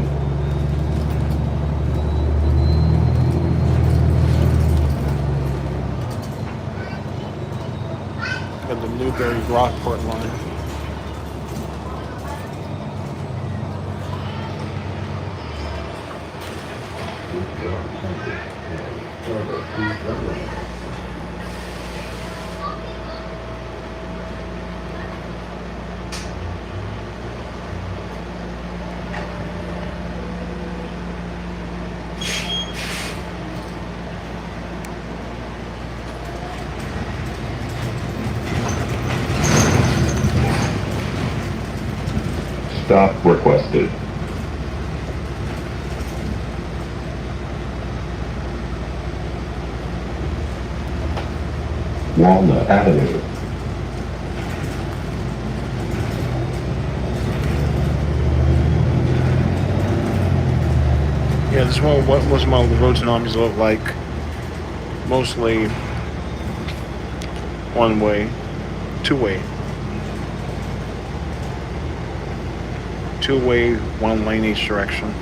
Got the Newberry Rockport line. Stop requested. Walnut Avenue. Yeah, this one, what was one of the roads and armies look like? Mostly one way, two way. Two-way, one lane each direction.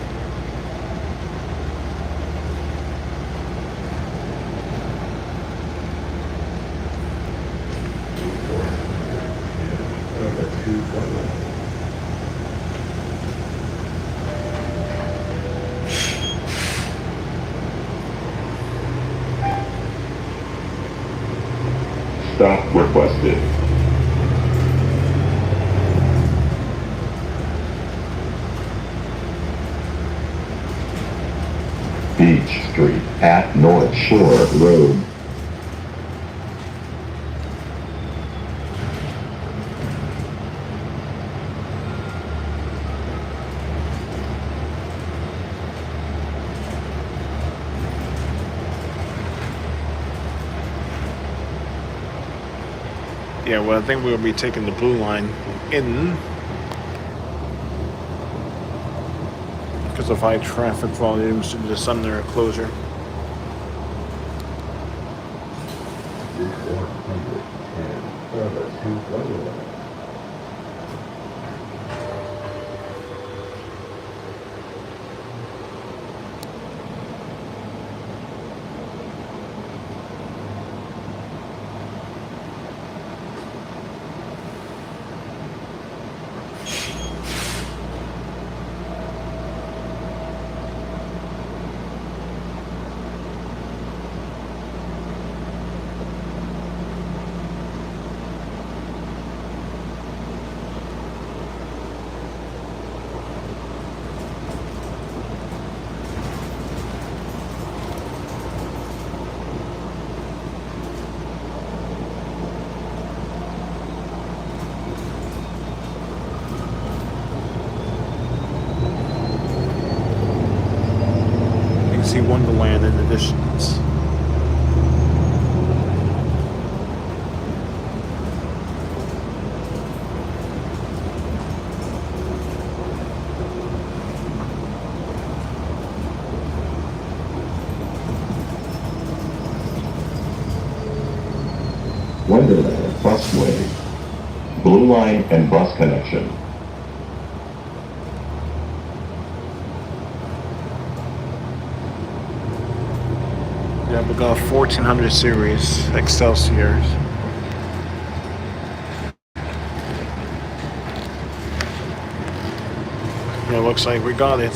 Stop requested. Beach Street at North Shore Road. Yeah, well, I think we'll be taking the blue line in because of high traffic volumes due to the Sumner closure. See Wonderland in the distance. Wonderland Busway. Blue Line and bus connection. Yeah, we got 1400 series Excelsiors. Yeah, looks like we got it.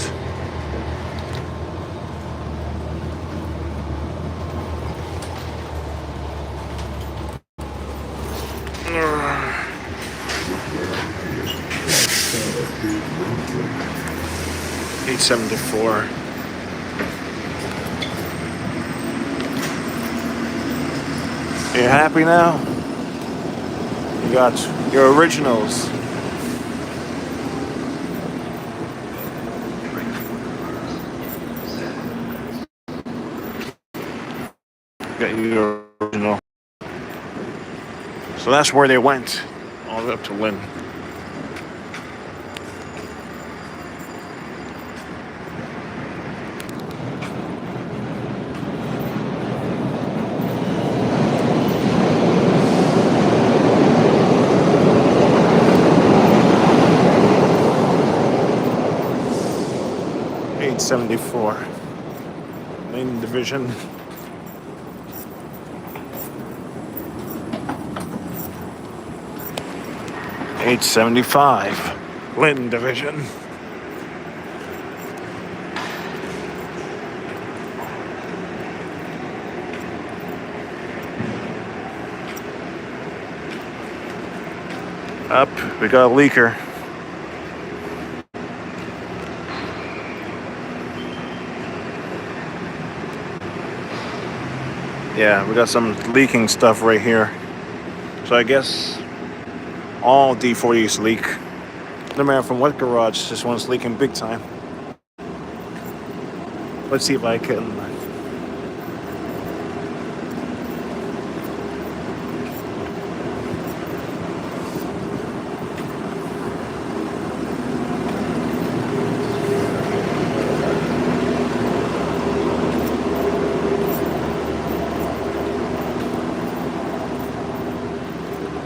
$874. You happy now? You got your originals. You got your original. So that's where they went, all the way up to Lynn. $874. Main division. $875. Lynn division. Up, we got a leaker. Yeah, we got some leaking stuff right here. So I guess all D40s leak. No matter from what garage, this one's leaking big time. Let's see if I can.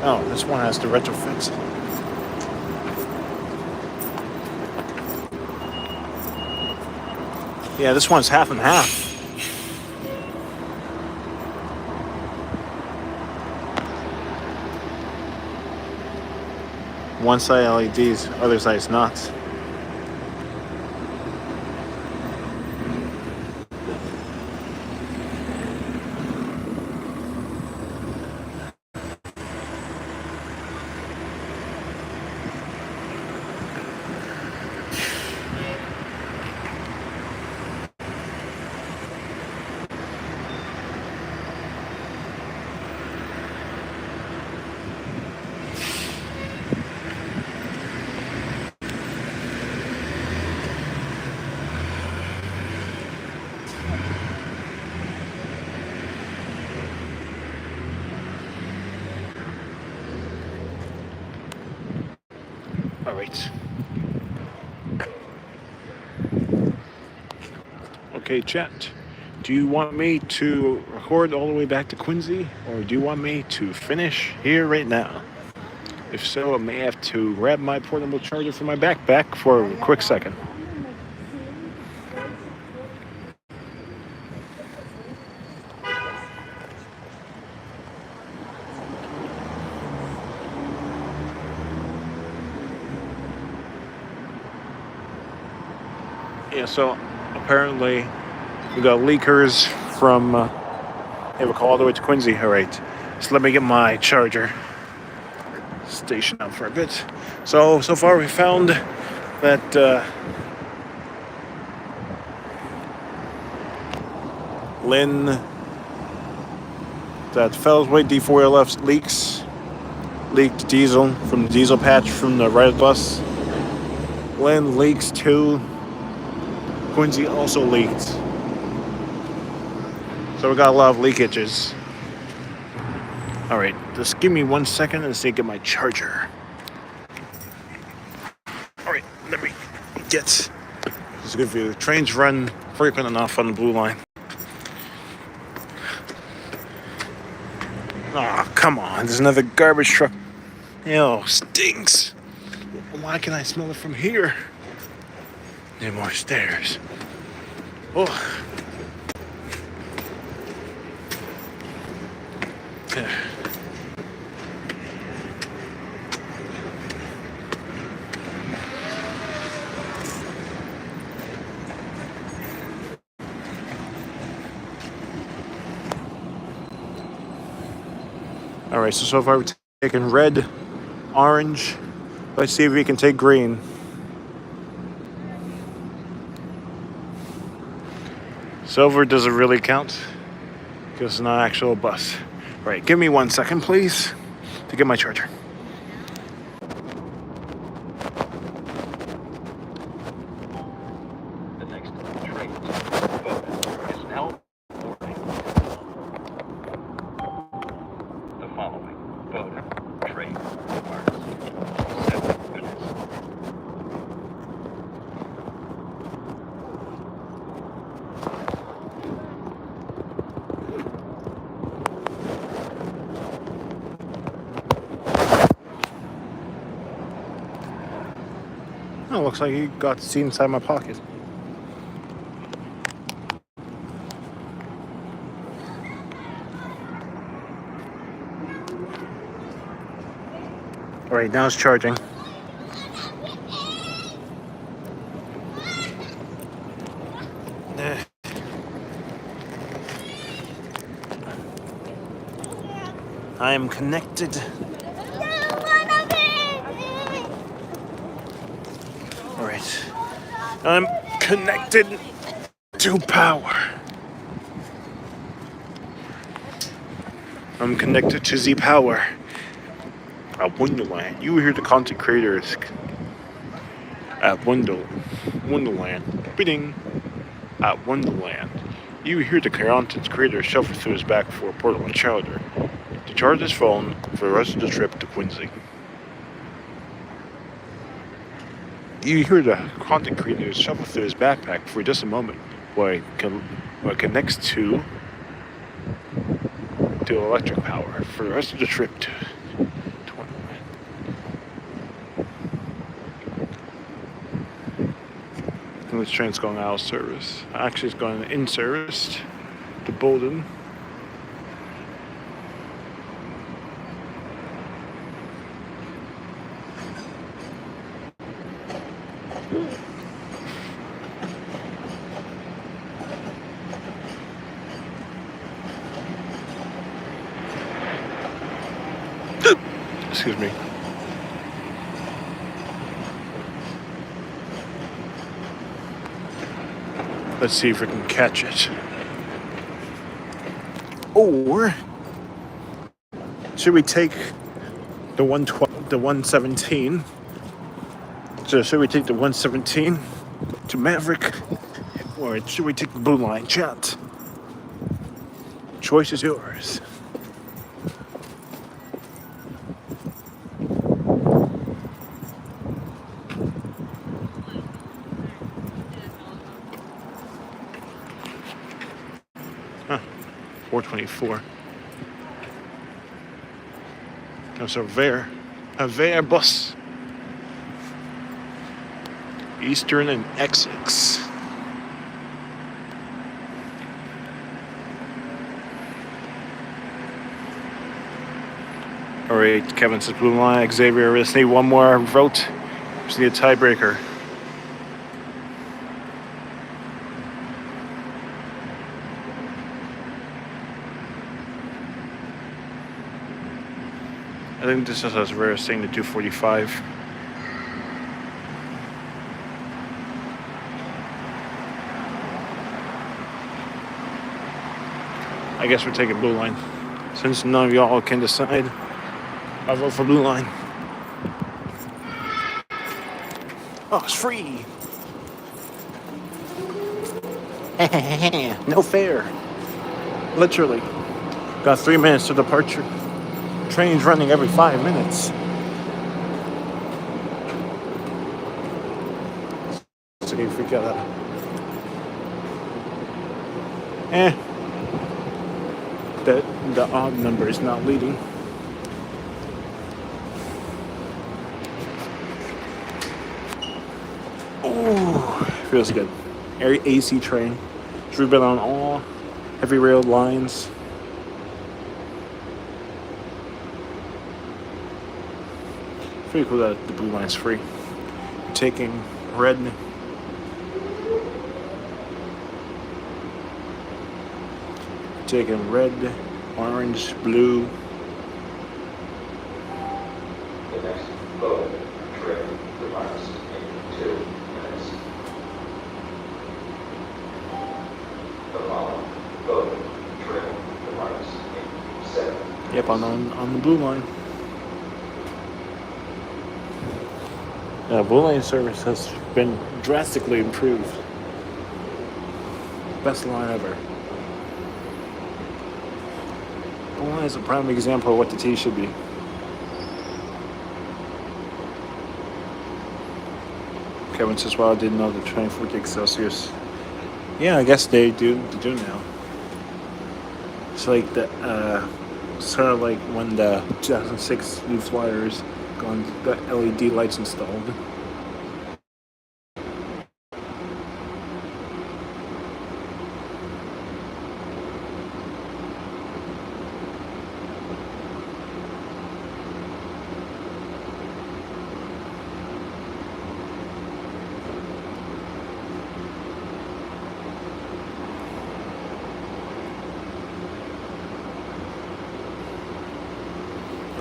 Oh, this one has the retrofit. Yeah, this one's half and half. One side LEDs, other side's not. All right. Okay, chat. Do you want me to record all the way back to Quincy, or do you want me to finish here right now? If so, I may have to grab my portable charger from my backpack for a quick second. Yeah, so apparently we got leakers from they have a call all the way to Quincy. All right, so let me get my charger stationed up for a bit. So far we found that Lynn, that Fellsway D4LF leaked diesel from the diesel patch from the red bus. Lynn leaks too. Quincy also leaked. So we got a lot of leakages. All right, just give me 1 second and see get my charger. All right, let me get. This is a good view. Trains run frequent enough on the blue line. Oh, come on. There's another garbage truck. Ew, stinks. Why can I smell it from here? Need more stairs. Oh. Yeah. All right, so far we've taken red, orange. Let's see if we can take green. Silver doesn't really count because it's not an actual bus. All right, give me 1 second, please, to get my charger. Oh, looks like he got to see inside my pocket. Alright, now it's charging. I am connected. Alright. I'm connected to power. I'm connected to the power at Wonderland. You hear the content creators at Wonderland. Bidding at Wonderland. You hear the content creator shuffle through his back for a portable charger to charge his phone for the rest of the trip to Quincy. You hear the content creator shuffle through his backpack for just a moment while it connects to electric power for the rest of the trip to Wonderland. And this train's going out of service. Actually, it's going in service to Bolden. Excuse me. Let's see if we can catch it. Or should we take the 112, the 117? So should we take the 117 to Maverick, or should we take the Blue Line Chat? Choice is yours. Huh, 424. That's a Ver bus. Eastern and Essex. All right, Kevin says Blue Line. Xavier, we just need one more vote. Just need a tiebreaker. I think this is as rare as saying the 245. I guess we're taking Blue Line. Since none of y'all can decide, I'll vote for Blue Line. Oh, it's free. No fair. Literally. Got 3 minutes to departure. Train's running every 5 minutes. So you forget that. The odd number is not leading. Ooh, feels good. AC train. We've been on all heavy rail lines. Pretty cool that the Blue Line's free. Taking red. Taking red, orange, blue. The next boat trip departs in 2 minutes. The following boat trip departs in 7. Yep, on the Blue Line. Blue Line service has been drastically improved. Best line ever. Blue Line is a prime example of what the T should be. Kevin says, well, I didn't know the 24 gigs Celsius. Yeah, I guess they do now. It's like sort of like when the 2006 new flyers got LED lights installed.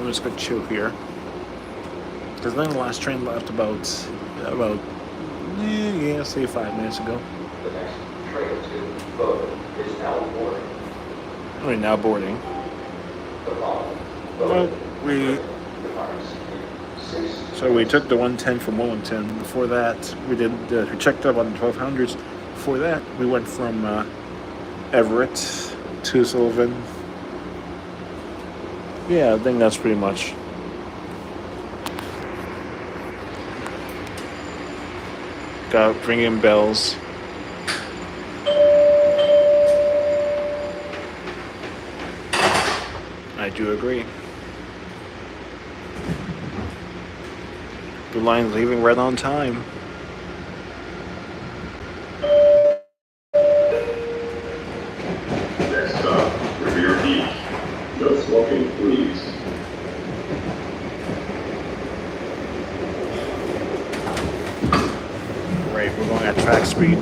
just gonna chill here. Because then the last train left about say 5 minutes ago. The next train to Bowdoin is now boarding. We're now boarding. The following Well, we departs in 6. so we took the 110 from Wellington. Before that, we checked up on the 1200s. Before that, we went from Everett to Sullivan. Yeah, I think that's pretty much. Got ringing bells. I do agree. The line's leaving right on time. Next stop, Revere Beach. No smoking, please. Right, we're going at track speed.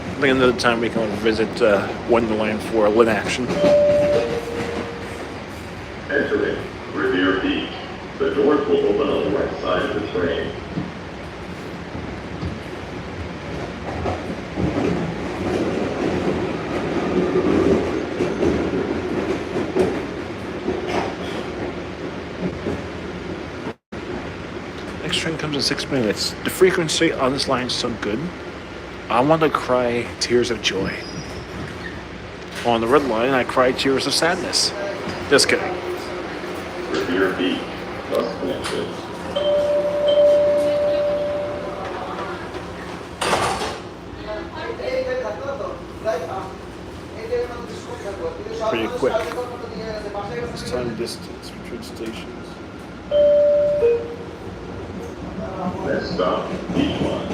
I think another time we can visit Wonderland for lit action. Entering Revere Beach. The doors will open on the right side of the train. Next train comes in 6 minutes. The frequency on this line is so good. I want to cry tears of joy. On the red line, I cry tears of sadness. Just kidding. Revere Beach. Bus connection. Pretty quick. It's time distance between stations. Next stop, Beachline.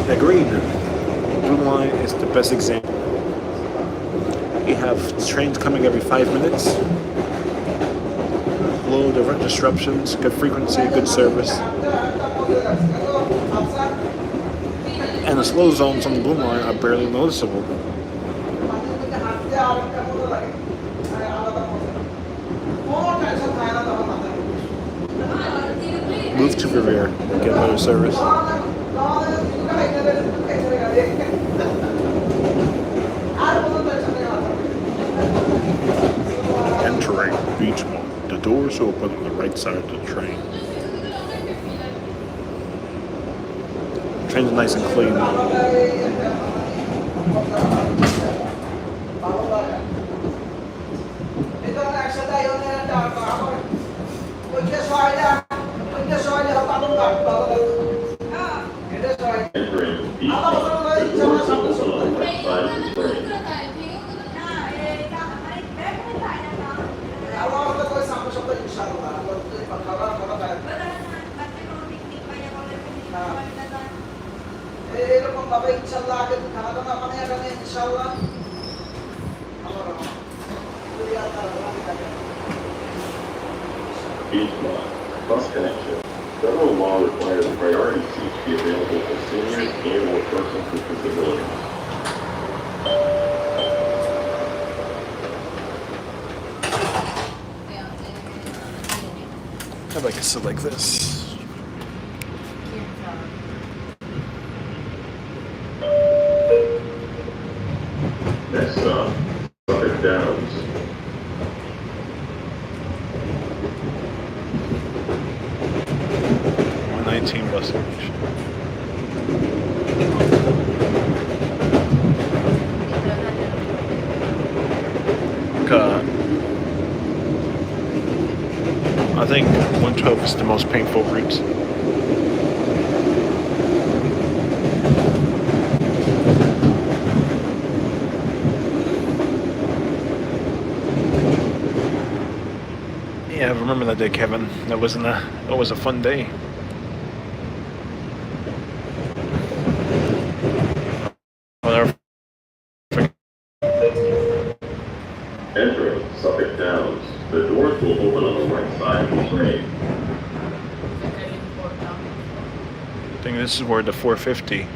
Agreed. Blue Line is the best example. You have trains coming every 5 minutes. Low direct disruptions, good frequency, good service. And the slow zones on the Blue Line are barely noticeable. Move to Revere, get better service. Entering Beachmont. The doors open on the right side of the train. Train's nice and clean. Entering Beachline. The doors will open on the right side of the train. এরকম ভাবে ইনশাআল্লাহ আগে খানা দানা বানিয়ে রাখলে ইনশাআল্লাহ Beachline. Bus connection. Federal law requires priority seats be available for seniors and/or persons with disabilities. I'd like to sit like this. Next stop, Suffolk Downs. 119 bus station. I think 112 is the most painful route. Yeah, I remember that day, Kevin. That was a fun day. The doors will open on the right side of the train. I think this is where the 450.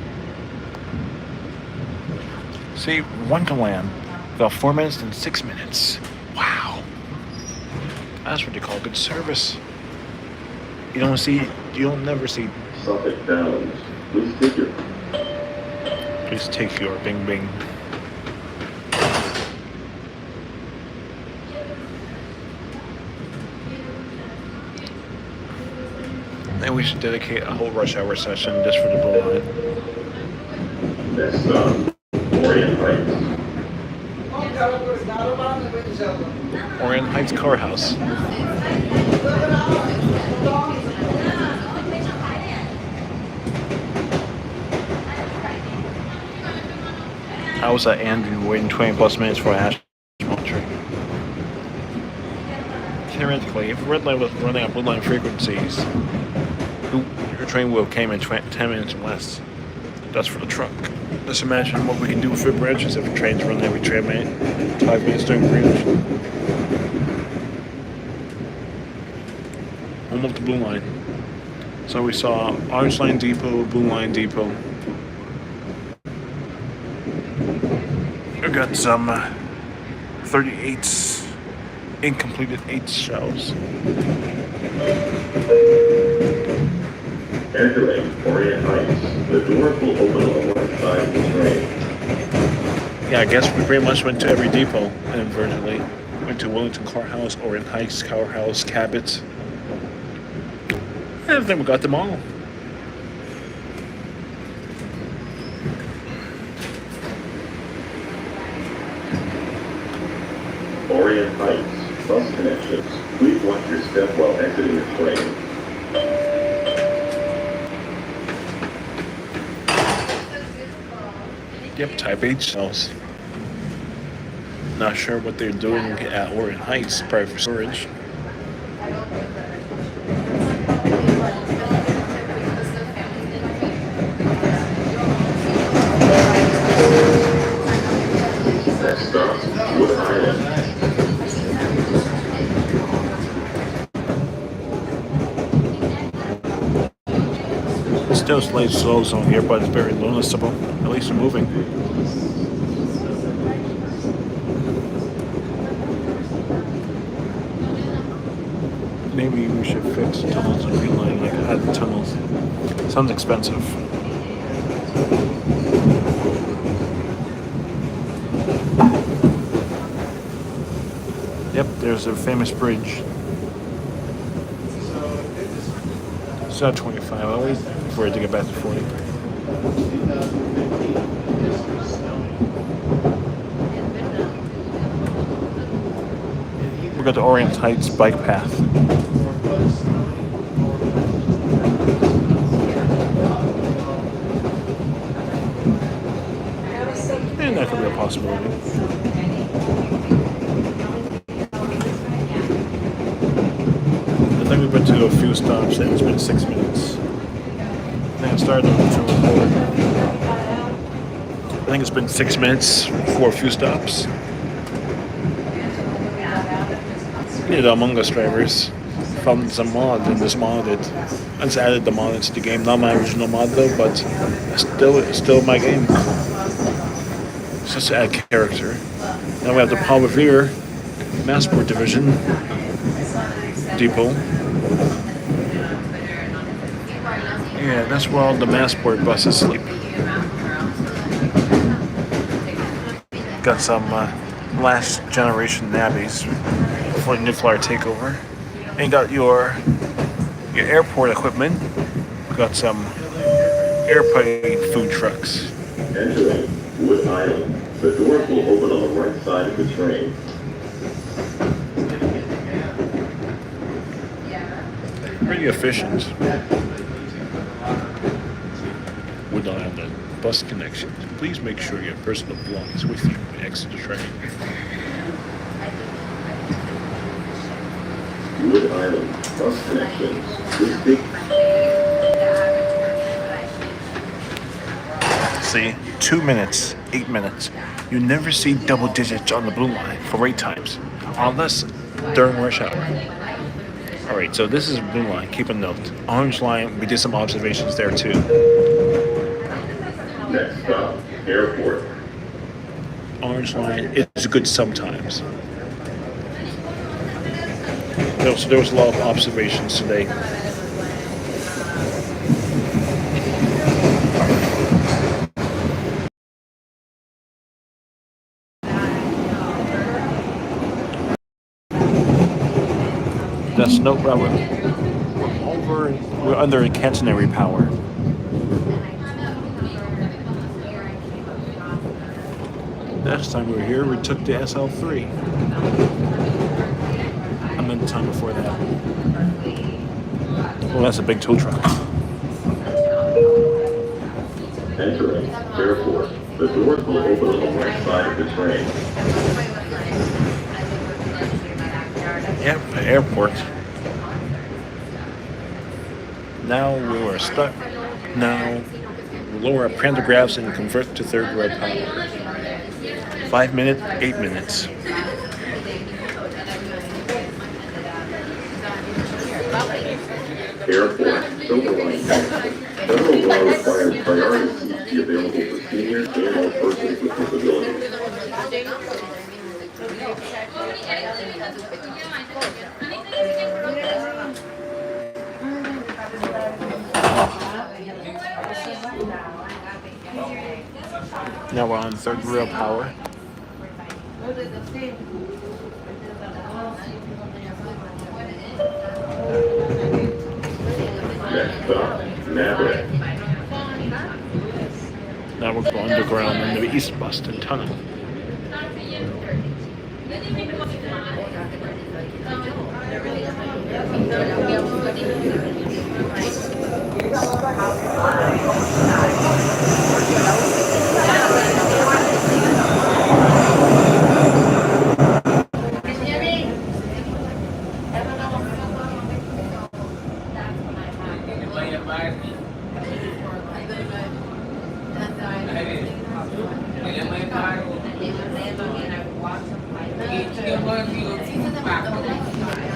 See, Wonderland. About 4 minutes and 6 minutes. Wow. That's what they call good service. You don't never see. Suffolk Downs. Please take your bing bing. And we should dedicate a whole rush hour session just for the Blue Line. Next stop, Orient Heights. Orient Heights Car House. I was at Andrew waiting 20 plus minutes for a Ashmont train. Theoretically, if red line was running on blue line frequencies, your train would have came in 10 minutes or less. That's for the truck. Just imagine what we can do with Fib branches if trains run every 5 minutes during greenwich. Almost the blue line. So we saw Orange Line Depot, Blue Line Depot. We got some 38s, incompleted 8 shells. Entering Orient Heights. The doors will open on the right side of the train. Yeah, I guess we pretty much went to every depot inadvertently. Went to Wellington Car House, Orient Heights Car House, Cabot. I think we got them all. Orient Heights. Bus connections. Please watch your step while exiting the train. Yep, Type H cells. Not sure what they're doing at Orient Heights, probably for storage. Next stop, Wood Island. Still slight slow zone here, but it's very noticeable. At least we're moving. Maybe we should fix tunnels and reline, like add tunnels. Sounds expensive. Yep, there's a famous bridge. It's not 25. I'll wait for it to get back to 40. We got the Orient Heights bike path. And that could be a possibility. I think we've been to a few stops and it's been 6 minutes. I think I started to record. I think it's been 6 minutes for a few stops. Yeah, the Among Us drivers found some mod and just modded. I just added the mod into the game. Not my original mod though, but it's still my game. It's just to add character. Now we have the Paul Revere Massport Division Depot. Yeah, that's where all the Massport buses sleep. Got some last generation nabbies for the nuclear takeover. And you got your airport equipment. We got some airplane food trucks. Entering Wood Island. The doors will open on the right side of the train. Pretty efficient. Would not have the bus connections. Please make sure your personal belongings with you when you exit the train. Wood Island. Bus connections. Please take. See, 2 minutes, 8 minutes. You never see double digits on the blue line for wait times. Unless during rush hour. All right, so this is Blue Line. Keep a note. Orange Line, we did some observations there too. Next stop, airport. Orange Line is good sometimes. There was a lot of observations today. That's no problem. We're under catenary power. Last time we were here, we took the SL3. I meant the time before that. Well, that's a big tow truck. Entering airport. The doors will open on the right side of the train. Yeah, the airport. Now we were stuck. Now lower our pantographs and convert to third row power. 5 minutes, 8 minutes. Airport, Silver Line. Federal law requires priority seats be available for seniors and all persons with disabilities. Now we're on third rail power. Next stop, Maverick. Now we're going underground in the East Boston Tunnel.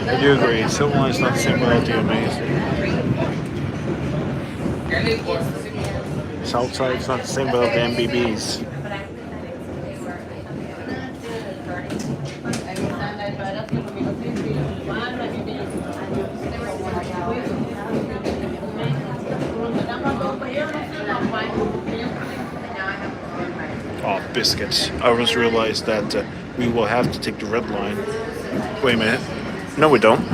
I do agree. Silver Line's not the same without the amazing. Southside's not the same without the MBBs. Oh, biscuits. I just realized that we will have to take the red line. Wait a minute. No, we don't.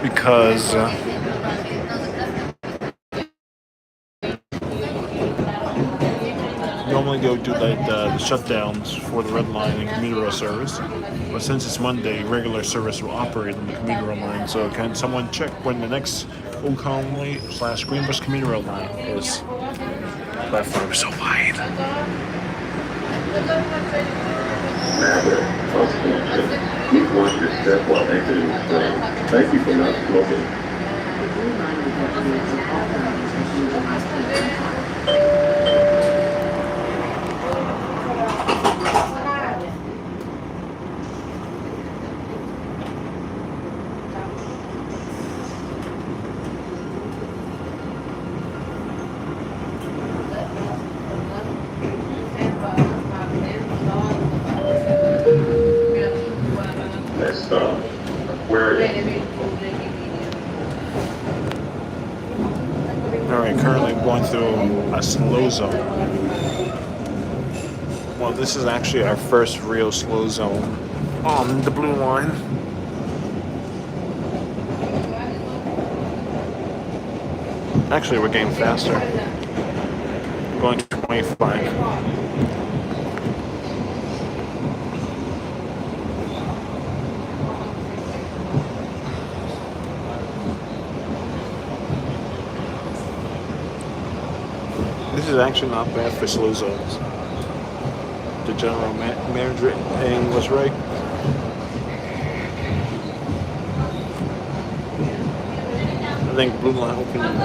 Because normally they would do like the shutdowns for the red line and commuter rail service. But since it's Monday, regular service will operate on the commuter rail line. So can someone check when the next Old Colony / Greenbush commuter rail line is? Platform is so wide. Maverick, bus connection. Please watch your step while exiting the train. Thank you for not smoking. Next stop, Aquarium. Alright, currently going through a slow zone. Well, this is actually our first real slow zone on the Blue Line. Actually, we're getting faster. Going to 25. This is actually not bad for slow zones. The general manager was right. I think Blue Line opened,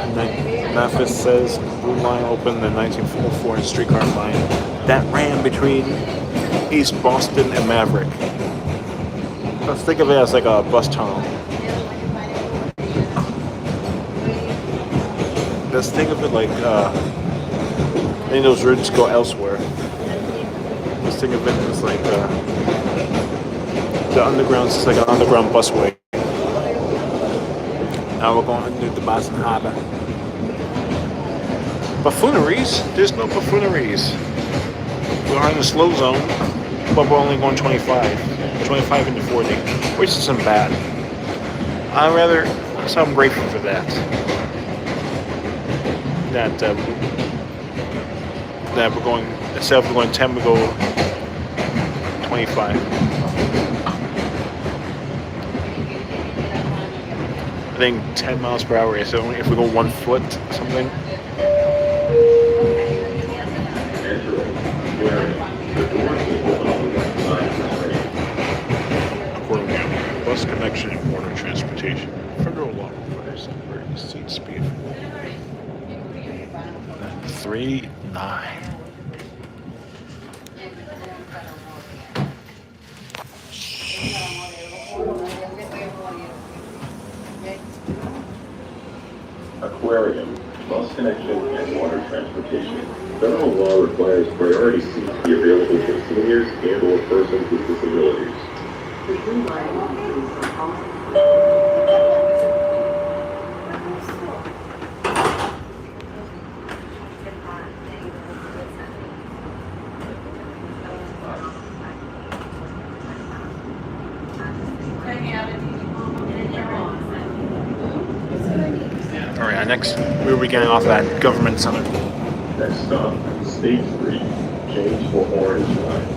Mathis says Blue Line opened in 1944 and streetcar line that ran between East Boston and Maverick. Let's think of it as like a bus tunnel. Let's think of it like any of those routes go elsewhere. Let's think of it as like the underground is like an underground busway. Now we're going under the Boston Harbor. Buffooneries? There's no buffooneries. We're in the slow zone, but we're only going 25 into 40, which isn't bad. So I'm grateful for that. That we're going, instead of going 10, we go 25. I think 10 miles per hour is only if we go 1 foot or something. According bus connection and water transportation. Federal law requires temporary seat speed. 3-9. Aquarium, bus connection, and water transportation. Federal law requires priority seats be available for seniors and/or persons with disabilities. Alright, next we'll be getting off at Government Center. Next stop, State Street. Change for Orange Line.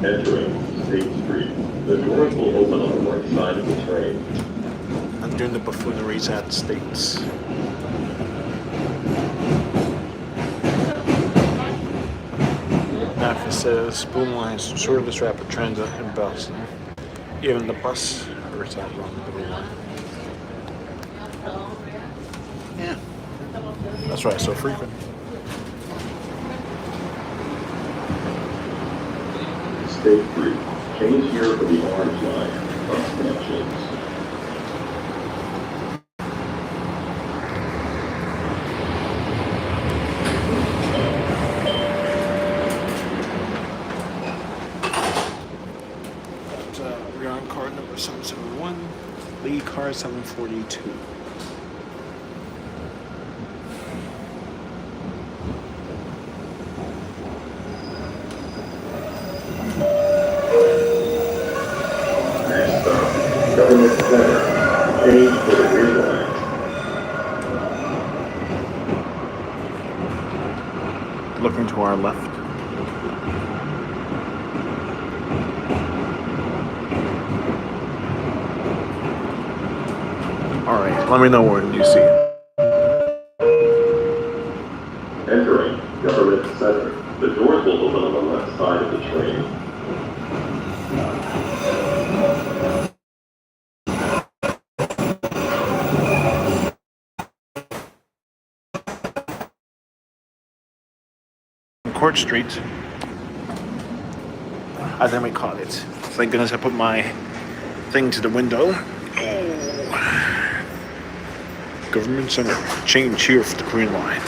Entering State Street. The doors will open on the right side of the train. I'm doing the buffooneries at States. It says spoon lines, service rapid transit and bus. Even the bus hurts out on the blue line. Yeah. That's right, so frequent. State Street. Change here for the Orange Line. Bus connections. We're on card number 771, lead car 742. Next stop, Government Center. Change for the Green Line. Looking to our left. Alright, let me know when you see it. Entering Government Center. The doors will open on the left side of the train. Court Street. As I may call it. Thank goodness I put my thing to the window. Oh. Government Center. Change here for the Green Line.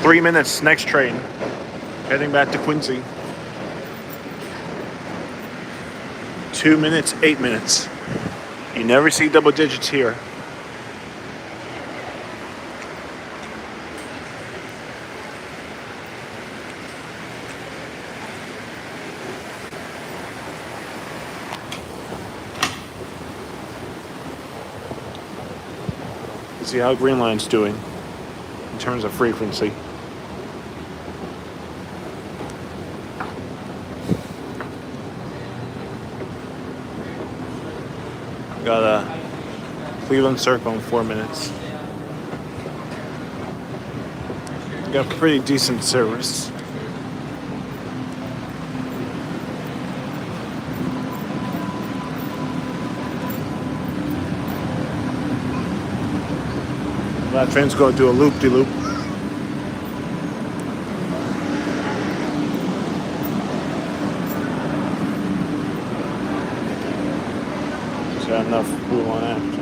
Three minutes, next train. Heading back to Quincy. 2 minutes, 8 minutes. You never see double digits here. See how Green Line's doing in terms of frequency. Got a Cleveland Circle in 4 minutes. Got pretty decent service. That train's going to do a loop-de-loop. Is there enough blue on action?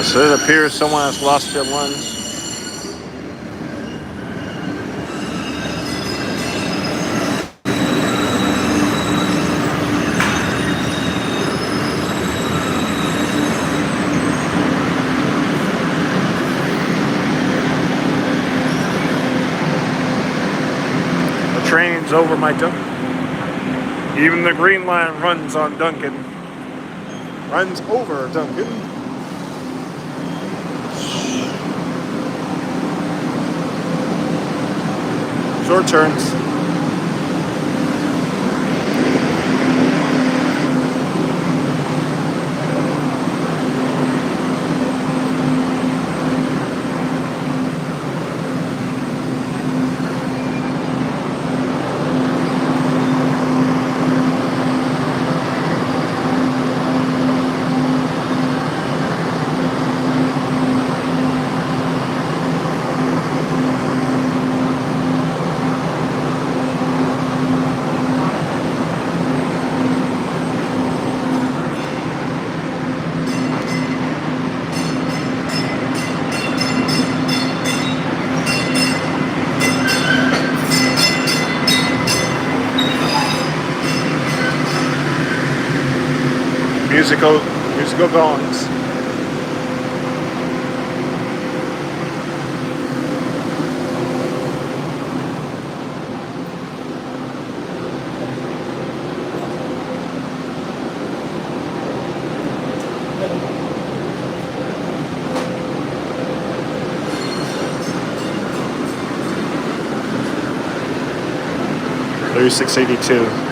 So it appears someone has lost their lungs. The train's over my Duncan. Even the Green Line runs on Duncan. Runs over Duncan. Short turns. Musical gongs. There's 682.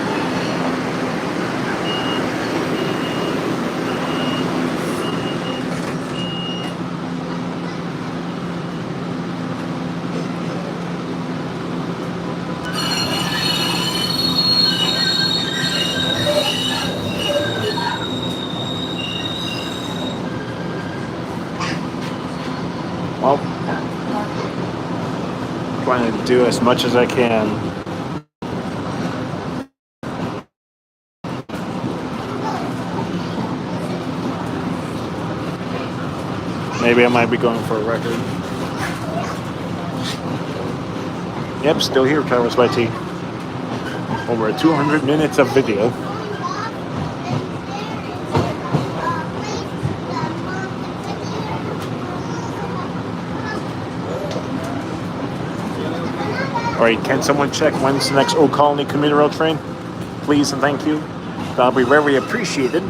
Well, trying to do as much as I can. Maybe I might be going for a record. Yep, still here, Travis by T. Over 200 minutes of video. Alright, can someone check when's the next Old Colony commuter rail train? Please and thank you. That'll be very appreciated.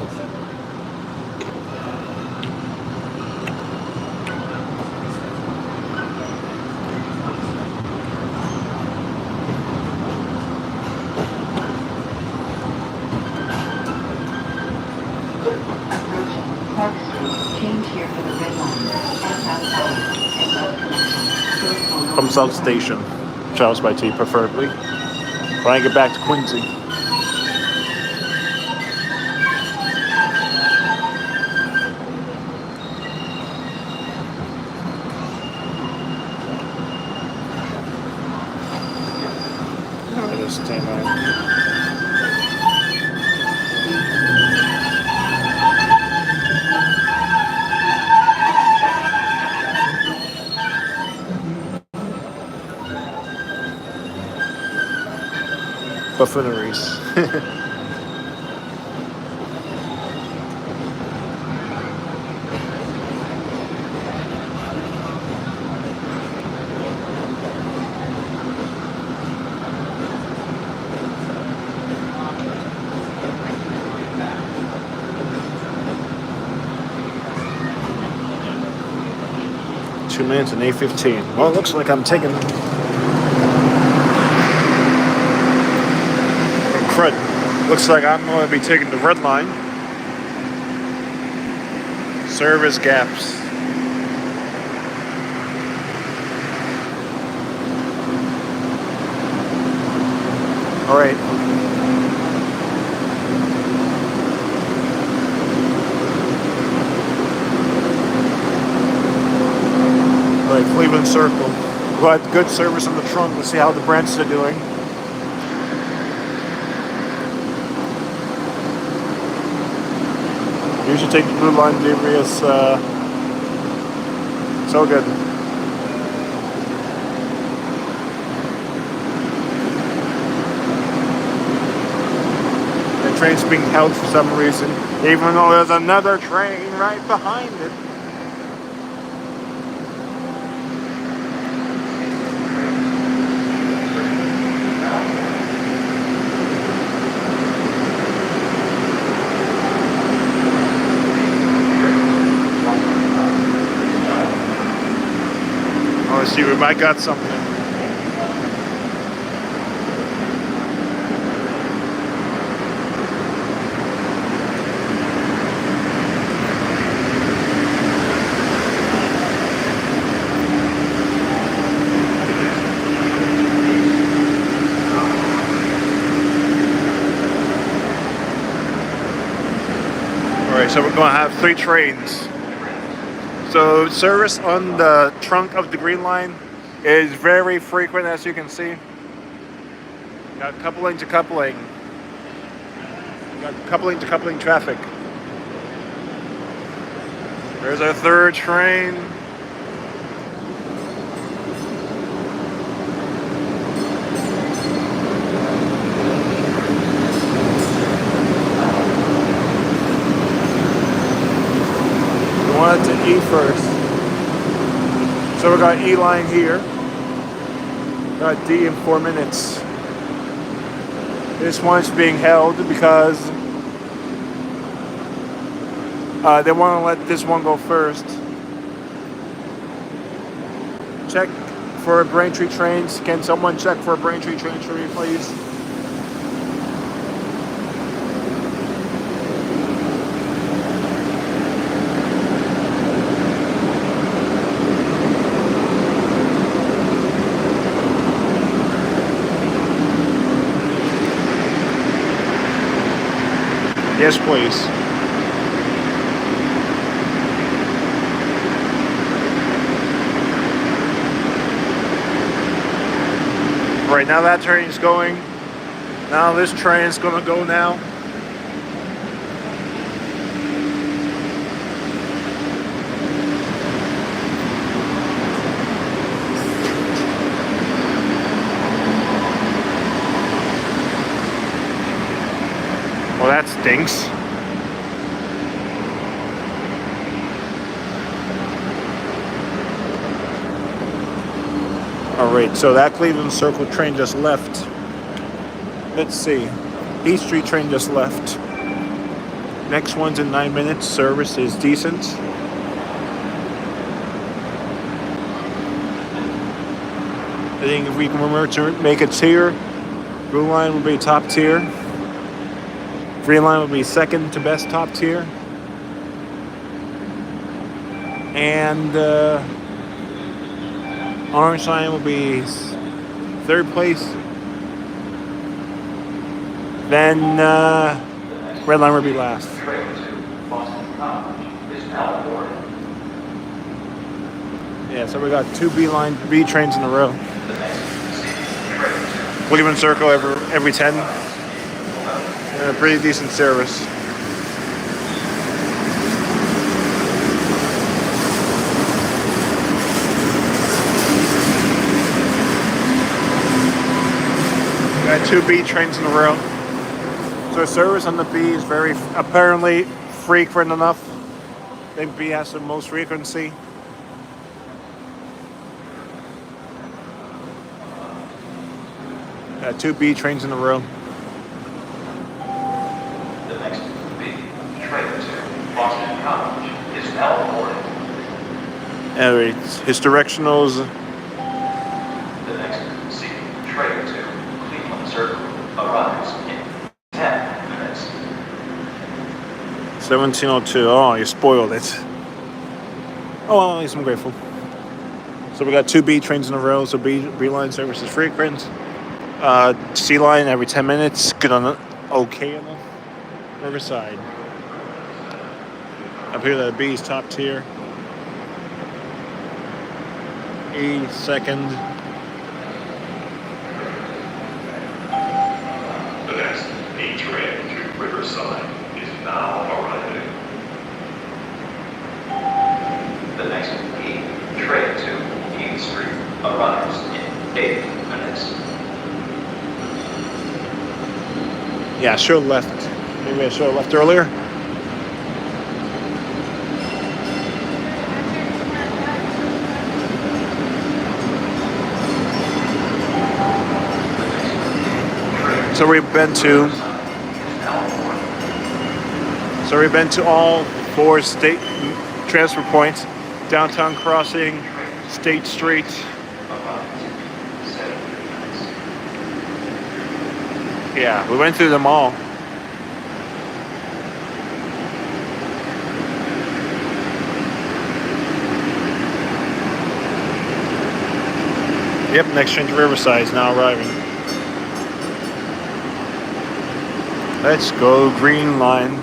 Park Street, change here for the red line. And outside, and road connection. From South Station. Travis by T, preferably. Trying to get back to Quincy. I just came out. Buffooneries. 2 minutes and 8:15. Well, it looks like I'm taking... crud. Looks like I'm going to be taking the red line. Service gaps. All right. All right, Cleveland Circle. We had good service on the trunk. Let's see how the branches are doing. Usually take the blue line delivery is so good. The train's being held for some reason, even though there's another train right behind it. Let's see, we might got something. Alright, so we're going to have 3 trains. So service on the trunk of the Green Line is very frequent, as you can see. Got coupling to coupling. Got coupling to coupling traffic. There's our 3rd train. Wanted to E first. So we got E line here. Got D in 4 minutes. This one's being held because they want to let this one go first. Check for Braintree trains. Can someone check for a Braintree train for me, please? Yes, please. Right now that train is going. Now this train is going to go now. Well, that stinks. Alright, so that Cleveland Circle train just left. Let's see. East Street train just left. Next one's in 9 minutes. Service is decent. I think if we can remember to make a tier, Blue Line will be top tier. Green Line will be second to best top tier. And Orange Line will be 3rd place. Then Red Line will be last. Train to Boston College is now boarded. Yeah, so we got 2 B trains in a row. The next train Cleveland Circle every 10. Pretty decent service. Got 2 B trains in a row. So service on the B is very apparently frequent enough. I think B has the most frequency. Got 2 B trains in a row. The next B train to Boston College is now boarded. Alright, his directionals. The next C train to Cleveland Circle arrives in 10 minutes. 1702. Oh, you spoiled it. Oh, well, at least I'm grateful. So we got two B trains in a row. So B line service is frequent. C line every 10 minutes. Good on okay on the Riverside. Up here, the B is top tier. E second. The next B train to Riverside is now arriving. The next E train to East Street arrives in 8 minutes. Yeah, I should have left. Maybe I should have left earlier. So we've been to all four state transfer points: Downtown Crossing, State Street. Yeah, we went through them all. Yep, next train to Riverside is now arriving. Let's go, Green Line.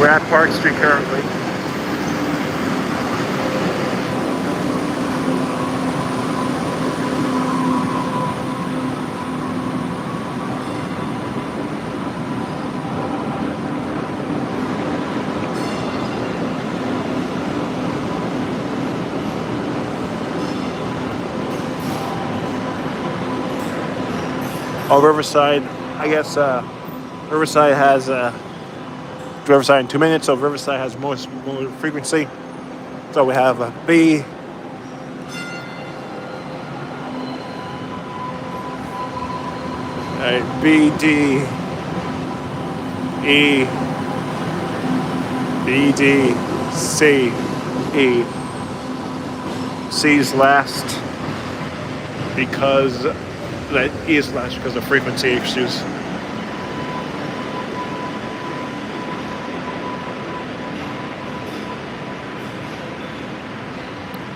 We're at Park Street currently. Oh, Riverside. I guess Riverside has Riverside in 2 minutes, so Riverside has more frequency. So we have B, B, D, E, B, D, C, E. C's last because that E is last because of frequency issues.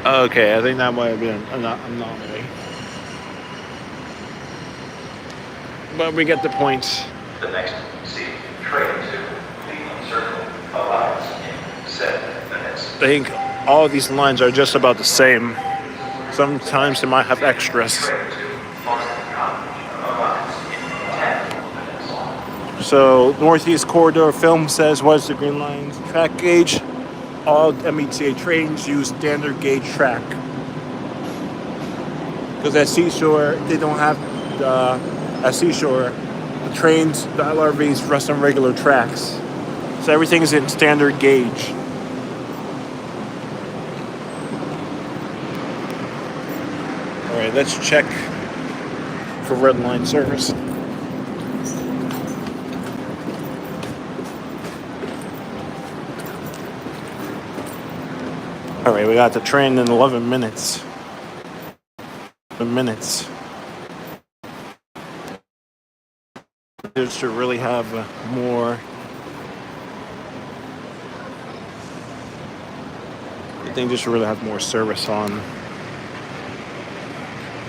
Okay, I think that might have been an anomaly. But we get the point. The next C train to Cleveland Circle arrives in 7 minutes. I think all of these lines are just about the same. Sometimes they might have extras. Train to Boston College arrives in 10 minutes. So Northeast Corridor film says what's the Green Line's track gauge? All META trains use standard gauge track. Because at Seashore, they don't have at Seashore, the trains, the LRVs rest on regular tracks. So everything is in standard gauge. Alright, let's check for red line service. Alright, we got the train in 11 minutes. 11 minutes. This should really have more. I think this should really have more service on.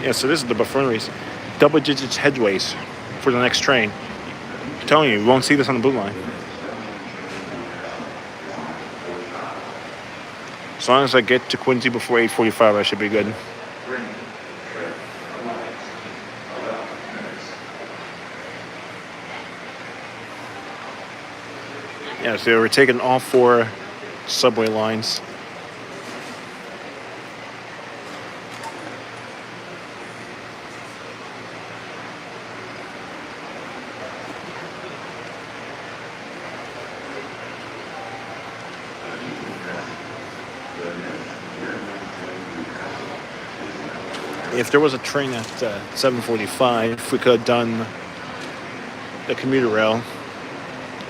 Yeah, so this is the buffooneries. Double digits headways for the next train. I'm telling you, you won't see this on the blue line. As long as I get to Quincy before 8:45, I should be good. Yeah, so we're taking all four subway lines. If there was a train at 7:45, we could have done the commuter rail,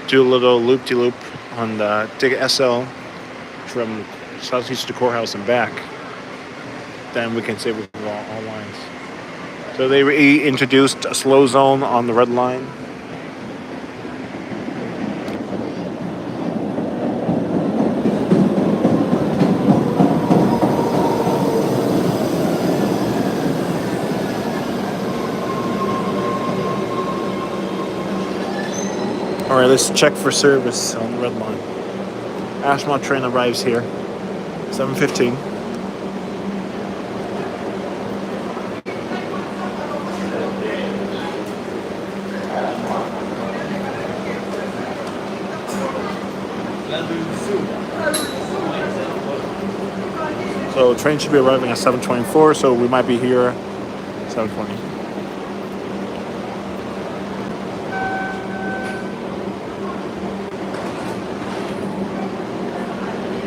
do a little loop-de-loop on the take SL from Southeast to Courthouse and back. Then we can save with all lines. So they reintroduced a slow zone on the red line. All right, let's check for service on the red line. Ashmont train arrives here, 7:15. So train should be arriving at 7:24, so we might be here 7:20.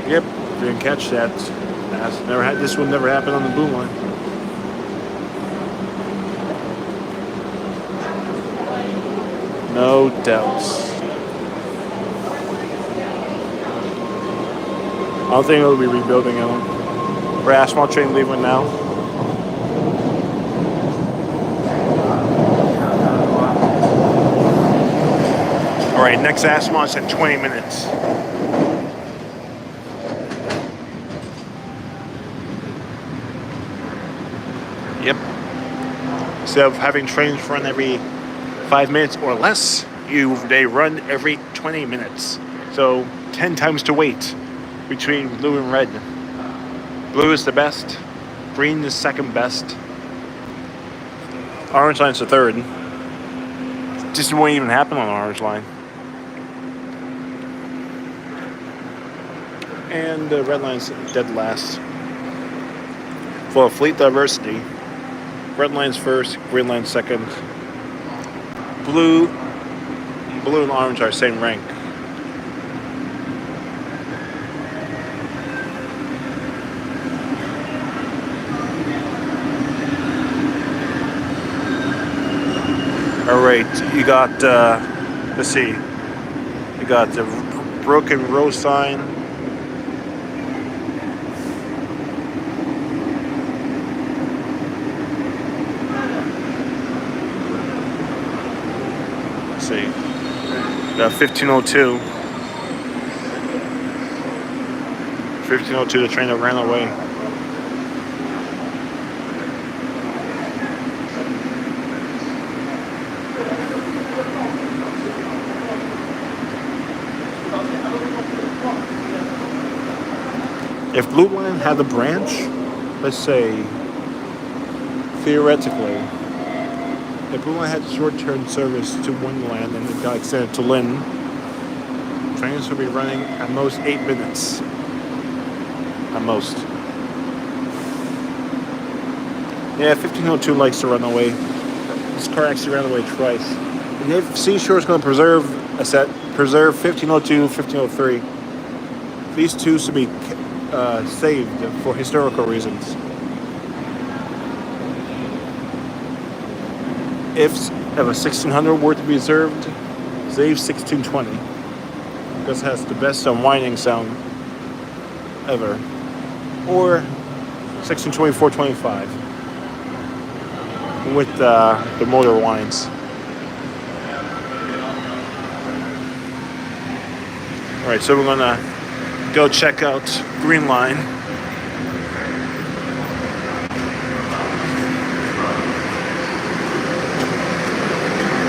Yep, didn't catch that. This would never happen on the Blue Line. No doubts. I don't think it'll be rebuilding them. We're Ashmont train leaving now. All right, next Ashmont's in 20 minutes. Yep. Instead of having trains run every 5 minutes or less, they run every 20 minutes. So 10 times to wait between blue and red. Blue is the best. Green is second best. Orange line's the third. Just won't even happen on the orange line. And the red line's dead last. For fleet diversity, red line's first, green line's second. Blue and orange are same rank. All right, you got, let's see, you got the broken row sign. Let's see, got 1502. 1502, the train that ran away. If Blue Line had a branch, let's say, theoretically, if Blue Line had short-term service to Wonderland and it got extended to Lynn, trains would be running at most 8 minutes. At most. Yeah, 1502 likes to run away. This car actually ran away twice. And if Seashore is going to preserve 1502, 1503, these two should be saved for historical reasons. If a 1600 were to be reserved, save 1620. This has the best unwinding sound ever. Or 1624-25 with the motor winds. All right, so we're gonna go check out Green Line.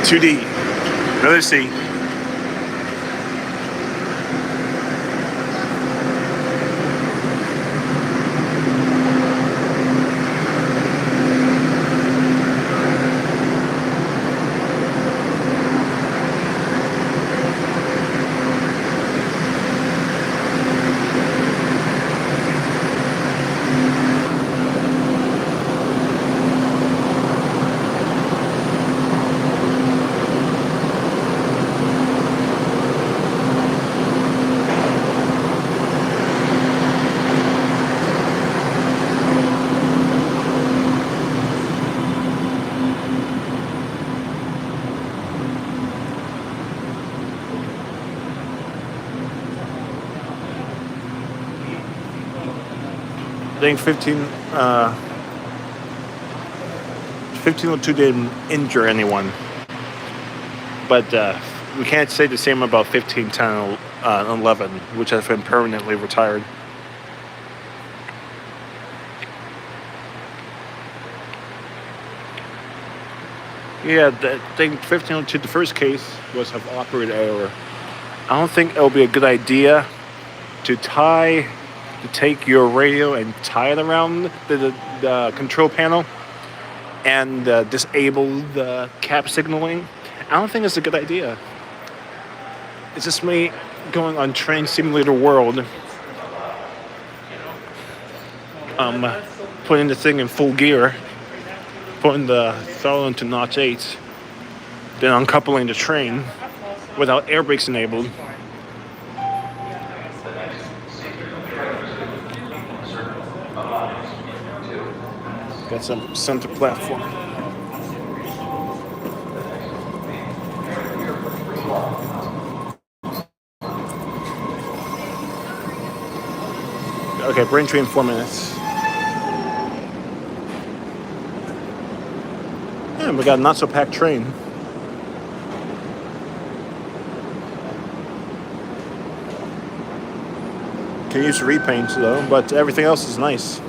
(2D) another C. I think 1502 didn't injure anyone. But we can't say the same about 1510 and 11, which has been permanently retired. Yeah, I think 1502, the first case was of operator error. I don't think it'll be a good idea to take your radio and tie it around the control panel and disable the cap signaling. I don't think it's a good idea. It's just me going on Train Simulator World, putting the thing in full gear, putting the throttle into notch 8, then uncoupling the train without air brakes enabled. Got some center platform. Okay, Braintree in 4 minutes. Yeah, we got a not so packed train. Can use repaint though, but everything else is nice.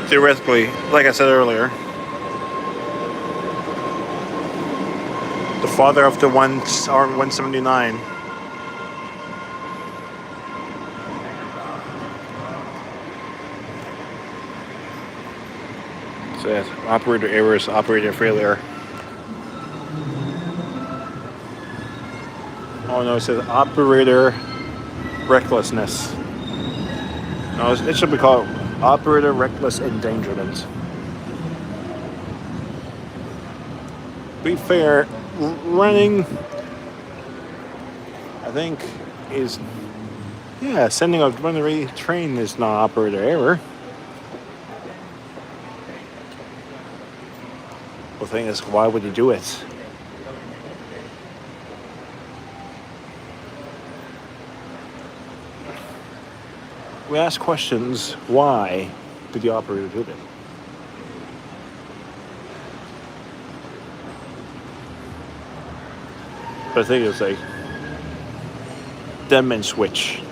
Theoretically, like I said earlier, the father of the R179. So yes, operator errors, operator failure. Oh no, it says operator recklessness. No, it should be called operator reckless endangerment. Be fair, running, I think, is, yeah, sending a runaway train is not operator error. The thing is, why would you do it? We ask questions, why did the operator do it? But the thing is, like, dead man switch.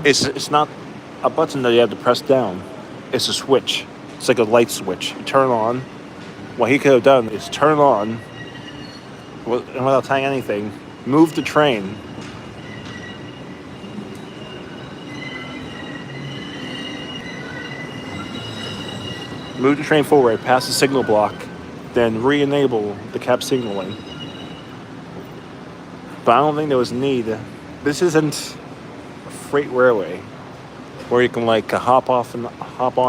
It's not a button that you have to press down. It's a switch. It's like a light switch. You turn on. What he could have done is turn on, without tying anything, move the train, forward, past the signal block, then re-enable the cap signaling. But I don't think there was need. This isn't a freight railway where you can like hop on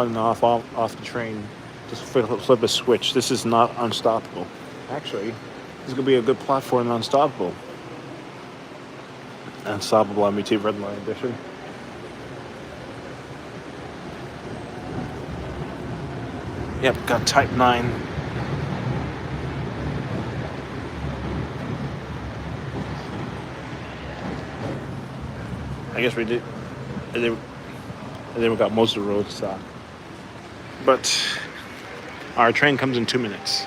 and off the train, just flip a switch. This is not Unstoppable. Actually, this is gonna be a good plot for an Unstoppable. Unstoppable MBT Redline Edition. Yep, got Type 9. I guess we did. And then we got most of the road stopped. But our train comes in 2 minutes.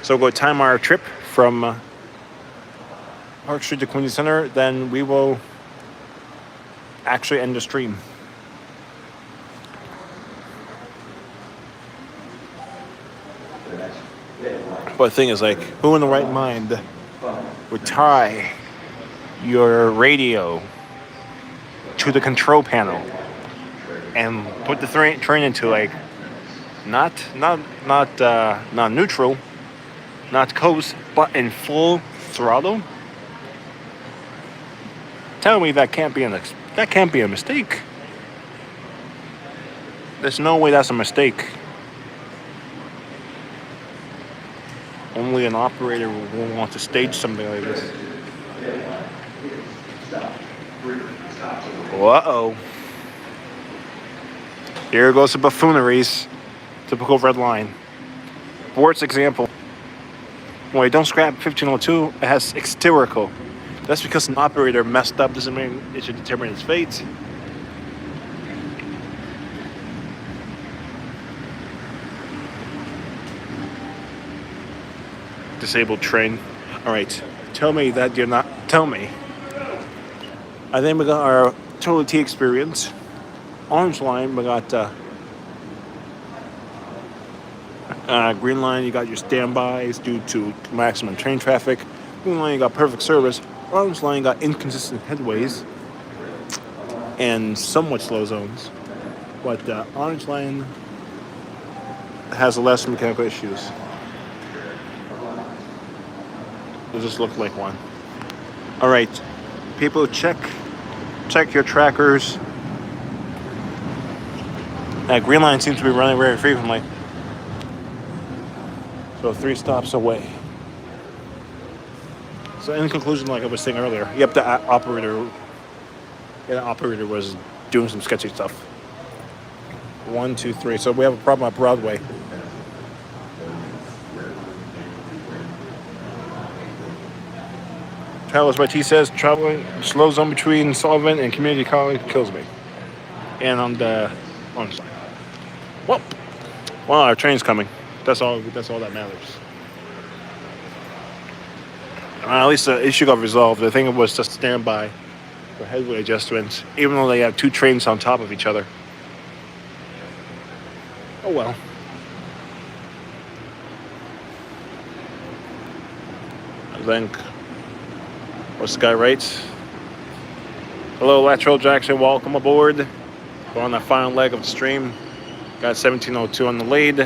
So we'll go time our trip from Park Street to Quincy Center. Then we will actually end the stream. But the thing is, like, who in the right mind would tie your radio to the control panel and put the train into, like, not neutral, not coast, but in full throttle? Tell me that can't be a mistake. There's no way that's a mistake. Only an operator will want to stage something like this. Uh-oh. Here goes the buffooneries. Typical red line. Sports example. When you don't scrap 1502, it has exterior. That's because an operator messed up. Doesn't mean it should determine its fate. Disabled train. All right. Tell me that you're not. Tell me. I think we got our Total T experience. Orange line, we got green line, you got your standbys due to maximum train traffic. Green line, you got perfect service. Orange line got inconsistent headways and somewhat slow zones. But orange line has less mechanical issues. It just looked like one. All right, people, check your trackers. That green line seems to be running very frequently. So 3 stops away. So in conclusion, like I was saying earlier, yep, the operator was doing some sketchy stuff. 1, 2, 3. So we have a problem at Broadway. Travelers by T says traveling slow zone between Sullivan and Community College kills me. And on the orange side. Well, our train's coming. That's all that matters. At least the issue got resolved. I think it was just standby for headway adjustments, even though they have 2 trains on top of each other. Oh well. I think. What's the guy writes? Hello, Lateral Jackson. Welcome aboard. We're on the final leg of the stream. Got 1702 on the lead.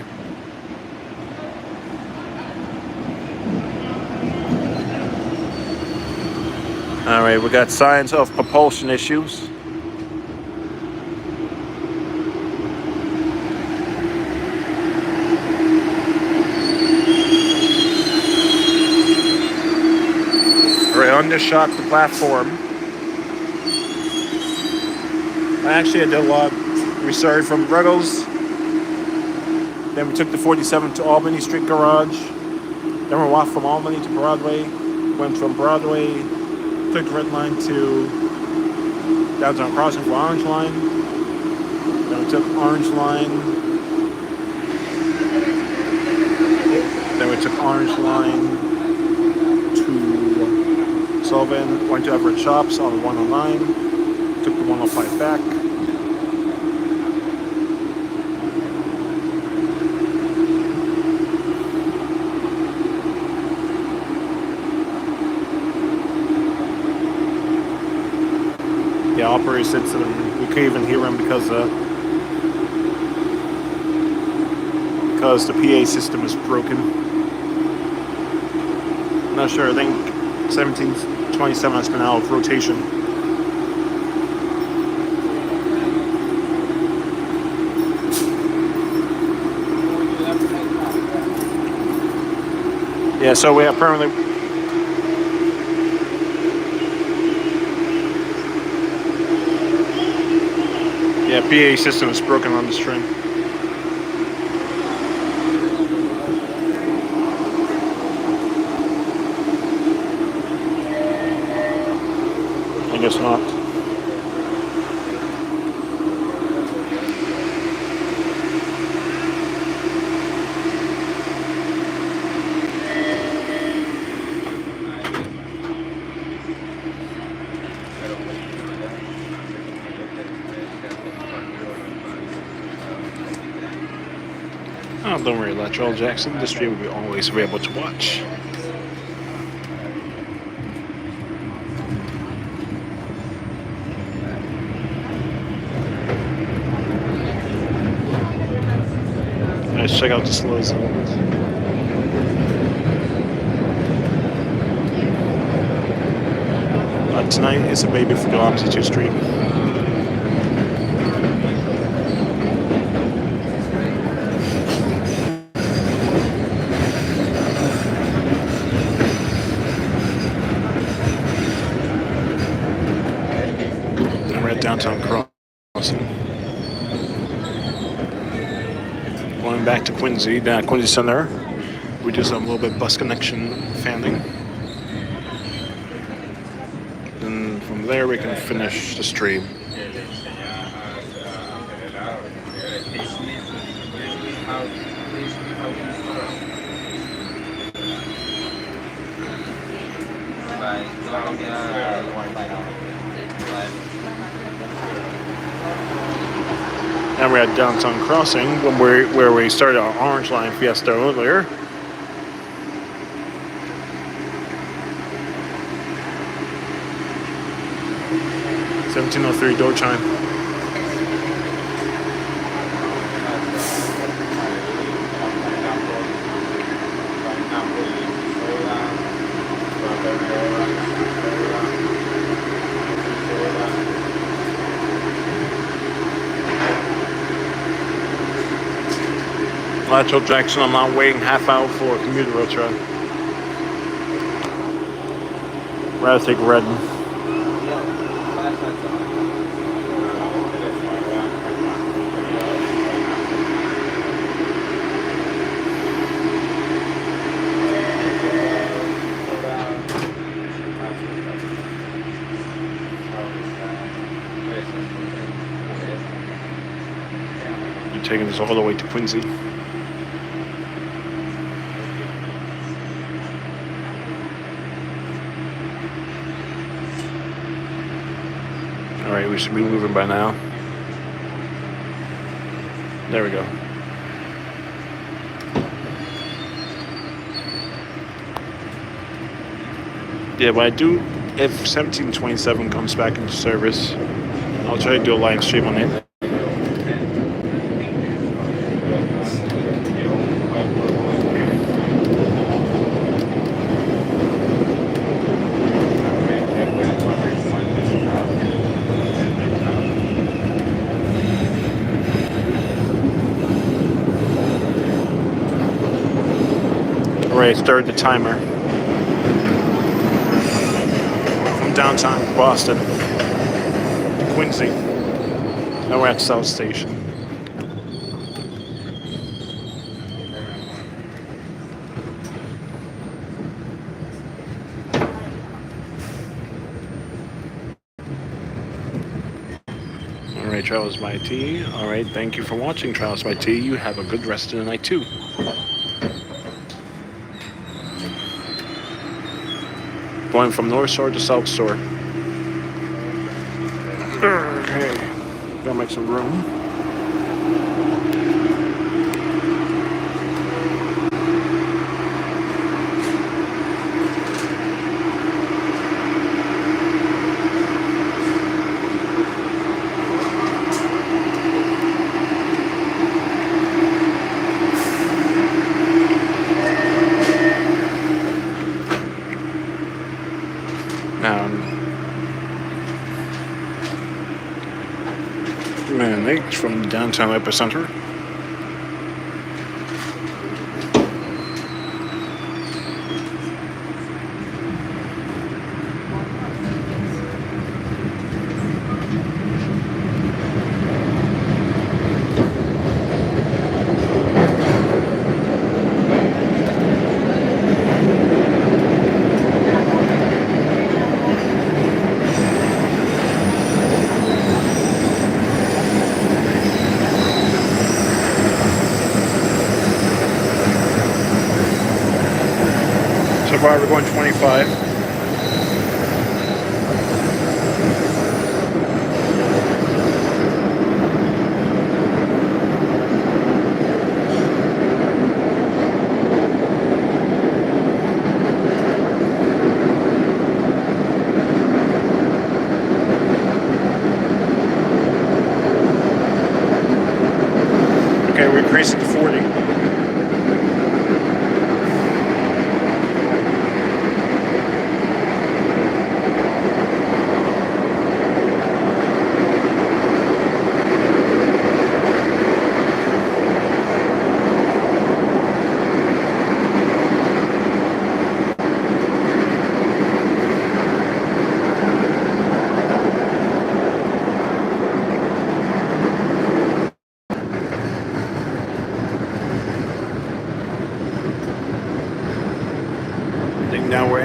All right, we got signs of propulsion issues. We're undershot the platform. I did a lot of research from Ruggles. Then we took the 47 to Albany Street Garage. Then we walked from Albany to Broadway. Went from Broadway, took the red line to downtown crossing for Orange Line. Then we took Orange Line. Then we took Orange Line to Sullivan. Went to Everett Shops on the 109. Took the 105 back. The operator said to them, we couldn't even hear him because the PA system is broken. I'm not sure. I think 1727 has been out of rotation. Yeah, so we apparently. Yeah, PA system is broken on this train. I guess not. Oh, don't worry, Latrell Jackson. This stream will be always available to watch. Let's check out the slow zones. Tonight is a Baby for Kilometer 2 stream. We're at downtown crossing. Going back to Quincy, down at Quincy Center. We do some little bit bus connection fanning. Then from there we can finish the stream. And we're at Downtown Crossing, where we started our Orange Line Fiesta earlier. $17:03 door chime. Lateral Jackson, I'm not waiting half hour for a commuter rail train. Rather take red. You're taking this all the way to Quincy. Alright, we should be moving by now. There we go. Yeah, but I do, if 1727 comes back into service, I'll try to do a live stream on it. Alright, start the timer. From downtown Boston to Quincy. Now we're at South Station. Alright, Travels by T. Alright, thank you for watching Travels by T. You have a good rest of the night too. Going from North Shore to South Shore. Okay, gotta make some room. Man H from downtown Epicenter. So far we're going 25. Okay, we're increasing to 40.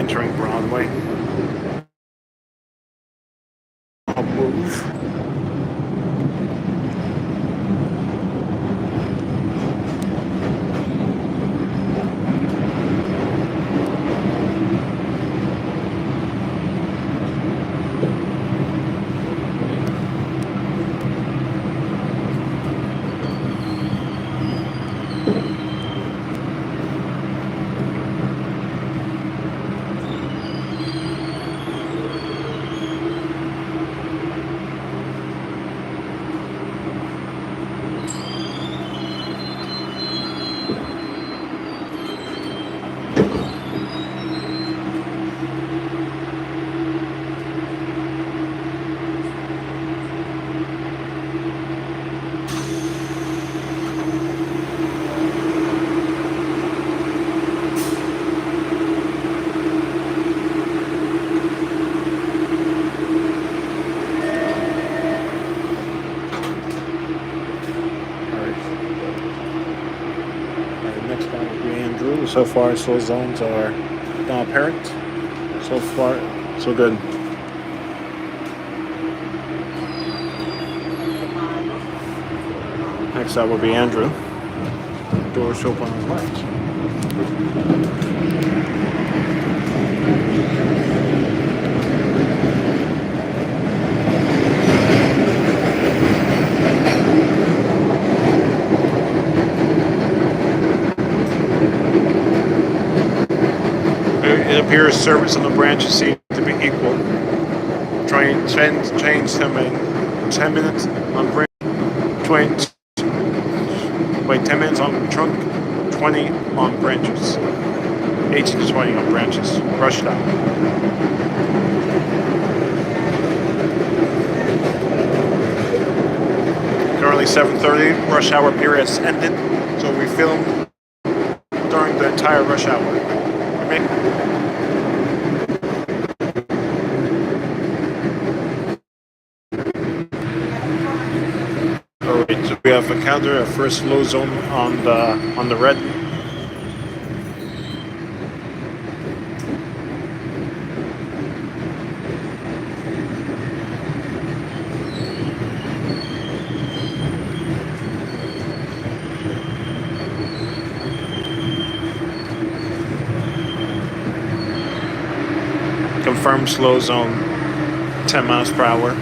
entering Broadway. I'll move. Next one will be Andrew. So far, slow zones are not apparent. So far, so good. Next up will be Andrew. Doors open on the left. It appears service on the branches seem to be equal. Change them in 10 minutes on branch. 10 minutes on trunk, 20 on branches. 18 to 20 on branches. Rush hour. Currently 7:30. Rush hour period has ended, so we filmed during the entire rush hour. Alright, so we have encountered a first slow zone on the red. Confirmed slow zone, 10 miles per hour.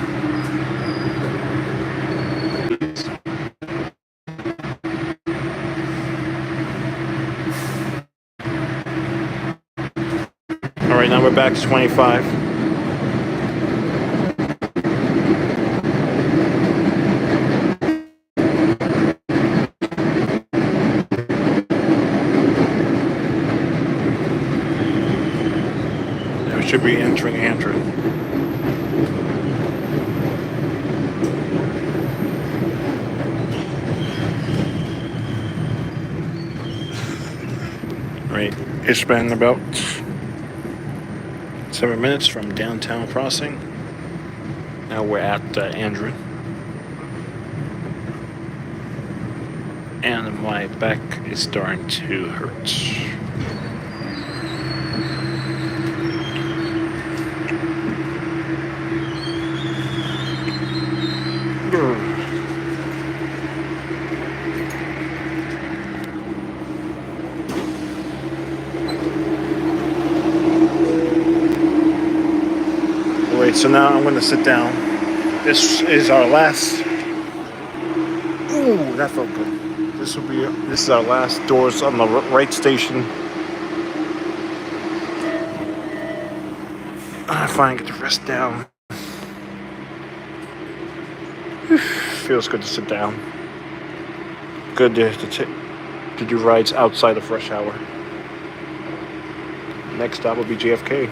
Alright, now we're back to 25. Now we should be entering Andrew. Alright, it's been about 7 minutes from downtown crossing. Now we're at Andrew. And my back is starting to hurt. Wait, so now I'm gonna sit down. This is our last. Ooh, that felt good. This is our last doors on the right station. I finally get to rest down. Feels good to sit down. Good to do rides outside of rush hour. Next stop will be JFK.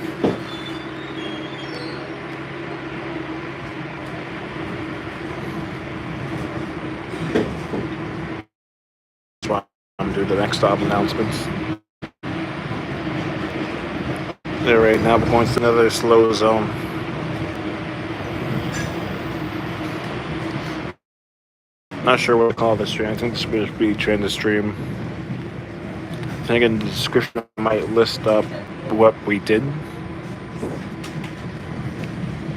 That's why I'm doing the next stop announcements. All right, now we're going to another slow zone. Not sure what to call this stream. I think this will be Transit Stream. I think in the description I might list up what we did.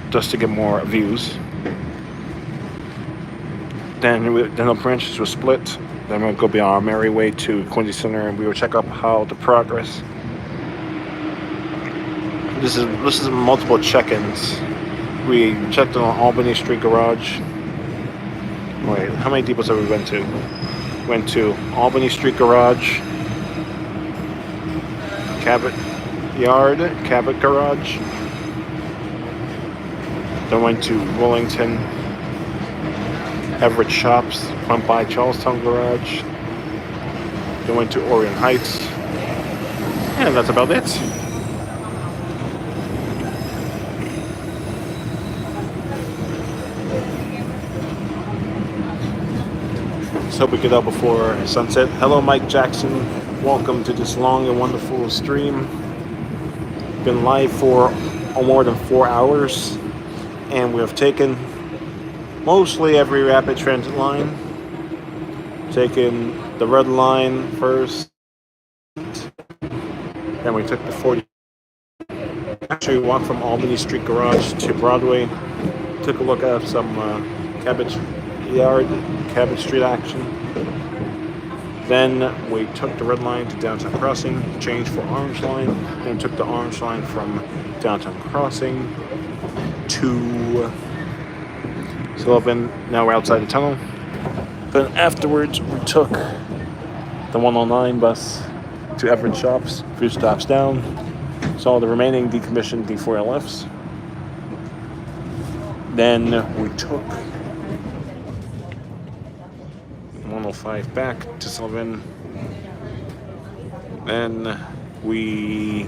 just to get more views. Then the branches were split. Then we'll go be on our merry way to Quincy Center, and we will check up how the progress. This is multiple check-ins. We checked on Albany Street Garage. Wait, how many depots have we went to? Went to Albany Street Garage, Cabot Yard, Cabot Garage. Then went to Wellington, Everett Shops, went by Charlestown Garage. Then went to Orion Heights. And that's about it. Let's hope we get out before sunset. Hello, Mike Jackson. Welcome to this long and wonderful stream. Been live for more than 4 hours, and we have taken mostly every rapid transit line. Taken the red line first, then we took the 40. Actually, we walked from Albany Street Garage to Broadway. Took a look at some Cabot Yard, Cabot Street action. Then we took the red line to Downtown Crossing, changed for Orange Line, then took the Orange Line from Downtown Crossing to Sullivan. Now we're outside the tunnel. Then afterwards we took the 109 bus to Everett Shops, a few stops down, saw the remaining decommissioned D4LFs. Then we took 105 back to Sullivan. Then we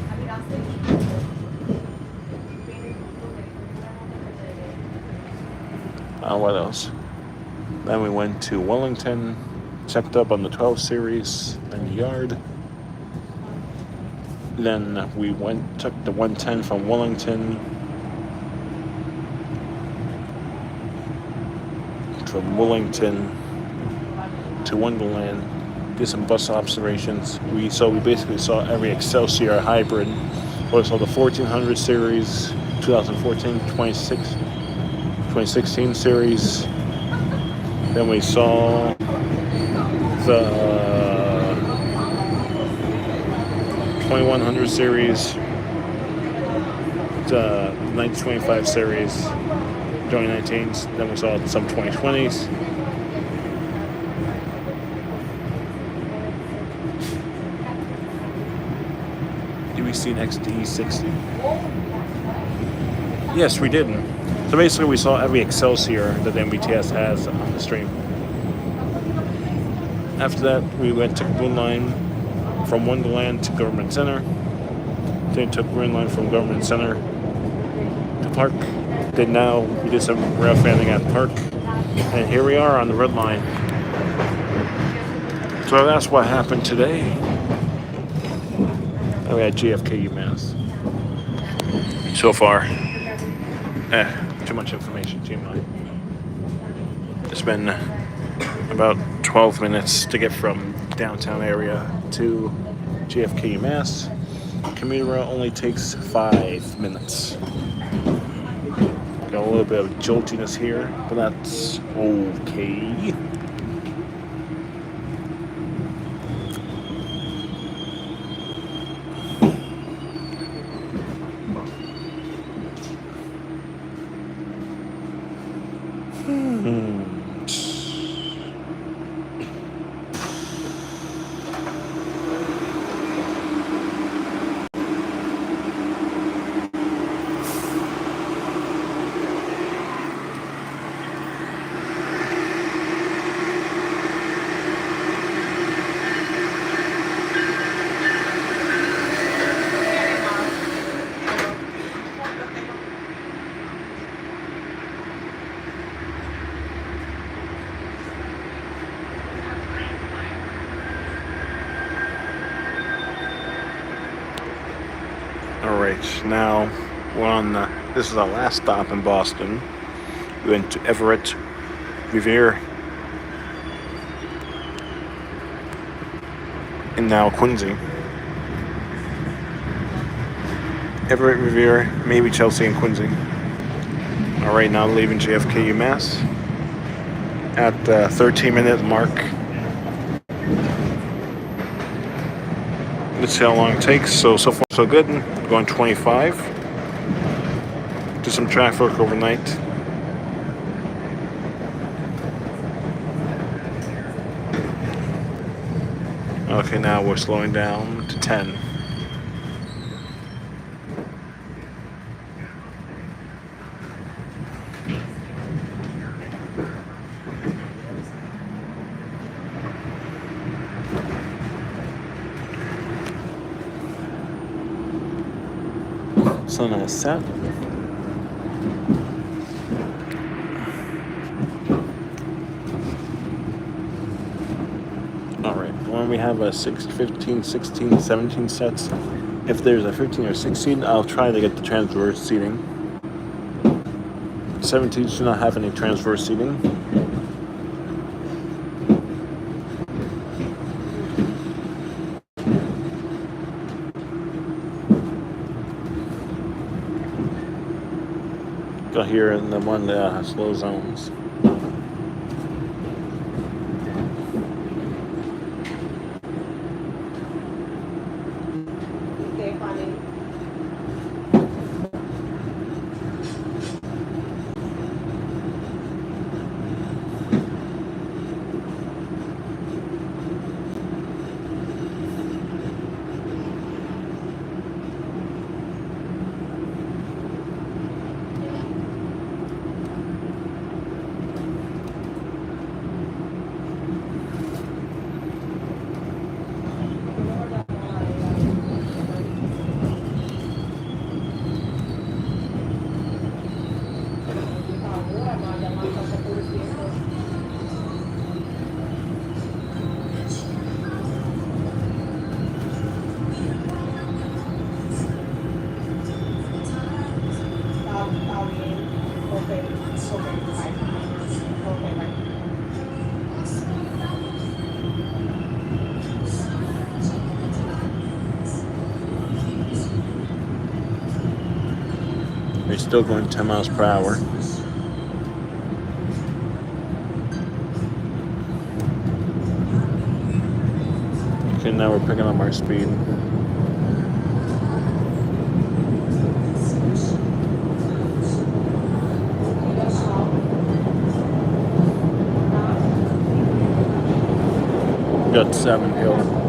what else? Then we went to Wellington, checked up on the 12 series and the yard. Then we took the 110 from Wellington to Wonderland, did some bus observations. We basically saw every Excelsior hybrid. We saw the 1400 series, 2014, 2016 series. Then we saw the 2100 series, the 1925 series, 2019s. Then we saw some 2020s. Did we see an XD60? Yes, we did. So basically, we saw every Excelsior that the MBTS has on the stream. After that, we took Green Line from Wonderland to Government Center. Then took Green Line from Government Center to Park. Then now we did some rail fanning at Park. And here we are on the red line. So that's what happened today. And we had JFK UMass. So far. Too much information, TMI. It's been about 12 minutes to get from downtown area to JFK UMass. Commuter rail only takes 5 minutes. Got a little bit of joltiness here, but that's okay. Now we're on this is our last stop in Boston. We went to Everett, Revere, and now Quincy. Everett, Revere, maybe Chelsea and Quincy. All right, now leaving JFK UMass at the 13-minute mark. Let's see how long it takes. So far so good. Going 25. Do some traffic overnight. Okay, now we're slowing down to 10. Sun has set. Alright, when we have a 6, 15, 16, 17 sets, if there's a 15 or 16, I'll try to get the transverse seating. 17s do not have any transverse seating. Got here in the one that has slow zones. We're still going 10 miles per hour. Okay, now we're picking up our speed. We got 7 Hill.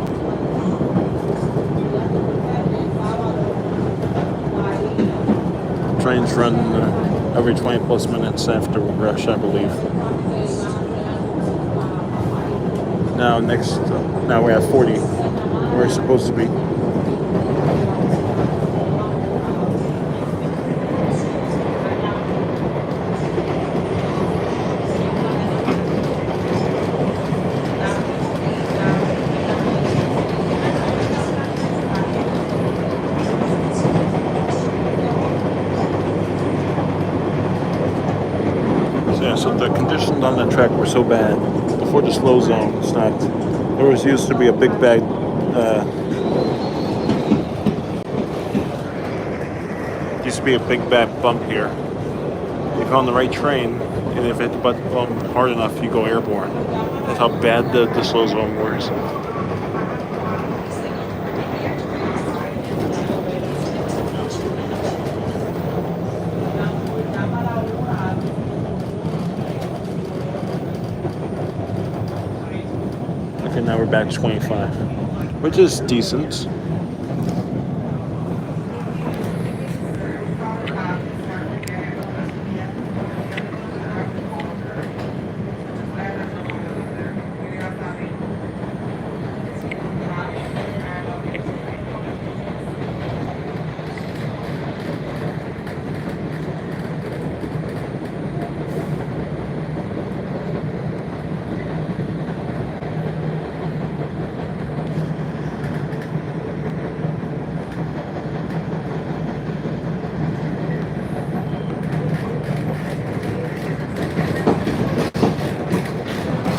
Trains run every 20 plus minutes after rush, I believe. Now now we're at 40. Where we're supposed to be. So the conditions on the track were so bad before the slow zone stopped. There was used to be a big bag. Used to be a big bad bump here. If you're on the right train, and if it bump hard enough, you go airborne. That's how bad the slow zone was. Okay, now we're back to 25, which is decent.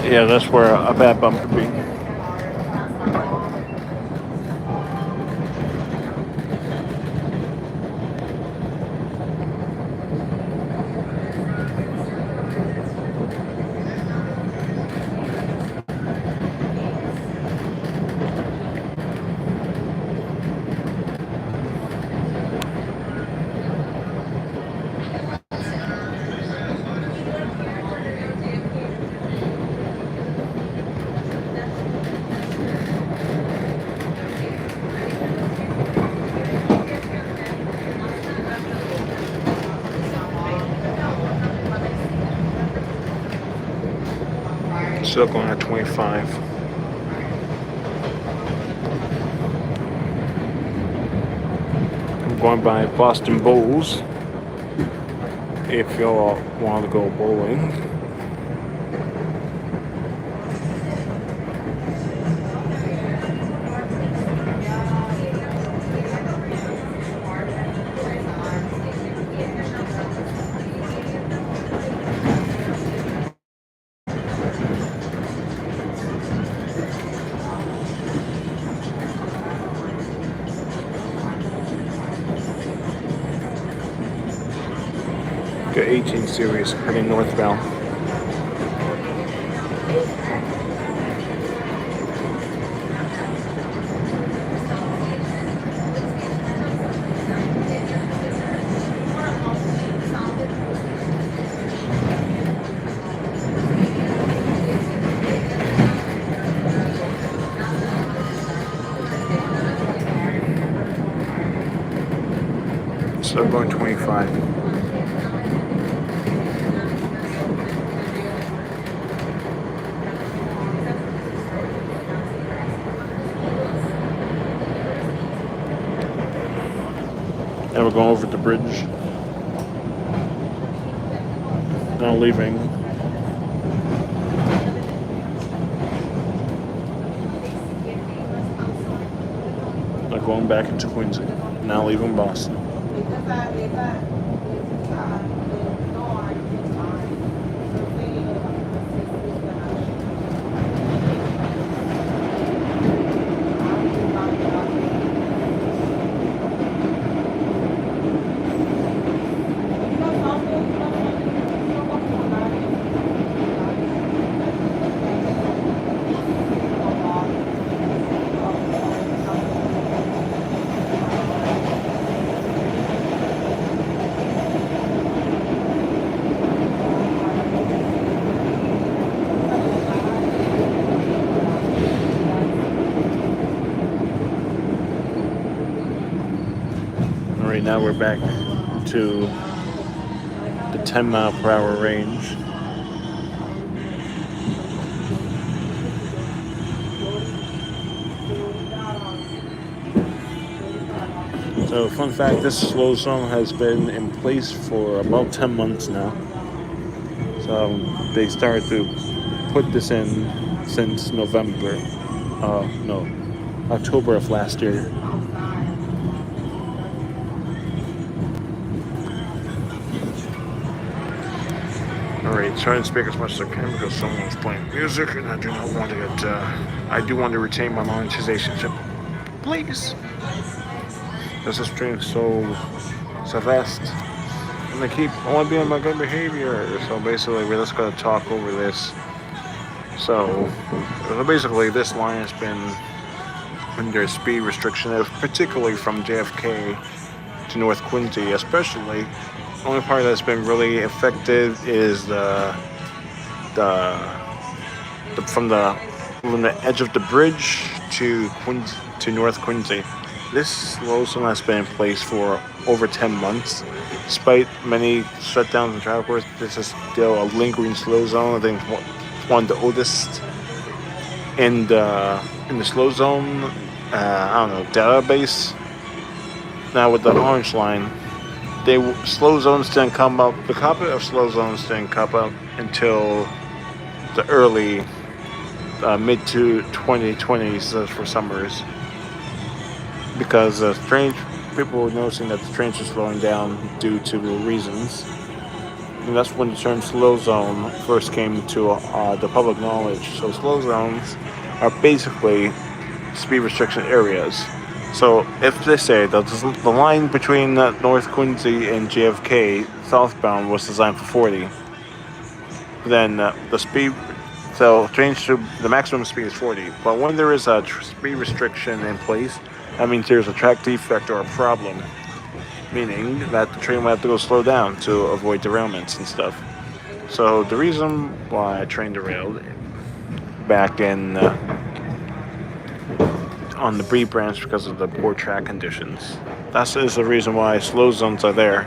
Yeah, that's where a bad bump would be. Still going at 25. I'm going by Boston Bowls. If y'all want to go bowling. Got 18 series heading northbound. So going 25. And we're going over the bridge. Now leaving. Now going back into Quincy. Now leaving Boston. Right now we're back to the 10-mile-per-hour range. So, fun fact, this slow zone has been in place for about 10 months now. So, they started to put this in since October of last year. Alright, trying to speak as much as I can because someone's playing music and I do not want to get, I do want to retain my monetization chip. Please! This is stream so fast. And I want to be on my good behavior. So basically, we're just going to talk over this. So basically, this line has been under speed restriction, particularly from JFK to North Quincy, especially. The only part that's been really effective is from the edge of the bridge to North Quincy. This slow zone has been in place for over 10 months. Despite many shutdowns and travel reports, this is still a lingering slow zone. I think it's one of the oldest in the slow zone. Database. Now with the orange line, slow zones didn't come up. The copy of slow zones didn't come up until the early mid to 2020s for summers, because people were noticing that the trains were slowing down due to the reasons. And that's when the term slow zone first came to the public knowledge. So slow zones are basically speed restriction areas. So if they say that the line between North Quincy and JFK southbound was designed for 40, then the maximum speed is 40. But when there is a speed restriction in place, that means there's a track defect or a problem, meaning that the train will have to go slow down to avoid derailments and stuff. So the reason why a train derailed back in on the Bree branch because of the poor track conditions. That is the reason why slow zones are there,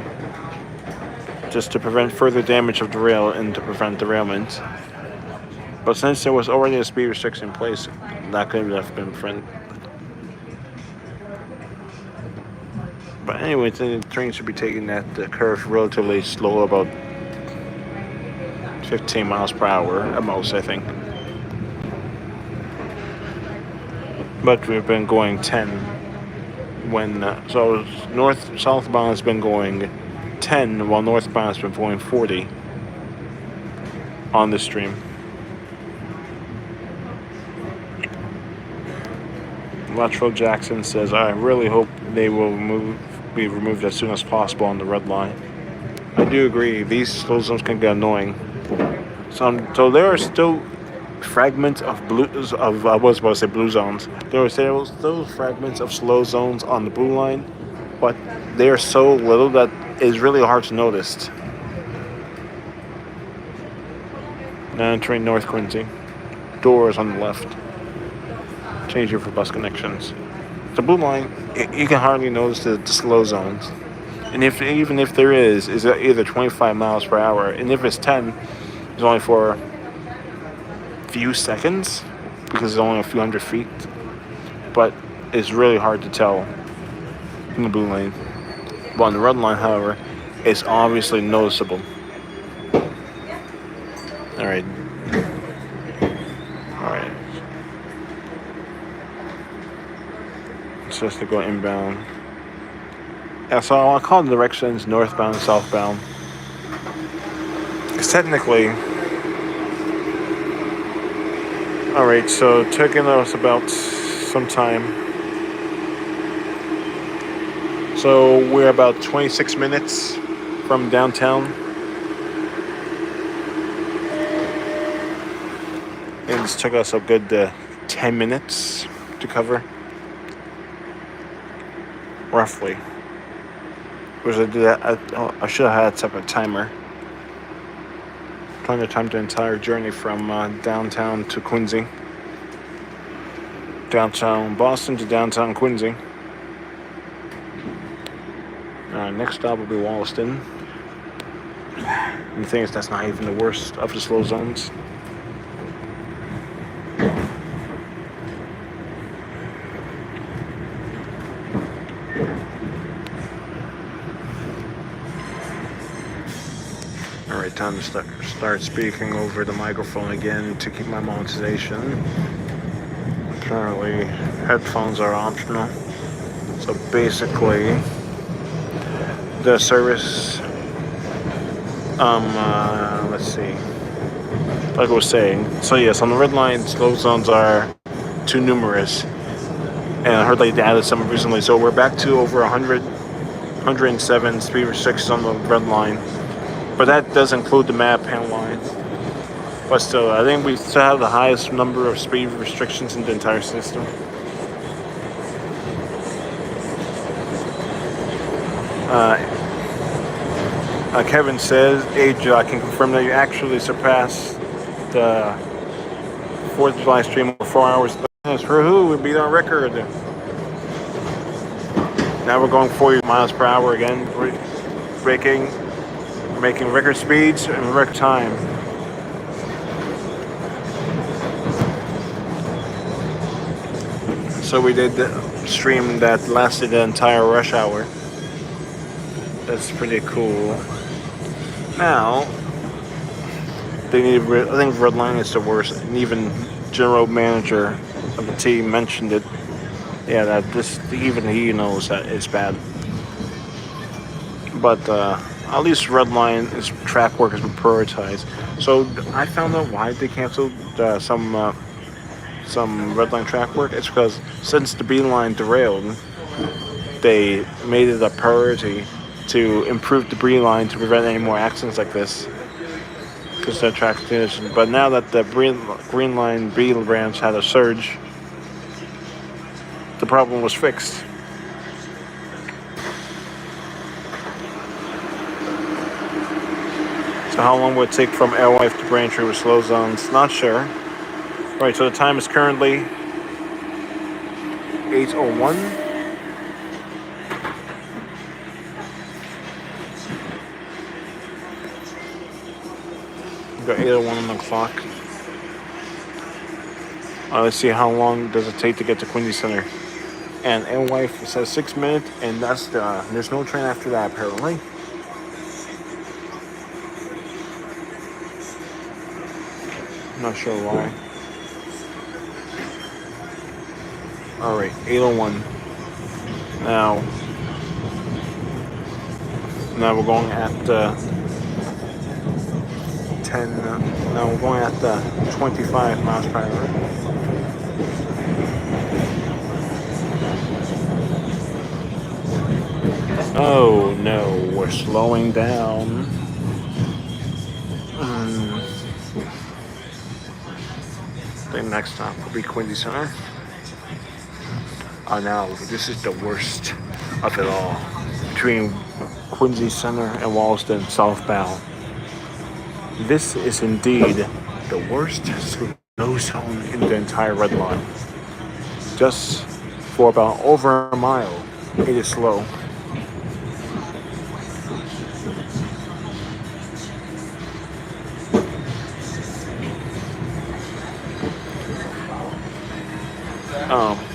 just to prevent further damage of the rail and to prevent derailment. But since there was already a speed restriction in place, that could have been friend. But anyway, the train should be taking that curve relatively slow, about 15 miles per hour at most, I think. But we've been going 10 when so north southbound has been going 10 while northbound has been going 40 on the stream. Lateral Jackson says, I really hope they will be removed as soon as possible on the red line. I do agree, these slow zones can get annoying. So there are still fragments of I was about to say blue zones. There are still fragments of slow zones on the blue line, but they are so little that it's really hard to notice. Now entering North Quincy. Doors on the left. Changing for bus connections. The blue line, you can hardly notice the slow zones. And even if there is either 25 miles per hour, and if it's 10, it's only for few seconds because it's only a few hundred feet, but it's really hard to tell in the blue lane. But on the red line, however, it's obviously noticeable. Alright. It's just to go inbound. Yeah, so I'll call the directions northbound and southbound. Because technically, alright, so taking us about some time. So we're about 26 minutes from downtown. And this took us a good 10 minutes to cover. Roughly. Because I did that, I should have had a separate timer. Trying to time the entire journey from downtown to Quincy. Downtown Boston to downtown Quincy. Next stop will be Wollaston. And the thing is, that's not even the worst of the slow zones. Alright, time to start speaking over the microphone again to keep my monetization. Apparently, headphones are optional. So basically, the service, let's see. Like I was saying, so yes, on the red line, slow zones are too numerous. And I heard they added some recently, so we're back to over 107 speed restrictions on the red line. But that does include the map panel lines. But still, I think we still have the highest number of speed restrictions in the entire system. Kevin says, Age, I can confirm that you actually surpassed the 4th of July stream over 4 hours. For who? We beat our record. Now we're going 40 miles per hour again. We're making record speeds and record time. So we did the stream that lasted the entire rush hour. That's pretty cool. Now, I think Redline is the worst, and even general manager of the team mentioned it. Yeah, that even he knows that it's bad. But at least Redline's track work has been prioritized. So I found out why they canceled some Redline track work. It's because since the B line derailed, they made it a priority to improve the B line to prevent any more accidents like this. Because that track condition. But now that the Green Line B branch had a surge, the problem was fixed. So how long would it take from Alewife to Braintree with slow zones? Not sure. Alright, so the time is currently 8:01. We've got 8:01 on the clock. Let's see how long does it take to get to Quincy Center. And Alewife says 6 minutes, and there's no train after that apparently. Not sure why. All right, 8:01. Now we're going at 10. Now we're going at 25 miles per hour. Oh no, we're slowing down. The next stop will be Quincy Center. Oh no, this is the worst of it all. Between Quincy Center and Wallaston southbound. This is indeed the worst snow zone in the entire red line. Just for about over a mile, it is slow.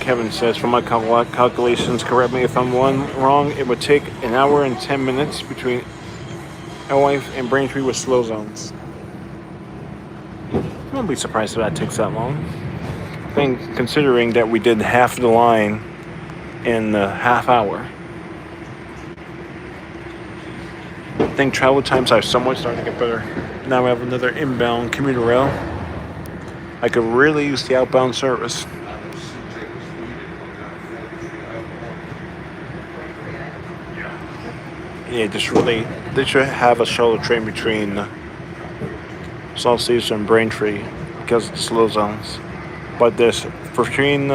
Kevin says, from my calculations, correct me if I'm wrong, it would take an hour and 10 minutes between Alewife and Braintree with slow zones. I won't be surprised if that takes that long. I think considering that we did half the line in a half hour. I think travel times are somewhat starting to get better. Now we have another inbound commuter rail. I could really use the outbound service. Yeah, they should have a shuttle train between South Station and Braintree because of the slow zones. But there's between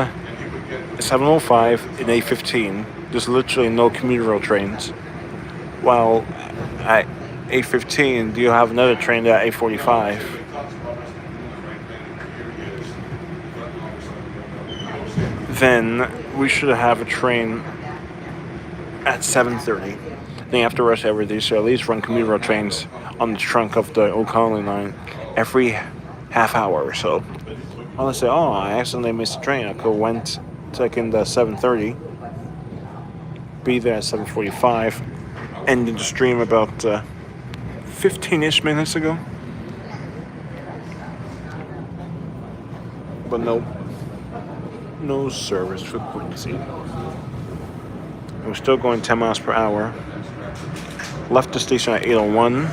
7:05 and 8:15, there's literally no commuter rail trains. While at 8:15, you have another train at 8:45. Then we should have a train at 7:30. I think after rush hour, they should at least run commuter rail trains on the trunk of the Old Colony line every half hour or so. Unless I say, oh, I accidentally missed a train. I could have went taking the 7:30, be there at 7:45, ended the stream about 15-ish minutes ago. But no service for Quincy. We're still going 10 miles per hour. Left the station at 8:01.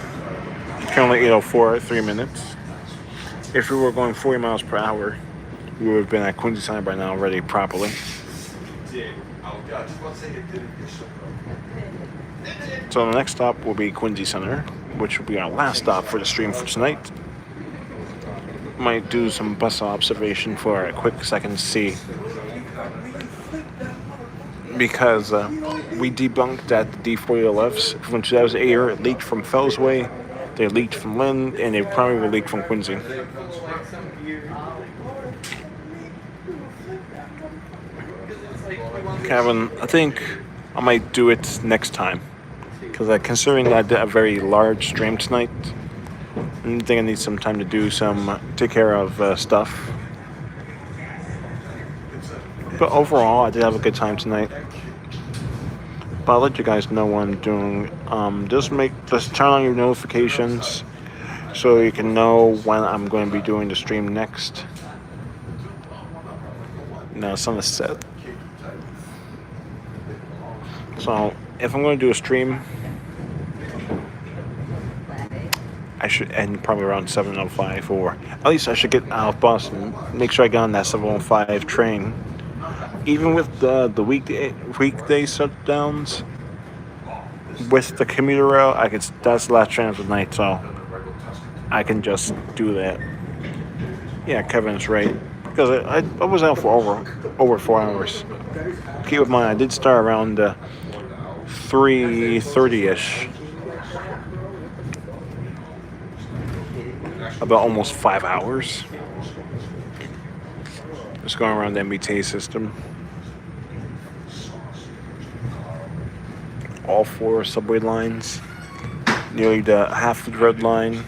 Currently 8:04, 3 minutes. If we were going 40 miles per hour, we would have been at Quincy Center by now already properly. So the next stop will be Quincy Center, which will be our last stop for the stream for tonight. Might do some bus observation for a quick second to see. Because we debunked that the D40LFs from 2008 leaked from Fellsway, they leaked from Lynn, and they probably leaked from Quincy. Kevin, I think I might do it next time. Because considering that I did a very large stream tonight, I think I need some time to take care of stuff. But overall, I did have a good time tonight. But I'll let you guys know what I'm doing. Just turn on your notifications so you can know when I'm going to be doing the stream next. Now, sun is set. So, if I'm going to do a stream, I should end probably around 7:05, or at least I should get out of Boston, make sure I get on that 7:05 train. Even with the weekday shutdowns, with the commuter rail, that's the last train of the night, so I can just do that. Yeah, Kevin's right, because I was out for over 4 hours. Keep in mind, I did start around 3:30ish. About almost 5 hours. Just going around the MBTA system. All 4 subway lines. Nearly half the red line.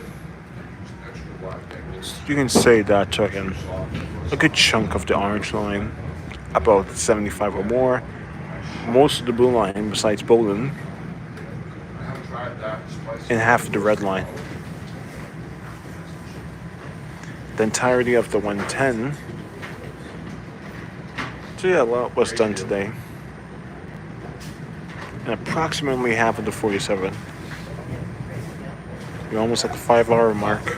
You can say that took in a good chunk of the orange line, about 75 or more. Most of the blue line, besides Bolin, and half of the red line. The entirety of the 110. So yeah, a lot was done today. And approximately half of the 47. You're almost at the 5-hour mark.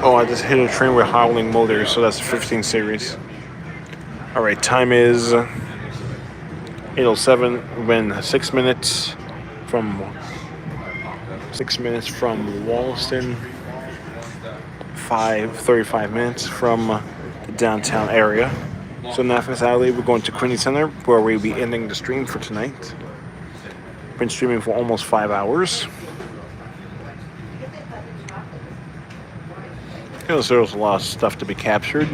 Oh, I just hit a train with howling motors, so that's the 15 series. Alright, time is 8:07. When 6 minutes from Wallaston, 35 minutes from the downtown area. So now finally we're going to Quincy Center, where we'll be ending the stream for tonight. Been streaming for almost 5 hours. Because there's a lot of stuff to be captured.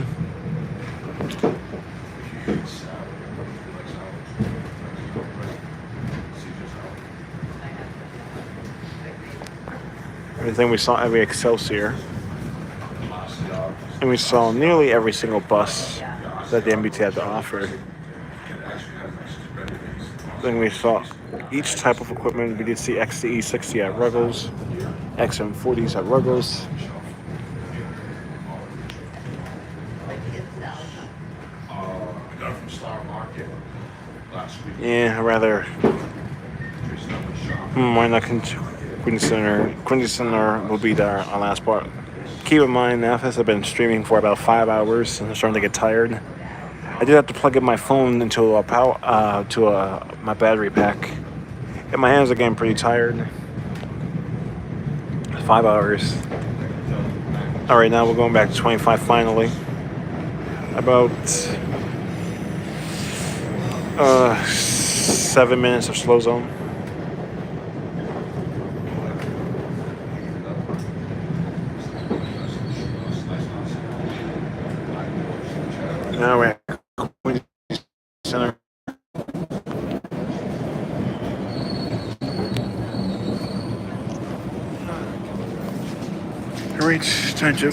And then we saw every Excelsior. And we saw nearly every single bus that the MBT had to offer. Then we saw each type of equipment. We did see XCE 60 at Ruggles, XM40s at Ruggles. Yeah, rather. Why not Quincy Center? Quincy Center will be our last part. Keep in mind, Nathis, I've been streaming for about 5 hours, and I'm starting to get tired. I did have to plug in my phone into a my battery pack, and my hands are getting pretty tired. 5 hours. All right, now we're going back to 25 finally. About 7 minutes of slow zone. Now we're at Quincy Center. All right, time to.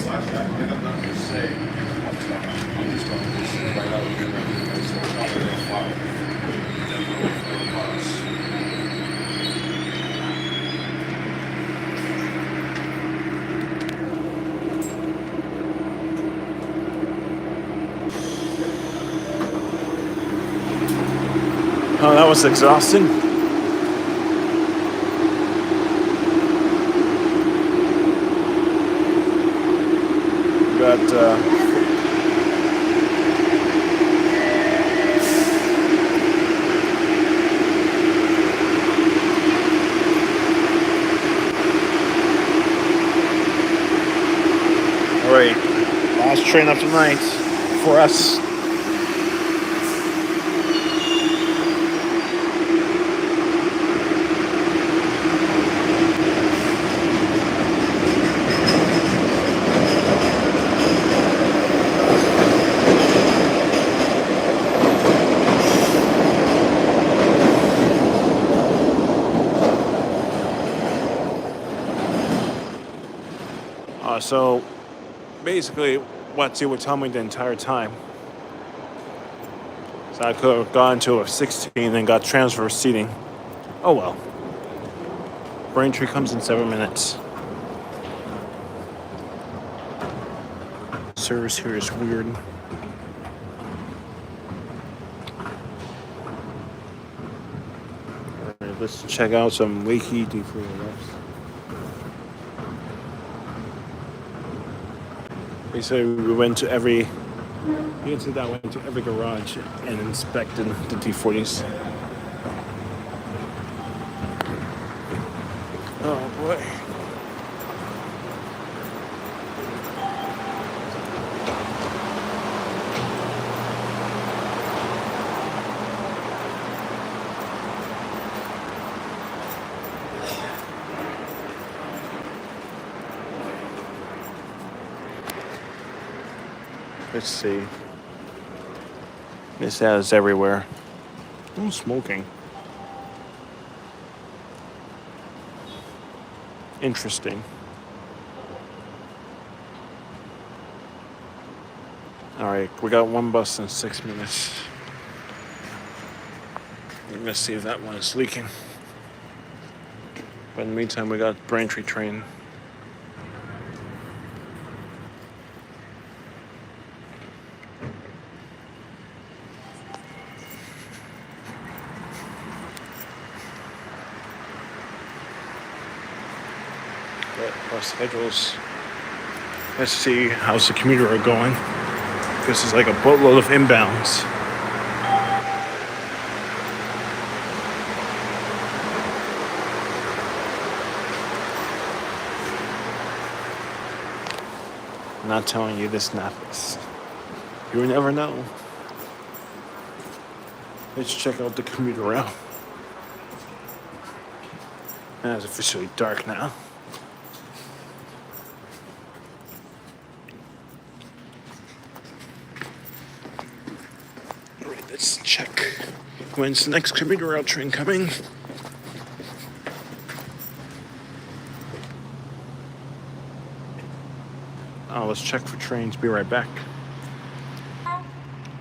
Oh, that was exhausting. Got all right, last train of the night for us. So basically, what you were telling me the entire time. So I could have gone to a 16 and got transfer seating. Oh well. Braintree comes in 7 minutes. Service here is weird. Alright, let's check out some Wakey D3 lefts. They say we went to every. You can see that I went to every garage and inspected the D40s. Oh boy. Let's see. This has everywhere. I'm smoking. Interesting. Alright, we got one bus in 6 minutes. Let's see if that one is leaking. But in the meantime, we got Braintree train. Got our schedules. Let's see how's the commuter are going. This is like a boatload of inbounds. I'm not telling you this happens. You never know. Let's check out the commuter route. It's officially dark now. Alright, let's check. When's the next commuter rail train coming? Let's check for trains. Be right back.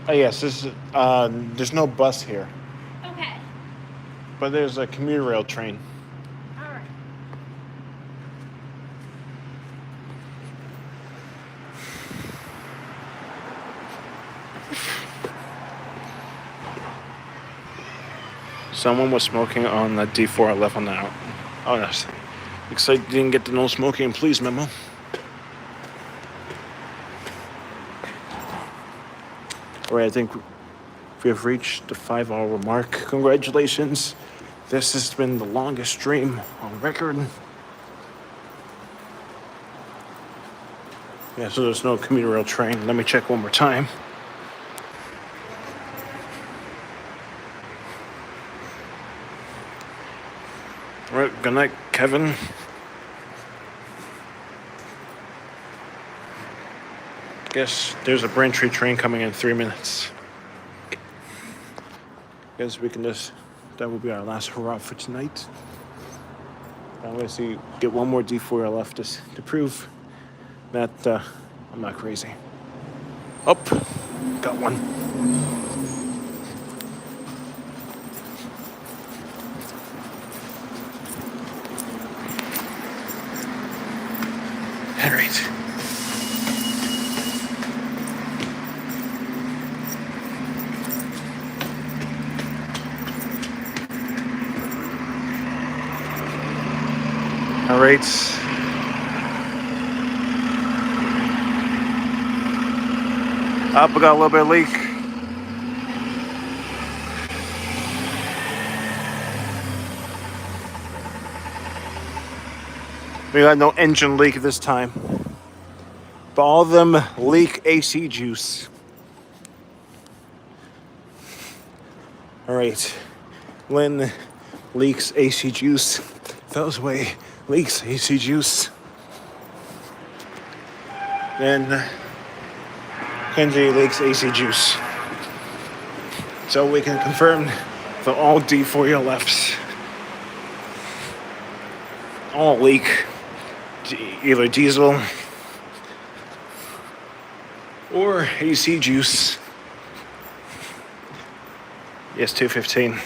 Oh yes, this is. There's no bus here, Okay. but there's a commuter rail train. All right. Someone was smoking on the D411 now. Oh no. Looks like you didn't get the no smoking please memo. Alright, I think we have reached the 5-hour mark. Congratulations. This has been the longest stream on record. Yeah, so there's no commuter rail train. Let me check one more time. Alright, good night, Kevin. Guess there's a Braintree train coming in 3 minutes. Guess we can just, that will be our last hurrah for tonight. I'm gonna see, get one more D4 left to prove that I'm not crazy. Up, got one. All right. All right. Up, we got a little bit of leak. We got no engine leak this time. But all of them leak AC juice. All right. Lynn leaks AC juice. Fellsway leaks AC juice. Then Kenji leaks AC juice. So we can confirm that all D4ELFs all leak either diesel or AC juice. Yes, 215.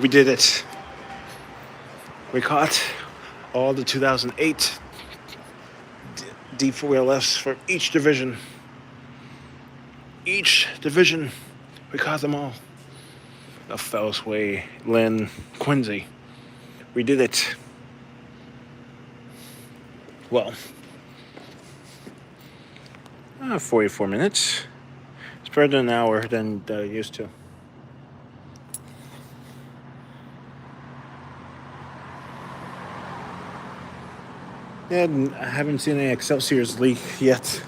We did it. We caught all the 2008 D4ELFs for each division. Each division, we caught them all. Of Fellsway, Lynn, Quincy. We did it. Well, 44 minutes. It's better than an hour than used to. Yeah, I haven't seen any Excelsiors leak yet.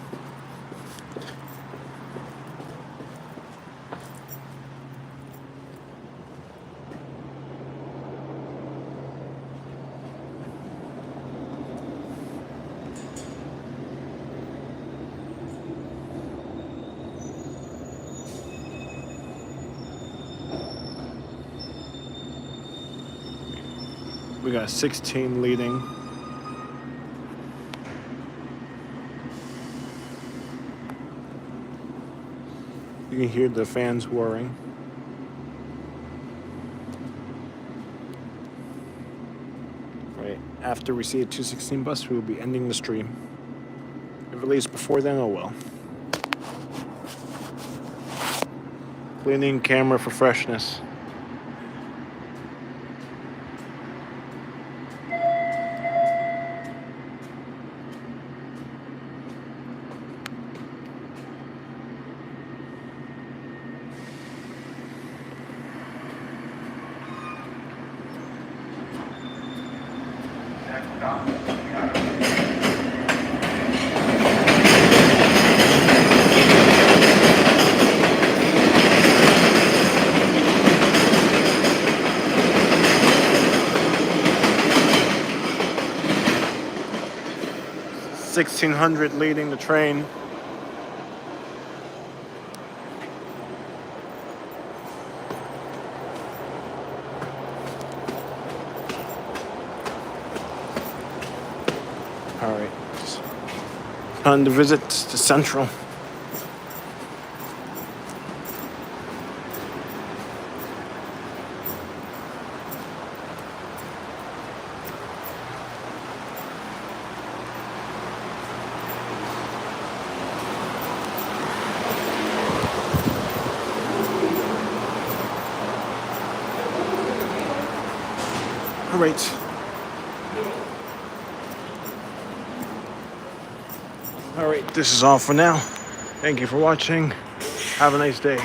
We got 16 leading. You can hear the fans whirring. Right after we see a 216 bus, we will be ending the stream. If it leaves before then, oh well. Cleaning camera for freshness. $1,600 leading the train. All right, time to visit the Central. All right. All right, this is all for now. Thank you for watching. Have a nice day.